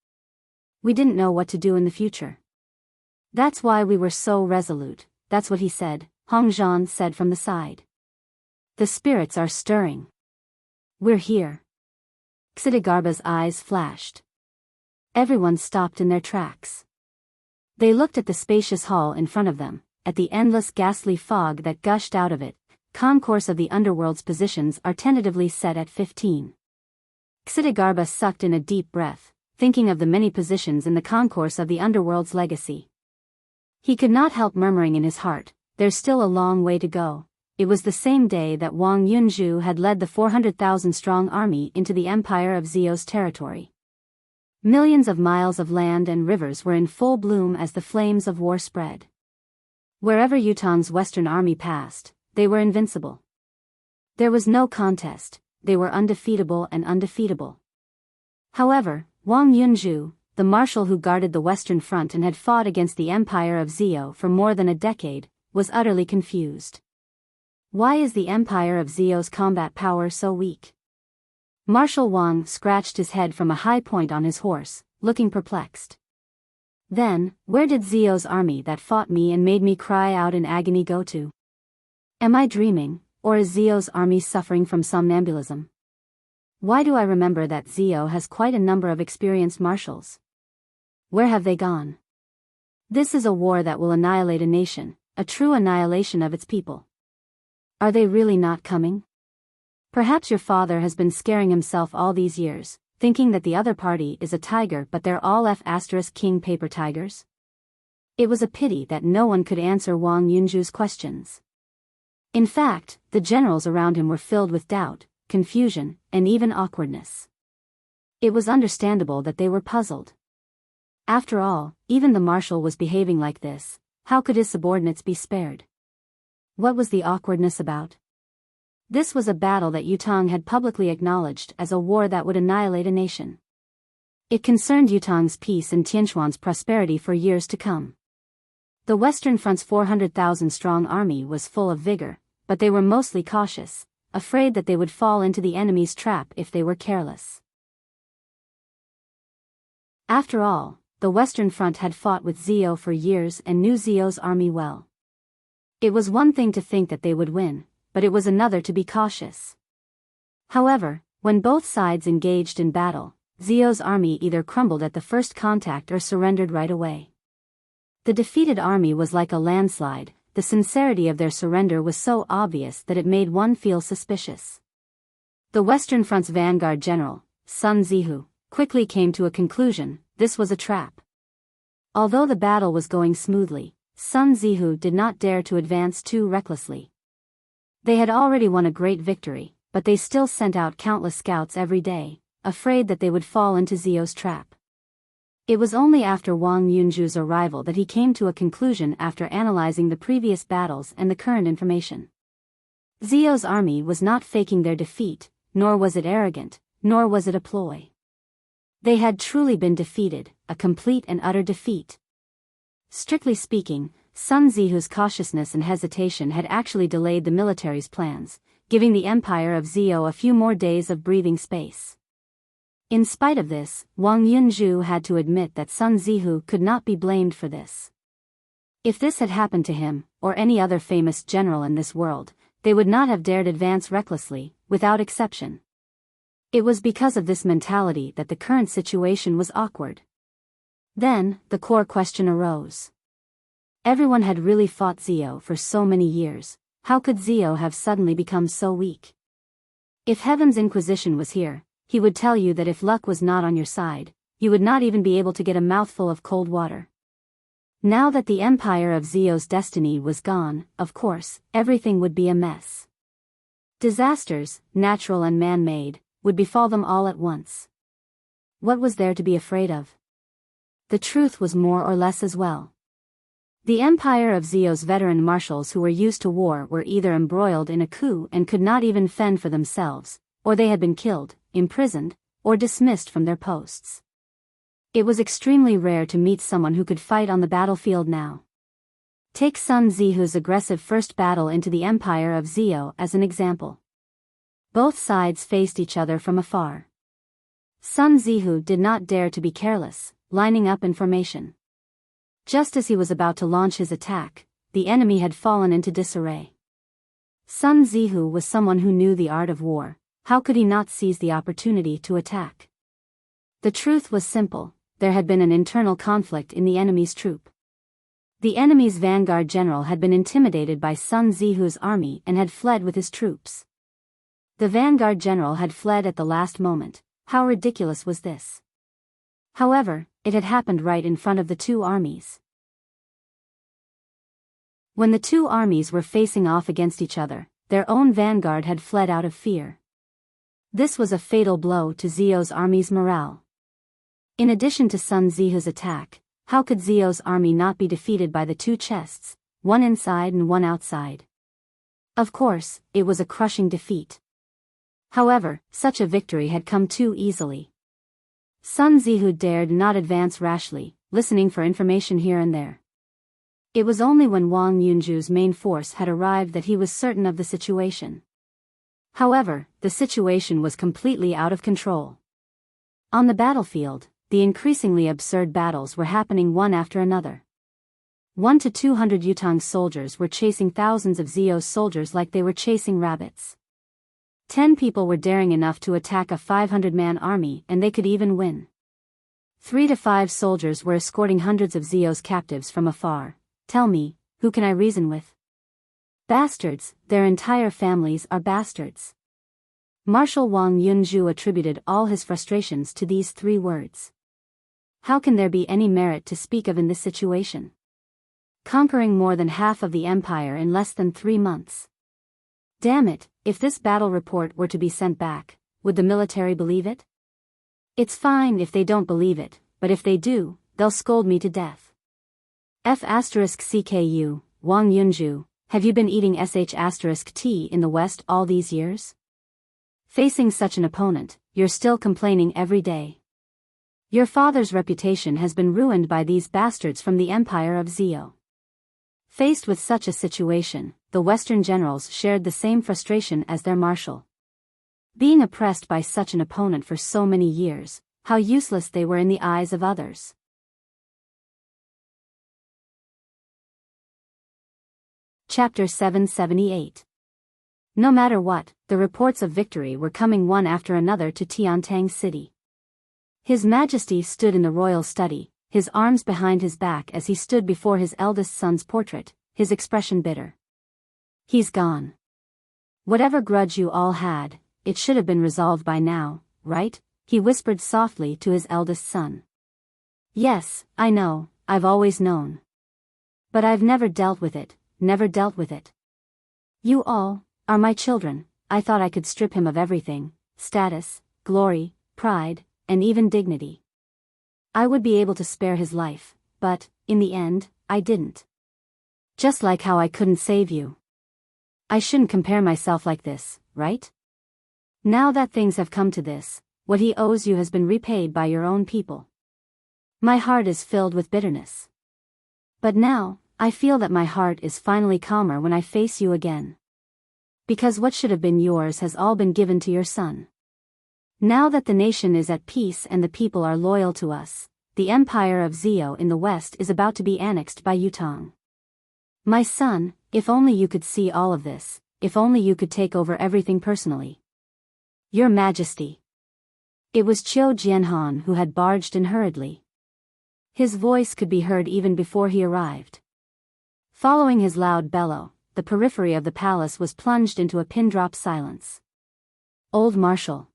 We didn't know what to do in the future. That's why we were so resolute, that's what he said, Hong Zhan said from the side. The spirits are stirring. We're here. Xidigarba's eyes flashed. Everyone stopped in their tracks. They looked at the spacious hall in front of them, at the endless ghastly fog that gushed out of it. Concourse of the underworld's positions are tentatively set at 15. Xidigarba sucked in a deep breath, thinking of the many positions in the concourse of the underworld's legacy. He could not help murmuring in his heart, there's still a long way to go. It was the same day that Wang Yunzhu had led the 400,000-strong army into the empire of Zio's territory. Millions of miles of land and rivers were in full bloom as the flames of war spread. Wherever Yutong's western army passed, they were invincible. There was no contest, they were undefeatable and undefeatable. However, Wang Yunzhu, the marshal who guarded the western front and had fought against the empire of Zio for more than a decade, was utterly confused. Why is the empire of Zio's combat power so weak? Marshal Wang scratched his head from a high point on his horse, looking perplexed. Then, where did Zio's army that fought me and made me cry out in agony go to? Am I dreaming, or is Zio's army suffering from somnambulism? Why do I remember that Zio has quite a number of experienced marshals? Where have they gone? This is a war that will annihilate a nation, a true annihilation of its people. Are they really not coming? Perhaps your father has been scaring himself all these years, thinking that the other party is a tiger but they're all F***king paper tigers? It was a pity that no one could answer Wang Yunzhu's questions. In fact, the generals around him were filled with doubt, confusion, and even awkwardness. It was understandable that they were puzzled. After all, even the marshal was behaving like this, how could his subordinates be spared? What was the awkwardness about? This was a battle that Yutong had publicly acknowledged as a war that would annihilate a nation. It concerned Yutong's peace and Tianquan's prosperity for years to come. The Western Front's 400,000-strong army was full of vigor, but they were mostly cautious, afraid that they would fall into the enemy's trap if they were careless. After all, the Western Front had fought with Zio for years and knew Zio's army well. It was one thing to think that they would win, but it was another to be cautious. However, when both sides engaged in battle, Zio's army either crumbled at the first contact or surrendered right away. The defeated army was like a landslide. The sincerity of their surrender was so obvious that it made one feel suspicious. The Western Front's vanguard general, Sun Zihu, quickly came to a conclusion: this was a trap. Although the battle was going smoothly, Sun Zihu did not dare to advance too recklessly. They had already won a great victory, but they still sent out countless scouts every day, afraid that they would fall into Zio's trap. It was only after Wang Yunzhu's arrival that he came to a conclusion after analyzing the previous battles and the current information. Zio's army was not faking their defeat, nor was it arrogant, nor was it a ploy. They had truly been defeated, a complete and utter defeat. Strictly speaking, Sun Zihu's cautiousness and hesitation had actually delayed the military's plans, giving the empire of Zio a few more days of breathing space. In spite of this, Wang Yunzhu had to admit that Sun Zihu could not be blamed for this. If this had happened to him, or any other famous general in this world, they would not have dared advance recklessly, without exception. It was because of this mentality that the current situation was awkward. Then, the core question arose. Everyone had really fought Zio for so many years, how could Zio have suddenly become so weak? If Heaven's Inquisition was here, he would tell you that if luck was not on your side, you would not even be able to get a mouthful of cold water. Now that the empire of Zio's destiny was gone, of course, everything would be a mess. Disasters, natural and man-made, would befall them all at once. What was there to be afraid of? The truth was more or less as well. The empire of Zio's veteran marshals who were used to war were either embroiled in a coup and could not even fend for themselves, or they had been killed, imprisoned, or dismissed from their posts. It was extremely rare to meet someone who could fight on the battlefield now. Take Sun Zihu's aggressive first battle into the empire of Zio as an example. Both sides faced each other from afar. Sun Zihu did not dare to be careless, lining up in formation. Just as he was about to launch his attack, the enemy had fallen into disarray. Sun Zihu was someone who knew the art of war. How could he not seize the opportunity to attack? The truth was simple. There had been an internal conflict in the enemy's troop. The enemy's vanguard general had been intimidated by Sun Zihu's army and had fled with his troops. The vanguard general had fled at the last moment. How ridiculous was this? However, it had happened right in front of the two armies. When the two armies were facing off against each other, their own vanguard had fled out of fear. This was a fatal blow to Zio's army's morale. In addition to Sun Zihu's attack, how could Zio's army not be defeated by the two chests, one inside and one outside? Of course, it was a crushing defeat. However, such a victory had come too easily. Sun Zihu dared not advance rashly, listening for information here and there. It was only when Wang Yunju's main force had arrived that he was certain of the situation. However, the situation was completely out of control. On the battlefield, the increasingly absurd battles were happening one after another. 1 to 200 Yutang soldiers were chasing thousands of Zio's soldiers like they were chasing rabbits. 10 people were daring enough to attack a 500-man army and they could even win. 3 to 5 soldiers were escorting hundreds of Zio's captives from afar. Tell me, who can I reason with? Bastards, their entire families are bastards. Marshal Wang Yunju attributed all his frustrations to these 3 words. How can there be any merit to speak of in this situation? Conquering more than half of the empire in less than 3 months. Damn it, if this battle report were to be sent back, would the military believe it? It's fine if they don't believe it, but if they do, they'll scold me to death. F***CKU, Wang Yunju, have you been eating *T in the West all these years? Facing such an opponent, you're still complaining every day. Your father's reputation has been ruined by these bastards from the empire of Zio. Faced with such a situation, the Western generals shared the same frustration as their marshal. Being oppressed by such an opponent for so many years, how useless they were in the eyes of others. Chapter 778. No matter what, the reports of victory were coming one after another to Tiantang City. His Majesty stood in the royal study, his arms behind his back as he stood before his eldest son's portrait, his expression bitter. He's gone. Whatever grudge you all had, it should have been resolved by now, right? He whispered softly to his eldest son. Yes, I know, I've always known. But I've never dealt with it, never dealt with it. You all are my children. I thought I could strip him of everything, status, glory, pride, and even dignity. I would be able to spare his life, but, in the end, I didn't. Just like how I couldn't save you. I shouldn't compare myself like this, right? Now that things have come to this, what he owes you has been repaid by your own people. My heart is filled with bitterness. But now, I feel that my heart is finally calmer when I face you again. Because what should have been yours has all been given to your son. Now that the nation is at peace and the people are loyal to us, the empire of Zio in the west is about to be annexed by Yutang. My son, if only you could see all of this, if only you could take over everything personally. Your Majesty. It was Qiu Jianhan who had barged in hurriedly. His voice could be heard even before he arrived. Following his loud bellow, the periphery of the palace was plunged into a pin-drop silence. Old Marshal.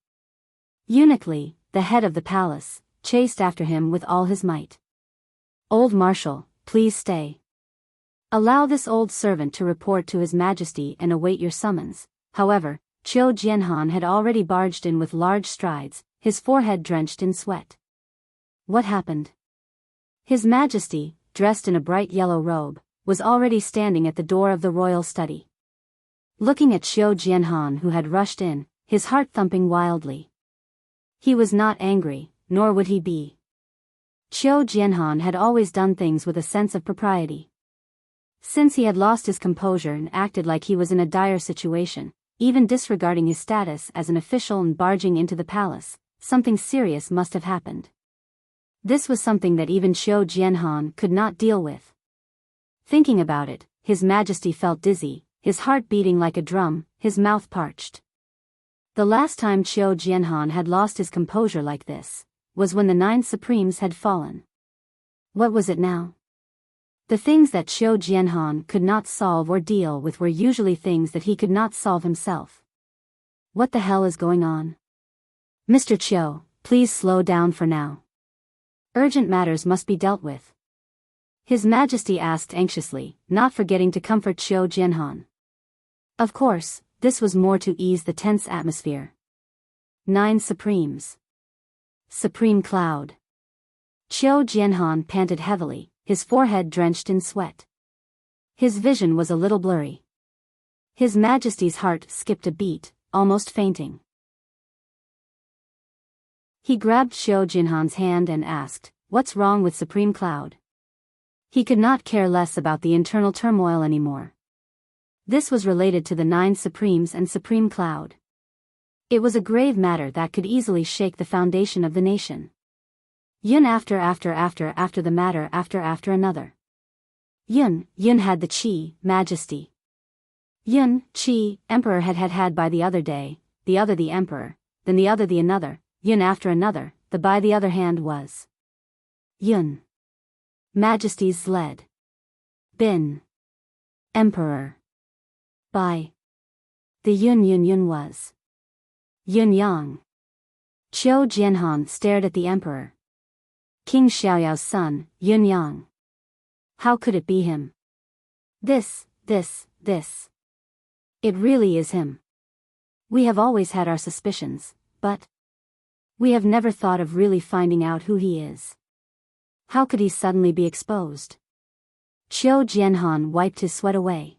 Eunuch Li, the head of the palace, chased after him with all his might. Old Marshal, please stay. Allow this old servant to report to His Majesty and await your summons." However, Qiu Jianhan had already barged in with large strides, his forehead drenched in sweat. What happened? His Majesty, dressed in a bright yellow robe, was already standing at the door of the royal study. Looking at Qiu Jianhan, who had rushed in, his heart thumping wildly. He was not angry, nor would he be. Qiu Jianhan had always done things with a sense of propriety. Since he had lost his composure and acted like he was in a dire situation, even disregarding his status as an official and barging into the palace, something serious must have happened. This was something that even Qiu Jianhan could not deal with. Thinking about it, His Majesty felt dizzy, his heart beating like a drum, his mouth parched. The last time Qiu Jianhan had lost his composure like this was when the 9 Supremes had fallen. What was it now? The things that Qiu Jianhan could not solve or deal with were usually things that he could not solve himself. What the hell is going on? Mr. Qiu, please slow down for now. Urgent matters must be dealt with. His Majesty asked anxiously, not forgetting to comfort Qiu Jianhan. Of course, this was more to ease the tense atmosphere. 9 Supremes. Supreme Cloud. Qiu Jianhan panted heavily, his forehead drenched in sweat. His vision was a little blurry. His Majesty's heart skipped a beat, almost fainting. He grabbed Qiu Jianhan's hand and asked, "What's wrong with Supreme Cloud?" He could not care less about the internal turmoil anymore. This was related to the 9 Supremes and Supreme Cloud. It was a grave matter that could easily shake the foundation of the nation. Yun after the matter after another. Yun had the Qi, Majesty. Yun, Qi, Emperor had by the other day, the other the Emperor, then the other the another, Yun after another, the by the other hand was. Yun. Majesty's Zled. Bin. Emperor. By. The Yun was. Yun Yang. Qiu Jianhan stared at the Emperor. King Xiaoyao's son, Yun Yang. How could it be him? This. It really is him. We have always had our suspicions, but we have never thought of really finding out who he is. How could he suddenly be exposed? Qiu Jianhan wiped his sweat away.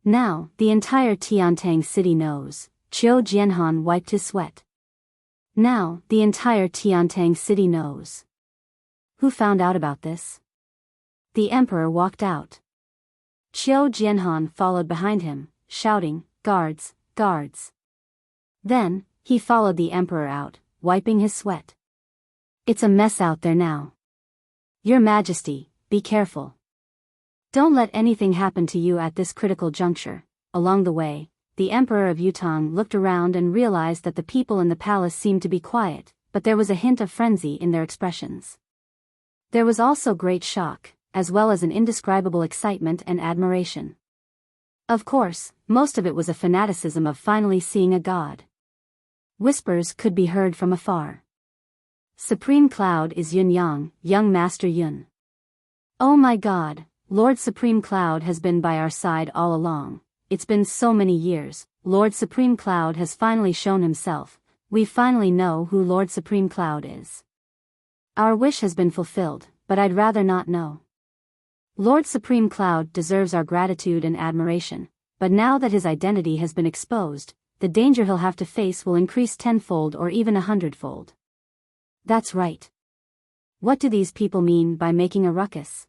Now, the entire Tiantang city knows. Qiu Jianhan wiped his sweat. Now, the entire Tiantang city knows. Who found out about this? The Emperor walked out. Qiu Jianhan followed behind him, shouting, "Guards, guards." Then, he followed the Emperor out, wiping his sweat. It's a mess out there now. Your Majesty, be careful. Don't let anything happen to you at this critical juncture. Along the way, the Emperor of Yutang looked around and realized that the people in the palace seemed to be quiet, but there was a hint of frenzy in their expressions. There was also great shock, as well as an indescribable excitement and admiration. Of course, most of it was a fanaticism of finally seeing a god. Whispers could be heard from afar. Supreme Cloud is Yun Yang, young Master Yun. Oh my god, Lord Supreme Cloud has been by our side all along. It's been so many years. Lord Supreme Cloud has finally shown himself. We finally know who Lord Supreme Cloud is. Our wish has been fulfilled, but I'd rather not know. Lord Supreme Cloud deserves our gratitude and admiration, but now that his identity has been exposed, the danger he'll have to face will increase tenfold or even 100-fold. That's right. What do these people mean by making a ruckus?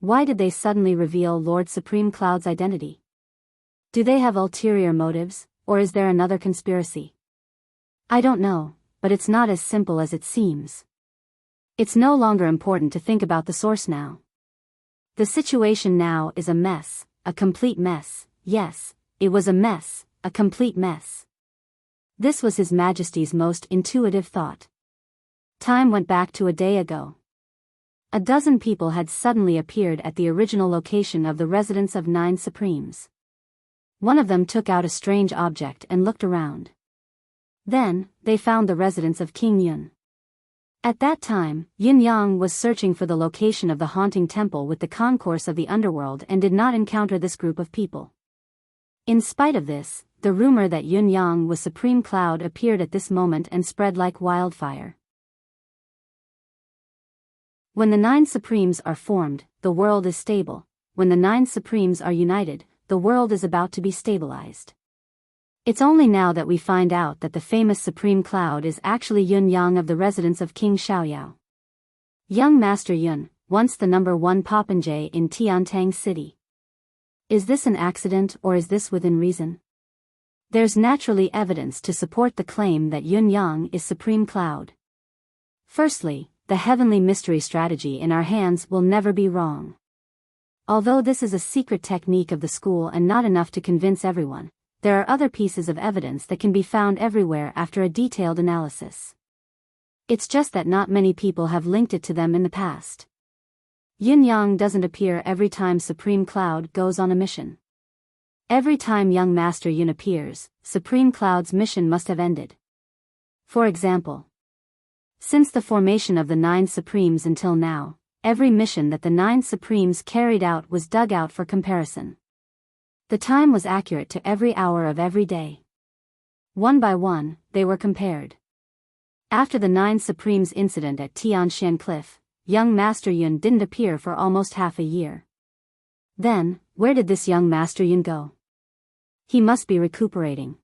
Why did they suddenly reveal Lord Supreme Cloud's identity? Do they have ulterior motives, or is there another conspiracy? I don't know, but it's not as simple as it seems. It's no longer important to think about the source now. The situation now is a mess, a complete mess. Yes, it was a mess, a complete mess. This was His Majesty's most intuitive thought. Time went back to a day ago. A dozen people had suddenly appeared at the original location of the residence of 9 Supremes. One of them took out a strange object and looked around. Then, they found the residence of King Yun. At that time, Yin Yang was searching for the location of the haunting temple with the concourse of the underworld and did not encounter this group of people. In spite of this, the rumor that Yin Yang was Supreme Cloud appeared at this moment and spread like wildfire. When the 9 Supremes are formed, the world is stable. When the 9 Supremes are united, the world is about to be stabilized. It's only now that we find out that the famous Supreme Cloud is actually Yin Yang of the residence of King Xiaoyao. Young Master Yun, once the #1 popinjay in Tiantang City. Is this an accident or is this within reason? There's naturally evidence to support the claim that Yin Yang is Supreme Cloud. Firstly, the heavenly mystery strategy in our hands will never be wrong. Although this is a secret technique of the school and not enough to convince everyone, there are other pieces of evidence that can be found everywhere after a detailed analysis. It's just that not many people have linked it to them in the past. Yin Yang doesn't appear every time Supreme Cloud goes on a mission. Every time young Master Yun appears, Supreme Cloud's mission must have ended. For example, since the formation of the 9 Supremes until now, every mission that the 9 Supremes carried out was dug out for comparison. The time was accurate to every hour of every day. One by one, they were compared. After the 9 Supremes incident at Tianshan Cliff, young Master Yun didn't appear for almost half a year. Then, where did this young Master Yun go? He must be recuperating.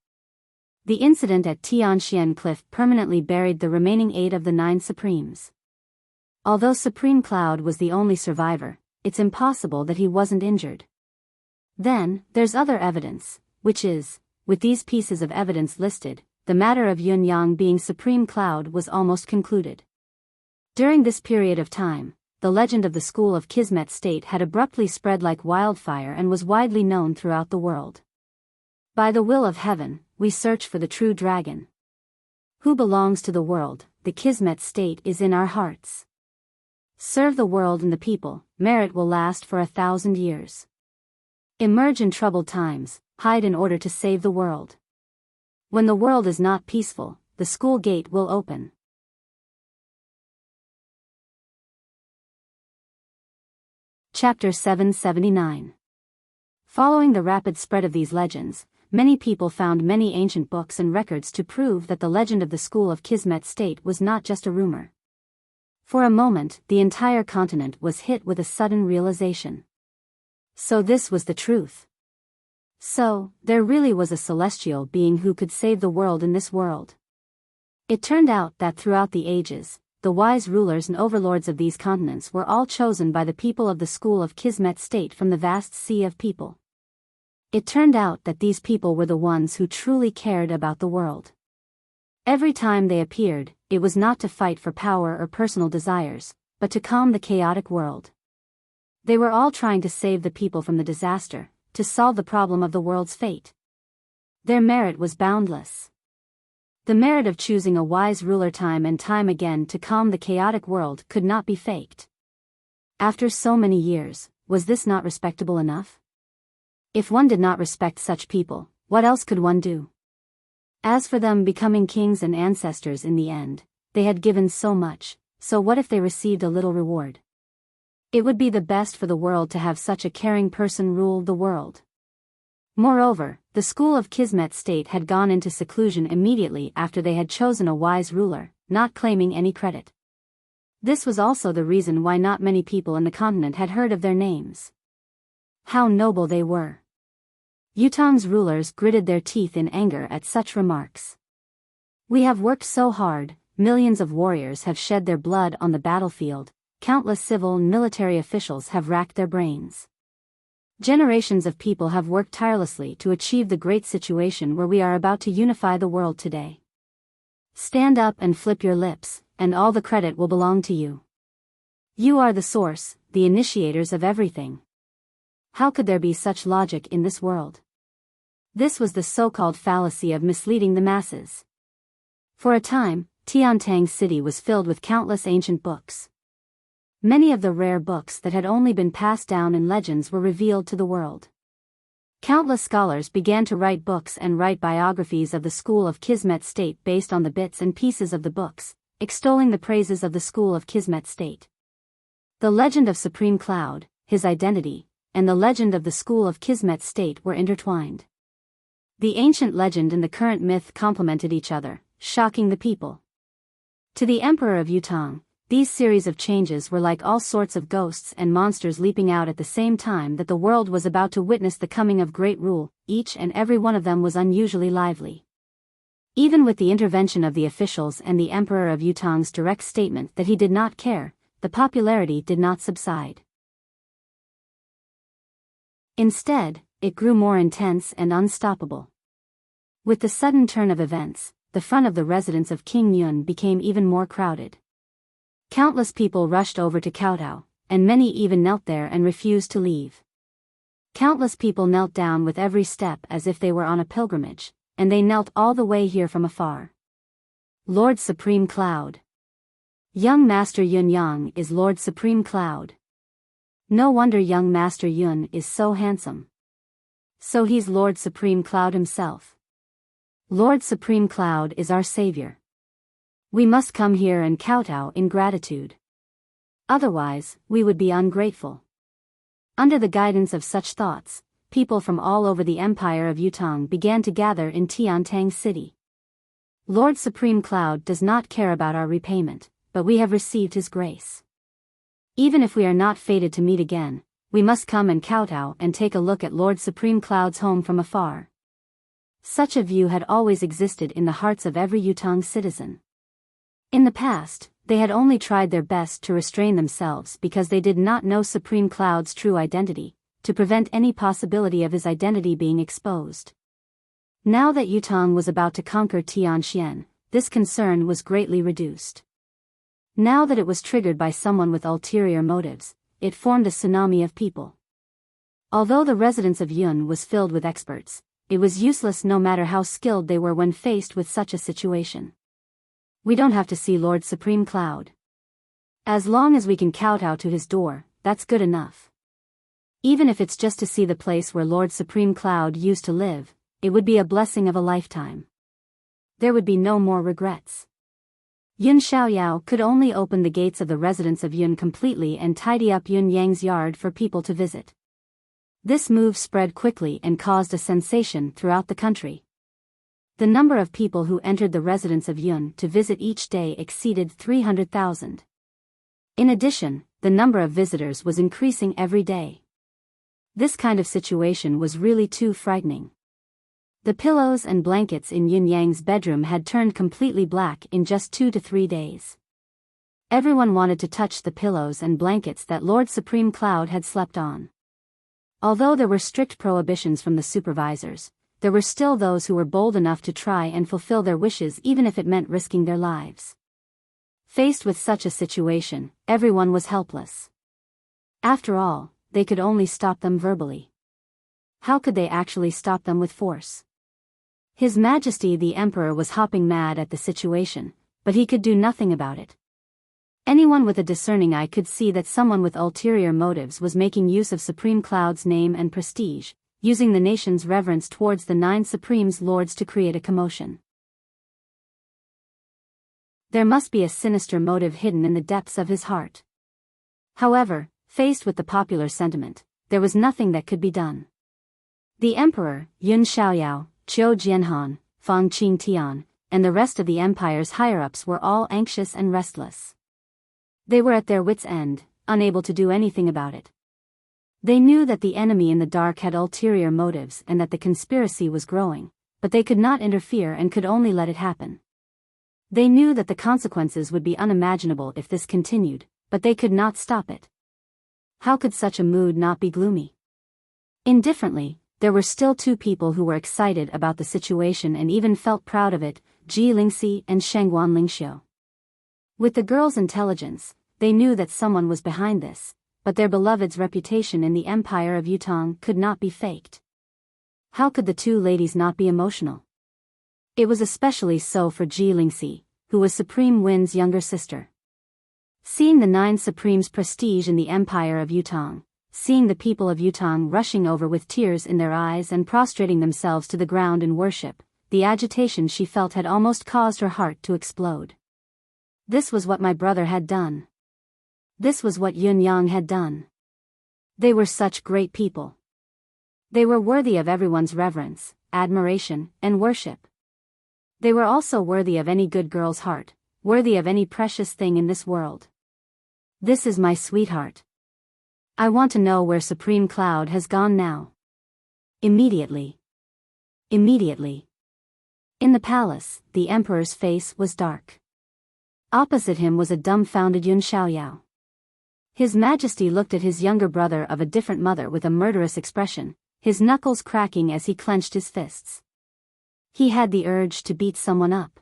The incident at Tianshan Cliff permanently buried the remaining 8 of the 9 Supremes. Although Supreme Cloud was the only survivor, it's impossible that he wasn't injured. Then, there's other evidence, which is, with these pieces of evidence listed, the matter of Yin Yang being Supreme Cloud was almost concluded. During this period of time, the legend of the School of Kismet State had abruptly spread like wildfire and was widely known throughout the world. By the will of heaven, we search for the true dragon. Who belongs to the world, the Kismet State is in our hearts. Serve the world and the people, merit will last for 1,000 years. Emerge in troubled times, hide in order to save the world. When the world is not peaceful, the school gate will open. Chapter 779. Following the rapid spread of these legends, many people found many ancient books and records to prove that the legend of the School of Kismet State was not just a rumor. For a moment, the entire continent was hit with a sudden realization. So this was the truth. So, there really was a celestial being who could save the world in this world. It turned out that throughout the ages, the wise rulers and overlords of these continents were all chosen by the people of the School of Kismet State from the vast sea of people. It turned out that these people were the ones who truly cared about the world. Every time they appeared, it was not to fight for power or personal desires, but to calm the chaotic world. They were all trying to save the people from the disaster, to solve the problem of the world's fate. Their merit was boundless. The merit of choosing a wise ruler time and time again to calm the chaotic world could not be faked. After so many years, was this not respectable enough? If one did not respect such people, what else could one do? As for them becoming kings and ancestors in the end, they had given so much, so what if they received a little reward? It would be the best for the world to have such a caring person rule the world. Moreover, the School of Kismet State had gone into seclusion immediately after they had chosen a wise ruler, not claiming any credit. This was also the reason why not many people in the continent had heard of their names. How noble they were! Yutong's rulers gritted their teeth in anger at such remarks. We have worked so hard, millions of warriors have shed their blood on the battlefield, countless civil and military officials have racked their brains. Generations of people have worked tirelessly to achieve the great situation where we are about to unify the world today. Stand up and flip your lips, and all the credit will belong to you. You are the source, the initiators of everything. How could there be such logic in this world? This was the so-called fallacy of misleading the masses. For a time, Tiantang City was filled with countless ancient books. Many of the rare books that had only been passed down in legends were revealed to the world. Countless scholars began to write books and write biographies of the School of Kismet State based on the bits and pieces of the books, extolling the praises of the school of Kismet State. The legend of Supreme Cloud, his identity, and the legend of the school of Kismet State were intertwined. The ancient legend and the current myth complemented each other, shocking the people. To the Emperor of Yutong, these series of changes were like all sorts of ghosts and monsters leaping out at the same time that the world was about to witness the coming of great rule. Each and every one of them was unusually lively. Even with the intervention of the officials and the Emperor of Yutong's direct statement that he did not care, the popularity did not subside. Instead, it grew more intense and unstoppable. With the sudden turn of events, the front of the residence of King Yun became even more crowded. Countless people rushed over to kowtow, and many even knelt there and refused to leave. Countless people knelt down with every step as if they were on a pilgrimage, and they knelt all the way here from afar. Lord Supreme Cloud. Young Master Yun Yang is Lord Supreme Cloud. No wonder young Master Yun is so handsome. So he's Lord Supreme Cloud himself. Lord Supreme Cloud is our savior. We must come here and kowtow in gratitude. Otherwise, we would be ungrateful. Under the guidance of such thoughts, people from all over the Empire of Yutong began to gather in Tiantang City. Lord Supreme Cloud does not care about our repayment, but we have received his grace. Even if we are not fated to meet again, we must come and kowtow and take a look at Lord Supreme Cloud's home from afar. Such a view had always existed in the hearts of every Yutong citizen. In the past, they had only tried their best to restrain themselves because they did not know Supreme Cloud's true identity, to prevent any possibility of his identity being exposed. Now that Yutong was about to conquer Tianxian, this concern was greatly reduced. Now that it was triggered by someone with ulterior motives, it formed a tsunami of people. Although the residence of Yun was filled with experts, it was useless no matter how skilled they were when faced with such a situation. We don't have to see Lord Supreme Cloud. As long as we can kowtow to his door, that's good enough. Even if it's just to see the place where Lord Supreme Cloud used to live, it would be a blessing of a lifetime. There would be no more regrets. Yun Xiaoyao could only open the gates of the residence of Yun completely and tidy up Yun Yang's yard for people to visit. This move spread quickly and caused a sensation throughout the country. The number of people who entered the residence of Yun to visit each day exceeded 300,000. In addition, the number of visitors was increasing every day. This kind of situation was really too frightening. The pillows and blankets in Yun Yang's bedroom had turned completely black in just 2 to 3 days. Everyone wanted to touch the pillows and blankets that Lord Supreme Cloud had slept on. Although there were strict prohibitions from the supervisors, there were still those who were bold enough to try and fulfill their wishes even if it meant risking their lives. Faced with such a situation, everyone was helpless. After all, they could only stop them verbally. How could they actually stop them with force? His Majesty the Emperor was hopping mad at the situation, but he could do nothing about it. Anyone with a discerning eye could see that someone with ulterior motives was making use of Supreme Cloud's name and prestige, using the nation's reverence towards the 9 Supreme's lords to create a commotion. There must be a sinister motive hidden in the depths of his heart. However, faced with the popular sentiment, there was nothing that could be done. The Emperor, Yun Xiaoyao, Qiu Jianhan, Fang Qingtian, and the rest of the empire's higher-ups were all anxious and restless. They were at their wits' end, unable to do anything about it. They knew that the enemy in the dark had ulterior motives and that the conspiracy was growing, but they could not interfere and could only let it happen. They knew that the consequences would be unimaginable if this continued, but they could not stop it. How could such a mood not be gloomy? Indifferently, there were still 2 people who were excited about the situation and even felt proud of it, Ji Lingxi and Shengguan Lingxiu. With the girls' intelligence, they knew that someone was behind this, but their beloved's reputation in the Empire of Yutong could not be faked. How could the 2 ladies not be emotional? It was especially so for Ji Lingxi, who was Supreme Win's younger sister. Seeing the 9 Supremes' prestige in the Empire of Yutong, seeing the people of Yutong rushing over with tears in their eyes and prostrating themselves to the ground in worship, the agitation she felt had almost caused her heart to explode. This was what my brother had done. This was what Yun Yang had done. They were such great people. They were worthy of everyone's reverence, admiration, and worship. They were also worthy of any good girl's heart, worthy of any precious thing in this world. This is my sweetheart. I want to know where Supreme Cloud has gone now. Immediately. Immediately. In the palace, the emperor's face was dark. Opposite him was a dumbfounded Yun Xiaoyao. His Majesty looked at his younger brother of a different mother with a murderous expression, his knuckles cracking as he clenched his fists. He had the urge to beat someone up.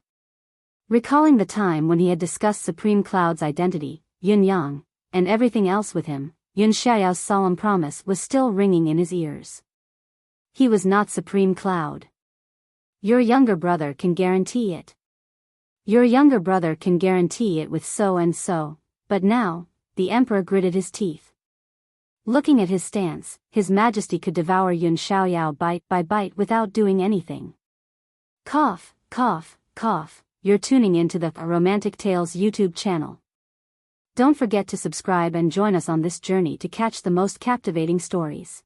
Recalling the time when he had discussed Supreme Cloud's identity, Yun Yang, and everything else with him, Yun Xiaoyao's solemn promise was still ringing in his ears. He was not Supreme Cloud. Your younger brother can guarantee it. Your younger brother can guarantee it with so and so, but now, the emperor gritted his teeth. Looking at his stance, His Majesty could devour Yun Xiaoyao bite by bite without doing anything. Cough, cough, cough, you're tuning into the Romantic Tales YouTube channel. Don't forget to subscribe and join us on this journey to catch the most captivating stories.